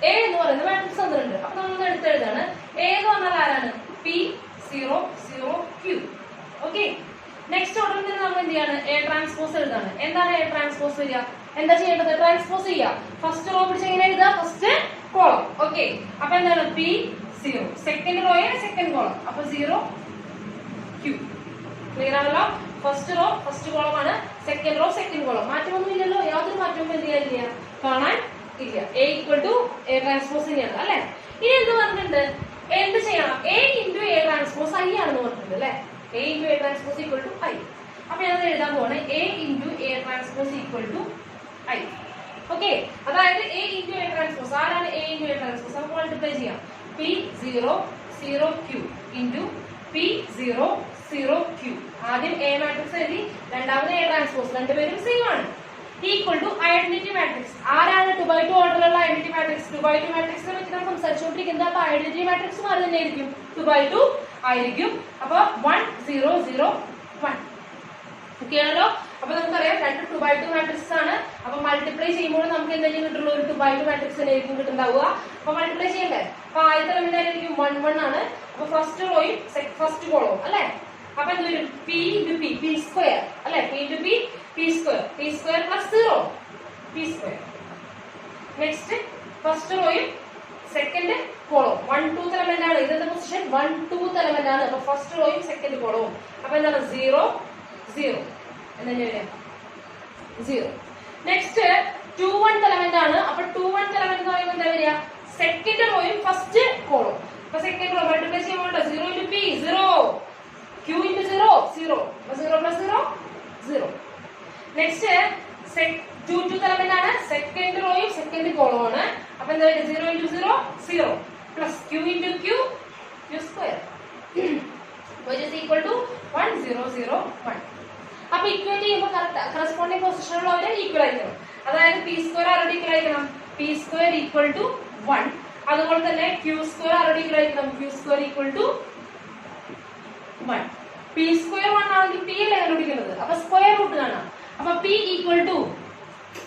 A എന്ന് പറയുന്ന മാട്രിക്സ് തന്നിട്ടുണ്ട്. അപ്പൊ നമ്മൾ എടുത്ത് എഴുതാണ്. A എന്ന് പറഞ്ഞാൽ ആരാണ്? P 0 0 Q. ഓക്കെ. നെക്സ്റ്റ് ഓർഡറിൽ നിന്ന് നമ്മൾ എന്ത് ചെയ്യാണ്? A ട്രാൻസ്പോസ് എഴുതാണ്. എന്താണ് A ട്രാൻസ്പോസ് വരിക? എന്താ ചെയ്യേണ്ടത്? ട്രാൻസ്പോസ് ചെയ്യുക. ഫസ്റ്റ് റോ പിടിച്ച് എങ്ങനെ എഴുതുക? First column. ഓക്കെ. അപ്പൊ എന്താണ്? P 0. സെക്കൻഡ് റോയെ സെക്കൻഡ് കോളം. അപ്പൊ 0 Q. ക്ലിയർ ആണല്ലോ? ഫസ്റ്റ് റോ ഫസ്റ്റ് കോളം ആണ്, സെക്കൻഡ് റോ സെക്കൻഡ് കോളം. മാറ്റമൊന്നും ഇല്ലല്ലോ. യാതൊരു മാറ്റവും എന്ത് ചെയ്യാനില്ല, കാണാൻ ഇല്ല. A = A ട്രാൻസ്പോസ് തന്നെയാണ് അല്ലെ? ഇനി എന്ത് പറഞ്ഞിട്ടുണ്ട്? എന്ത് ചെയ്യണം? A into A transpose തന്നിട്ടുണ്ട് അല്ലെ. A into A transpose equal to I. അപ്പൊ ഞാനത് എഴുതാൻ പോവാണ് A into A transpose equal to I. Okay, അതായത് A into A transpose ആരാണ് A into A transpose? നമുക്ക് മൾട്ടിപ്ലൈ ചെയ്യാം. P0 0 Q into P0 0 Q. ആദ്യം A മാട്രിക്സ് എഴുതി, രണ്ടാമത് A ട്രാൻസ്പോസ്, രണ്ടുപേരും സെയിം ആണ്. Equal to identity matrix. ആരാണ് 2x2 ഓർഡറിലുള്ള ഐഡന്റിറ്റി മാട്രിക്സ്? 2x2 മാട്രിക്സിനെ പറ്റി നമ്മൾ സംസാരിച്ചുകൊണ്ടിരിക്കുന്നത്. അപ്പൊ ഐഡന്റിറ്റി മാട്രിക്സ് മാറി തന്നെ ആയിരിക്കും, 2x2 ആയിരിക്കും. അപ്പൊ 1 0 0 1. ഓക്കെ ആണല്ലോ. അപ്പൊ നമുക്കറിയാം രണ്ട് 2x2 മാട്രിക്സ് ആണ്. അപ്പൊ മൾട്ടിപ്ലൈ ചെയ്യുമ്പോൾ നമുക്ക് എന്തെങ്കിലും കിട്ടുള്ളൂ, ഒരു 2x2 മാട്രിക്സ് ആയിരിക്കും കിട്ടുന്നുണ്ടാവുക. അപ്പൊ മൾട്ടിപ്ലൈ ചെയ്യണ്ടേ? അപ്പൊ ആദ്യത്തെ എലമെന്റ് ആയിരിക്കും 1 1 ആണ്. അപ്പൊ ഫസ്റ്റ് റോയും ഫസ്റ്റ് കോളവും അല്ലെ. അപ്പൊ എന്ത് വരും? P into P, P square അല്ലെ. P into P, P square, P square plus 0, P square. Next first റോയും സെക്കൻഡ് കോളവും 1 2th എലമെന്റ് ആണ്. ഇതിന്റെ പൊസിഷൻ 1 2th എലമെന്റ് ആണ്. അപ്പൊ ഫസ്റ്റ് റോയും സെക്കൻഡ് കോളവും. അപ്പൊ എന്താണ്? 0 0 എന്താ 0. നെക്സ്റ്റ് 2 1th എലമെന്റ് ആണ്. അപ്പൊ 2 1th എലമെന്റ് എന്ന് പറയുമ്പോൾ എന്താ വരിക? സെക്കൻഡ് റോയും ഫസ്റ്റ് കോളവും. അപ്പൊ സെക്കൻഡ് റോ മൾട്ടിപ്ലൈ ചെയ്യുമ്പോൾ 0 into P 0, Q into 0 0, അപ്പൊ 0 plus 0 0. നെക്സ്റ്റ് 2 2th എലമെന്റ് ആണ്. സെക്കൻഡ് റോയും സെക്കൻഡ് കോളവും ആണ്. അപ്പൊ എന്താ വരിക? 0 into 0 0 plus Q into Q, Q square, which is equal to 1 0 0 1. അപ്പൊ ഇക്വേറ്റ് ചെയ്യുമ്പോൾ കറസ്പോണ്ടിങ് പൊസിഷനുള്ളവരെ ഈക്വൽ ആയിരിക്കണം. അതായത് P square ആരോട് ഈക്വൽ ആയിരിക്കണം? P square equal to 1. അതുപോലെ തന്നെ Q square ആരോട് ഈക്വൽ ആയിരിക്കണം? Q square equal to 1. P square 1 ആണെങ്കിൽ P അല്ലേ കണ്ടുപിടിക്കുന്നത്. അപ്പൊ സ്ക്വയർ റൂട്ട് കാണാം. അപ്പൊ P equal to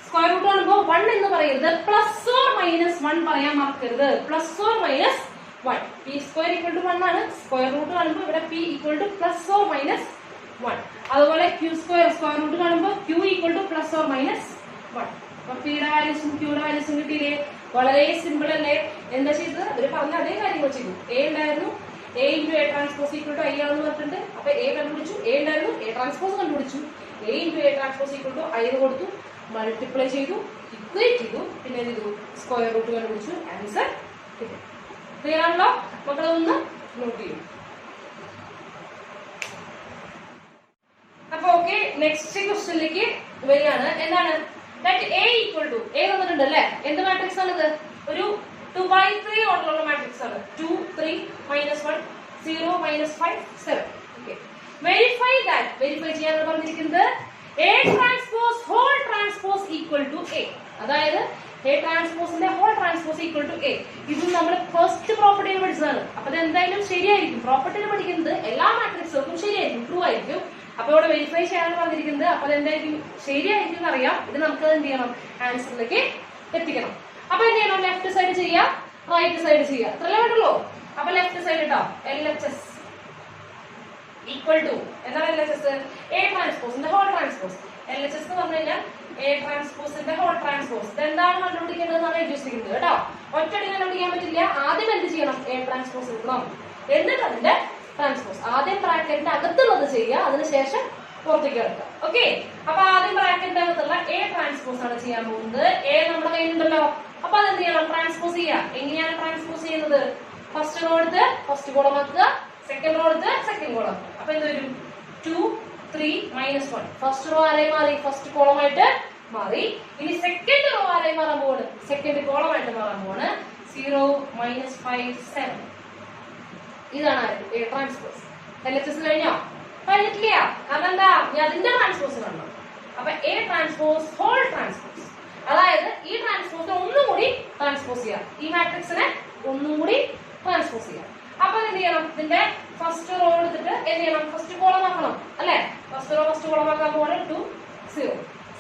square root കാണുമ്പോൾ 1 എന്ന് പറയരുത്, പ്ലസ് ഓർ മൈനസ് 1 പറയാൻ മറക്കരുത്. Plus or minus 1. P square equal to 1 ആണ്. സ്ക്വയർ റൂട്ട് കാണുമ്പോൾ ഇവിടെ P equal to plus or minus 1. അതുപോലെ Q square സ്ക്വയർ റൂട്ട് കാണുമ്പോൾ Q equal to plus or minus 1. അപ്പൊ P യുടെ വാല്യൂസും Q യുടെ വാല്യൂസും കിട്ടിയില്ലേ? വളരെ സിമ്പിൾ അല്ലേ? എന്താ ചെയ്തത്? അവര് പറഞ്ഞ അതേ കാര്യങ്ങൾ ചെയ്തു. A ഉണ്ടായിരുന്നു, A into A transpose equal to I ആണെന്ന് പറഞ്ഞിട്ടുണ്ട്. അപ്പൊ A കണ്ടുപിടിച്ചു, A ഉണ്ടായിരുന്നു, A ട്രാൻസ്പോസ് കണ്ടുപിടിച്ചു. A into A transpose equal to I എന്ന് കൊടുത്തു, മൾട്ടിപ്ലൈ ചെയ്തു, ഇക്വേറ്റ് ചെയ്തു, പിന്നെ എന്ത് ചെയ്തു? സ്ക്വയർ റൂട്ട് കണ്ടുപിടിച്ചു, ആൻസർ കിട്ടി. ക്ലിയർ ആണല്ലോ? മക്കളൊന്ന് നോട്ട് ചെയ്യും. അപ്പൊ ഓക്കെ, നെക്സ്റ്റ് ക്വസ്റ്റ്യനിലേക്ക് വരികയാണ്. എന്താണ്? A equal to A തന്നിട്ടുണ്ട് അല്ലെ. എന്ത് മാട്രിക്സ് ആണിത്? ഒരു 2x3 ഓർഡറിലുള്ള മാട്രിക്സ് ആണ്. 2 3 -1 0 -5 7. Okay, verify that. വെരിഫൈ ചെയ്യാനാണ് പറഞ്ഞിരിക്കുന്നത്. A transpose whole transpose equal to A. അതായത് A ട്രാൻസ്പോസിന്റെ whole transpose equal to A. ഇത് നമ്മൾ ഫസ്റ്റ് പ്രോപ്പർട്ടിയിൽ പഠിച്ചതാണ്. അപ്പൊ അത് എന്തായാലും ശരിയായിരിക്കും. പ്രോപ്പർട്ടിയിൽ പഠിക്കുന്നത് എല്ലാ മാട്രിക്സുകൾക്കും ശരിയായിരിക്കും, ട്രൂ ആയിരിക്കും. അപ്പൊ ഇവിടെ വെരിഫൈ ചെയ്യാനാണ് പറഞ്ഞിരിക്കുന്നത്. അപ്പൊ അതെന്തായിരിക്കും? ശരിയായിരിക്കും എന്നറിയാം. ഇത് നമുക്ക് എന്ത് ചെയ്യണം? ആൻസറിലേക്ക് എത്തിക്കണം. അപ്പൊ എന്ത് ചെയ്യണം? ലെഫ്റ്റ് സൈഡ് ചെയ്യാം, റൈറ്റ് സൈഡ് ചെയ്യാം. അത്രല്ലേ വേണ്ടുള്ളൂ. അപ്പൊ ലെഫ്റ്റ് സൈഡ് ഇട്ടോ, LHS ഈക്വൽ ടു എന്താണ്? LHS A ട്രാൻസ്പോസിന്റെ ഹോൾ ട്രാൻസ്പോസ്. LHS എന്ന് പറഞ്ഞു കഴിഞ്ഞാൽ A ട്രാൻസ്പോസിന്റെ ഹോൾ ട്രാൻസ്പോസ്. ഇതെന്താണ് കണ്ടുപിടിക്കേണ്ടതെന്നാണ് എഴുതിയിരിക്കുന്നത് കേട്ടോ. ഒറ്റയടി കണ്ടുപിടിക്കാൻ പറ്റില്ല. ആദ്യം എന്ത് ചെയ്യണം? A ട്രാൻസ്പോസ് എടുക്കണം, എന്നിട്ട് അതിന്റെ ട്രാൻസ്പോസ്. ആദ്യം ബ്രാക്കറ്റിന്റെ അകത്തുള്ളത് ചെയ്യുക, അതിനുശേഷം പുറത്തേക്ക് എടുക്കുക. ഓക്കെ, അപ്പൊ ആദ്യം ബ്രാക്കറ്റിന്റെ അകത്തുള്ള A ട്രാൻസ്പോസ് ആണ് ചെയ്യാൻ പോകുന്നത്. A നമ്മുടെ കയ്യിലുണ്ടല്ലോ. അപ്പൊ അതെന്ത് ചെയ്യണം? ട്രാൻസ്പോസ് ചെയ്യുക. എങ്ങനെയാണ് ട്രാൻസ്പോസ് ചെയ്യുന്നത്? ഫസ്റ്റ് റോ എടുത്ത് ഫസ്റ്റ് കോളം ആക്കുക, സെക്കൻഡ് റോ എടുത്ത് സെക്കൻഡ് കോളം. അപ്പൊ എന്ത് വരും? 2 3 -1. ഫസ്റ്റ് റോ ആരായി മാറി? ഫസ്റ്റ് കോളം ആയിട്ട് മാറി. ഇനി സെക്കൻഡ് റോ ആരായി മാറാൻ പോവാണ്? സെക്കൻഡ് കോളം ആയിട്ട് മാറാൻ പോവാണ്. 0 -5 7. ഇതാണ് A ട്രാൻസ്പോസ്. LHS കഴിഞ്ഞോ? കഴിഞ്ഞിട്ടില്ല. കാരണം എന്താ? അതിന്റെ ട്രാൻസ്പോസ് കാണണം. അപ്പൊ A ട്രാൻസ്പോസ് ഹോൾ ട്രാൻസ്പോസ്. അതായത് ഈ ട്രാൻസ്പോസിനെ ഒന്നും കൂടി ട്രാൻസ്പോസ് ചെയ്യാം. ഈ മാട്രിക്സിനെ ഒന്നും കൂടി ട്രാൻസ്പോസ് ചെയ്യാം. അപ്പൊ എന്ത് ചെയ്യണം? ഇതിന്റെ ഫസ്റ്റ് റോ എടുത്തിട്ട് എന്ത് ചെയ്യണം? ഫസ്റ്റ് കോളം ആക്കണം അല്ലെ. ഫസ്റ്റ് റോ ഫസ്റ്റ് കോളം ആക്കാൻ പോവാണ്. 2 0.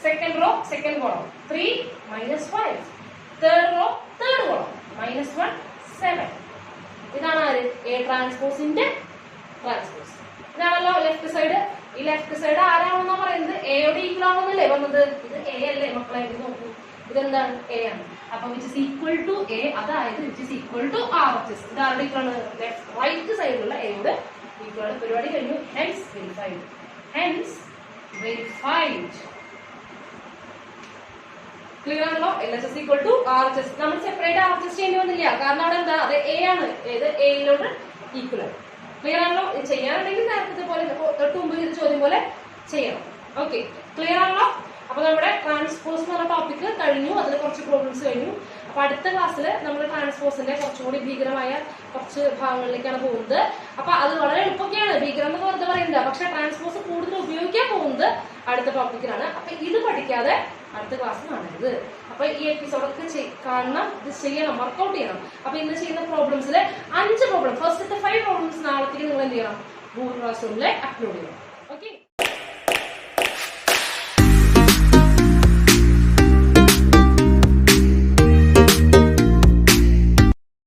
Second row second column 3 -5. Third row third column -1 7. ഇതാണ് ആര്? A ട്രാൻസ്പോസിന്റെ ട്രാൻസ്പോസ്. ഇതാണല്ലോ ലെഫ്റ്റ് സൈഡ്. ഈ ലെഫ്റ്റ് സൈഡ് ആരാണെന്നാ പറയുന്നത്? എയോട് ഈക്വൽ ആണെന്നല്ലേ വന്നത്? ഇത് A അല്ലേ മക്കളെ? ഇത് നോക്കൂ, ഇതെന്താണ്? A ആണ്. അപ്പൊ which is equal to A, അതായത് which is equal to RHS. ഇത് ആരുടെ ഈക്വൽ ആണ്? ലെഫ്റ്റ് റൈറ്റ് സൈഡിലുള്ള Aയോട് ഈക്വൽ ആണ്. പരിപാടി കഴിഞ്ഞു. Hence verified. Hence verified. Clear ആണല്ലോ? LHS equal to RHS. നമ്മൾ സെപ്പറേറ്റ് RHS ചെയ്യേണ്ടി വന്നില്ല. കാരണം അവിടെ എന്താ? അത് A ആണ്. ഏത്? A യിലോട്ട് ഈക്വൽ ആണ്. ക്ലിയർ ആണല്ലോ? ചെയ്യാനുണ്ടെങ്കിൽ നേരത്തെ പോലെ തൊട്ട് മുമ്പ് ചെയ്ത ചോദ്യം പോലെ ചെയ്യണം. ഓക്കെ, ക്ലിയർ ആണല്ലോ? അപ്പൊ നമ്മുടെ ട്രാൻസ്പോസ് എന്ന് പറഞ്ഞ ടോപ്പിക് കഴിഞ്ഞു, അതിൽ കുറച്ച് പ്രോബ്ലംസ് കഴിഞ്ഞു. അപ്പൊ അടുത്ത ക്ലാസ്സിൽ നമ്മൾ ട്രാൻസ്പോസിന്റെ കുറച്ചുകൂടി ഭീകരമായ കുറച്ച് ഭാഗങ്ങളിലേക്കാണ് പോകുന്നത്. അപ്പൊ അത് വളരെ എളുപ്പമൊക്കെയാണ്, ഭീകരം എന്ന് വെറുതെ പറയുന്നത്. പക്ഷെ ട്രാൻസ്പോസ് കൂടുതൽ ഉപയോഗിക്കാൻ പോകുന്നത് അടുത്ത ടോപ്പിക്കിലാണ്. അപ്പൊ ഇത് പഠിക്കാതെ അടുത്ത ക്ലാസ് കാണരുത്. അപ്പൊ ഈ എപ്പിസോഡൊക്കെ കാണണം, ഇത് ചെയ്യണം, വർക്ക്ഔട്ട് ചെയ്യണം. അപ്പൊ ഇന്ന് ചെയ്യുന്ന പ്രോബ്ലംസിൽ 5 പ്രോബ്ലം, ഫസ്റ്റത്തെ 5 പ്രോബ്ലംസ് നാളത്തേക്ക് നിങ്ങൾ എന്ത് ചെയ്യണം? ഗൂഗിൾ ക്ലാസ് റൂമിൽ അപ്ലോഡ് ചെയ്യണം.